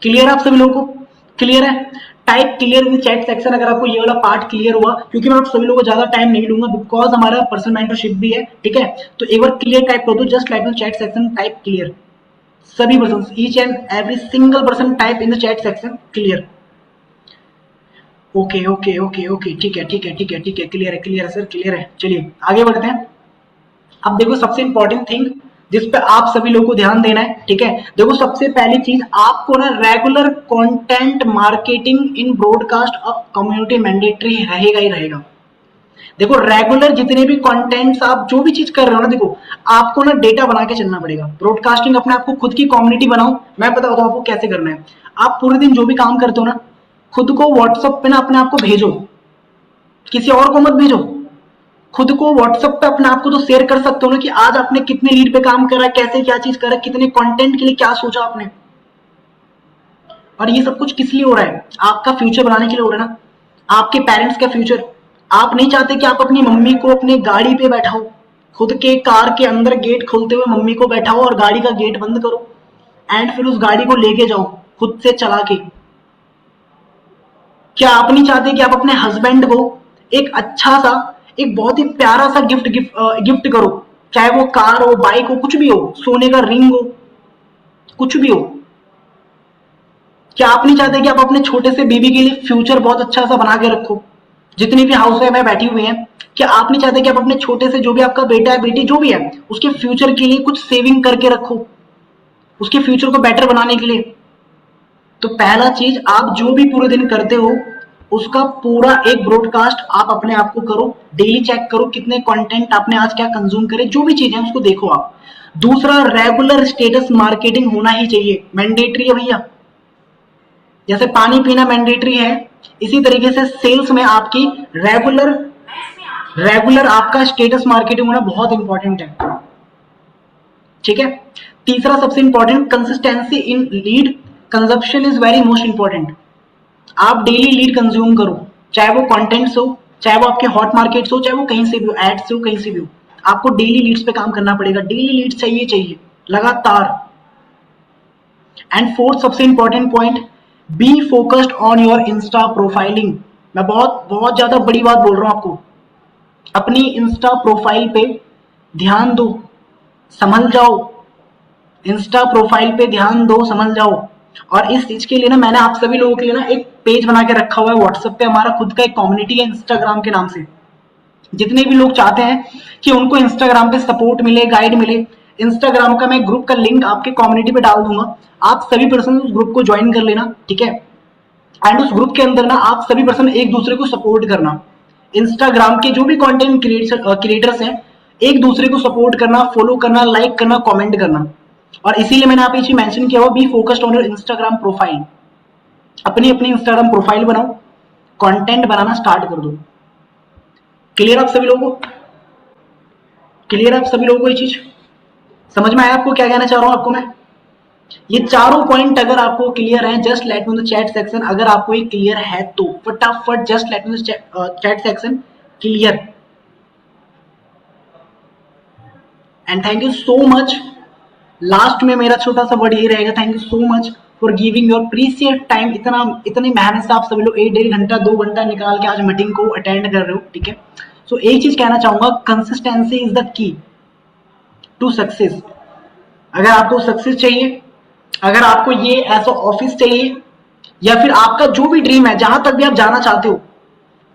क्लियर आप सभी लोगों को? क्लियर है? Type clear in chat section अगर आपको ये वाला पार्ट क्लियर हुआ, क्योंकि मैं आप सभी लोगों को ज्यादा टाइम नहीं लूंगा बिकॉज हमारा पर्सनल मेंटरशिप भी है, ठीक है? तो एक बार क्लियर टाइप कर दो, just type in chat section type clear. सभी person, each and every single person type in the chat section clear. Okay okay okay okay, ठीक है ठीक है ठीक है ठीक है, क्लियर है सर, क्लियर है। चलिए आगे बढ़ते हैं। अब देखो सबसे इंपॉर्टेंट थिंग जिस पे आप सभी लोगों को ध्यान देना है, ठीक है? देखो सबसे पहली चीज आपको ना regular content marketing in broadcast और कम्युनिटी मैंडेटरी रहेगा ही रहेगा। देखो रेगुलर जितने भी कंटेंट्स आप जो भी चीज कर रहे हो ना, देखो आपको ना डेटा बना के चलना पड़ेगा। ब्रॉडकास्टिंग अपने आपको खुद की कम्युनिटी बनाओ, मैं बताता हूँ आपको कैसे करना है। आप पूरे दिन जो भी काम करते हो ना, खुद को व्हाट्सएप पे ना अपने आप को भेजो, किसी और को मत भेजो। खुद को व्हाट्सएप पे अपने आप को तो शेयर कर सकते हो ना कि आज आपने कितने लीड पे काम करा, कैसे क्या चीज करा, कितने कंटेंट के लिए क्या सोचा आपने। और ये सब कुछ किस लिए हो रहा है? आपका फ्यूचर बनाने के लिए हो रहा है ना, आपके पेरेंट्स का फ्यूचर। आप नहीं चाहते कि आप अपनी मम्मी को अपने गाड़ी पे बैठाओ, खुद के कार के अंदर गेट खोलते हुए मम्मी को बैठाओ और गाड़ी का गेट बंद करो एंड फिर उस गाड़ी को लेके जाओ खुद से चला के। क्या आप नहीं चाहते कि आप अपने हस्बैंड को एक अच्छा सा, एक बहुत ही प्यारा सा गिफ्ट करो, चाहे वो कार हो, बाइक हो, कुछ भी हो, सोने का रिंग हो, कुछ भी हो। क्या आप नहीं चाहते कि आप अपने छोटे से बेबी के लिए फ्यूचर बहुत अच्छा सा बना के रखो? जितनी भी हाउस वाइफ बैठी हुई हैं, क्या आप नहीं चाहते कि आप अपने छोटे से जो भी आपका बेटा है, बेटी जो भी है, उसके फ्यूचर के लिए कुछ सेविंग करके रखो, उसके फ्यूचर को बेटर बनाने के लिए? तो पहला चीज, आप जो भी पूरे दिन करते हो उसका पूरा एक ब्रॉडकास्ट आप अपने आप को करो, डेली चेक करो कितने कंटेंट आपने आज क्या कंज्यूम करे, जो भी चीज है उसको देखो आप। दूसरा, रेगुलर स्टेटस मार्केटिंग होना ही चाहिए, मैंडेटरी है भैया। जैसे पानी पीना मैंडेटरी है, इसी तरीके से सेल्स में आपकी रेगुलर आपका स्टेटस मार्केटिंग होना बहुत इंपॉर्टेंट है, ठीक है? तीसरा सबसे important, consistency in lead consumption is very most important. आप डेली लीड कंज्यूम करो, चाहे वो कंटेंट्स हो, चाहे वो आपके हॉट मार्केट्स हो, चाहे वो कहीं से भी हो, एड्स से हो, कहीं से भी हो, आपको डेली लीड्स पे काम करना पड़ेगा। डेली लीड्स चाहिए लगातार। एंड फोर्थ सबसे important point, be focused on your Insta profiling. मैं बहुत बहुत ज्यादा बड़ी बात बोल रहा हूं आपको, अपनी इंस्टा प्रोफाइल पे ध्यान दो, संभल जाओ। इंस्टा प्रोफाइल पे ध्यान दो, संभल जाओ। और इस चीज के लिए ना मैंने आप सभी लोगों के लिए ना एक पेज बना के रखा हुआ है व्हाट्सएप पे, हमारा खुद का एक कम्युनिटी है इंस्टाग्राम के नाम से। जितने भी लोग चाहते हैं कि उनको इंस्टाग्राम पे सपोर्ट मिले, गाइड मिले, इंस्टाग्राम का मैं ग्रुप का लिंक आपके कम्युनिटी पे डाल दूंगा, आप सभी पर्सन उस ग्रुप को ज्वाइन कर लेना, ठीक है? एंड उस ग्रुप के अंदर ना आप सभी पर्सन एक दूसरे को सपोर्ट करना। इंस्टाग्राम के जो भी कंटेंट क्रिएटर्स हैं, एक दूसरे को सपोर्ट करना, फॉलो करना, लाइक करना, कमेंट करना। और इसीलिए मैंने आप ये मेंशन किया हुआ, be focused on your Instagram profile. अपनी अपनी इंस्टाग्राम प्रोफाइल बनाओ, कंटेंट बनाना स्टार्ट कर दो। क्लियर आप सभी लोगों को? क्लियर आप सभी लोगों को? ये चीज समझ में आया आपको क्या कहना चाह रहा हूं आपको मैं? ये चारों पॉइंट अगर आपको क्लियर है, just let me know the chat section. अगर आपको ये क्लियर है तो फटाफट just let me know chat section clear. And thank you so much. Last में मेरा छोटा सा वर्ड यही रहेगा, thank you so much for giving your precious time. इतनी मेहनत से आप सभी लोग 1-1.5 घंटा 2 घंटा निकाल के आज मीटिंग को अटेंड कर रहे हो, ठीक है? सो एक चीज कहना चाहूंगा, consistency is the key to success. अगर आपको सक्सेस चाहिए, अगर आपको ये ऐसा ऑफिस चाहिए, या फिर आपका जो भी ड्रीम है, जहां तक भी आप जाना चाहते हो,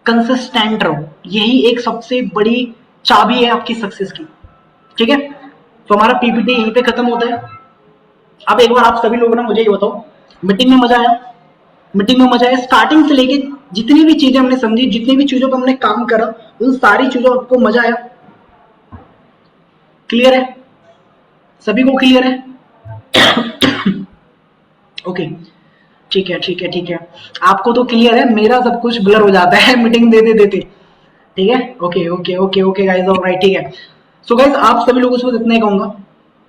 कंसिस्टेंट रहो। यही एक सबसे बड़ी चाबी है आपकी सक्सेस की, ठीक है? तो हमारा पीपीटी यहीं पे खत्म होता है। अब एक बार आप सभी लोग ना मुझे ये बताओ, मीटिंग में मजा आया? मीटिंग में मजा आया? स्टार्टिंग से लेके जितनी भी चीजें हमने समझी, जितनी भी चीजों पर हमने काम करा, उन सारी चीजों आपको मजा आया? क्लियर है? सभी को क्लियर है? ओके, ठीक है ठीक है ठीक है, आपको तो क्लियर है, मेरा सब कुछ ब्लर हो जाता है मीटिंग देते देते। ठीक है, okay okay okay okay guys, alright, ठीक है। सो गाइस, आप सभी लोगों से बस इतना ही कहूंगा,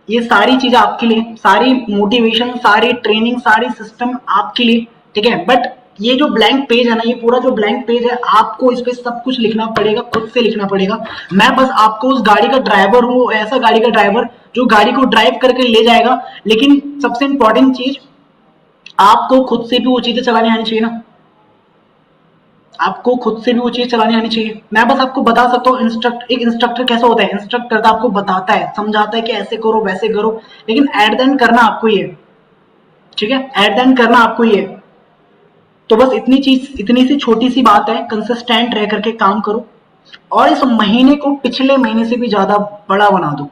ये सारी चीजें आपके लिए, सारी मोटिवेशन, सारी ट्रेनिंग, सारी सिस्टम आपके लिए, ठीक है। बट ये जो ब्लैंक पेज है ना, ये पूरा जो ब्लैंक पेज है, आपको इस पे सब कुछ लिखना पड़ेगा, खुद से लिखना पड़ेगा। मैं बस आपको उस गाड़ी का ड्राइवर हूँ, ऐसा गाड़ी का ड्राइवर जो गाड़ी को ड्राइव करके ले जाएगा। लेकिन सबसे इंपॉर्टेंट चीज, आपको खुद से भी वो चीजें चलानी आनी चाहिए ना, आपको खुद से भी वो चीज चलानी आनी चाहिए। मैं बस आपको बता सकता हूँ एक इंस्ट्रक्टर कैसा होता है, इंस्ट्रक्ट करता है, आपको बताता है, समझाता है कि ऐसे करो वैसे करो, लेकिन एट द एंड करना आपको ही है। ठीक है, एट द एंड करना आपको ही है। तो बस इतनी सी छोटी सी बात है, कंसिस्टेंट रह करके काम करो और इस महीने को पिछले महीने से भी ज्यादा बड़ा बना दो।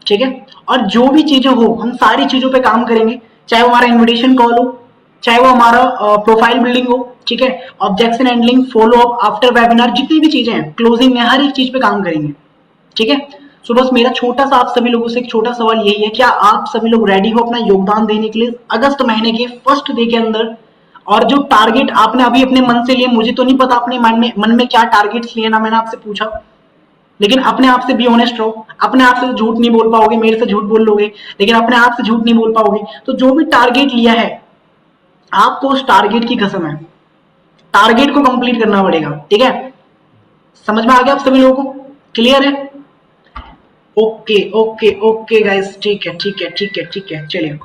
ठीक है, और जो भी चीजें हो, हम सारी चीजों पे काम करेंगे, चाहे वो हमारा इन्विटेशन कॉल हो, चाहे वो हमारा प्रोफाइल बिल्डिंग हो, ठीक है, objection handling, follow up after webinar, जितनी भी चीजें हैं, क्लोजिंग में, हर एक चीज पे काम करेंगे। ठीक है, सो बस मेरा छोटा सा आप सभी लोगों से एक छोटा सवाल यही है, क्या आप सभी लोग रेडी हो अपना योगदान देने के लिए अगस्त महीने के फर्स्ट डे के अंदर? और जो टारगेट आपने अभी अपने मन से लिए, मुझे तो नहीं पता अपने मन में क्या टारगेट्स लिए ना, मैंने आपसे पूछा, लेकिन अपने आप से बी ऑनेस्ट रहो, अपने आप से झूठ नहीं बोल पाओगे, मेरे से झूठ बोल लोगे, लेकिन अपने आप से झूठ नहीं बोल पाओगे। तो जो भी टारगेट लिया है, आपको उस टारगेट की कसम है, टारगेट को कंप्लीट करना पड़ेगा। ठीक है, समझ में आ गया आप सभी लोगों को? क्लियर है? ओके ओके ओके गाइस, ठीक है ठीक है ठीक है ठीक है, चलिए।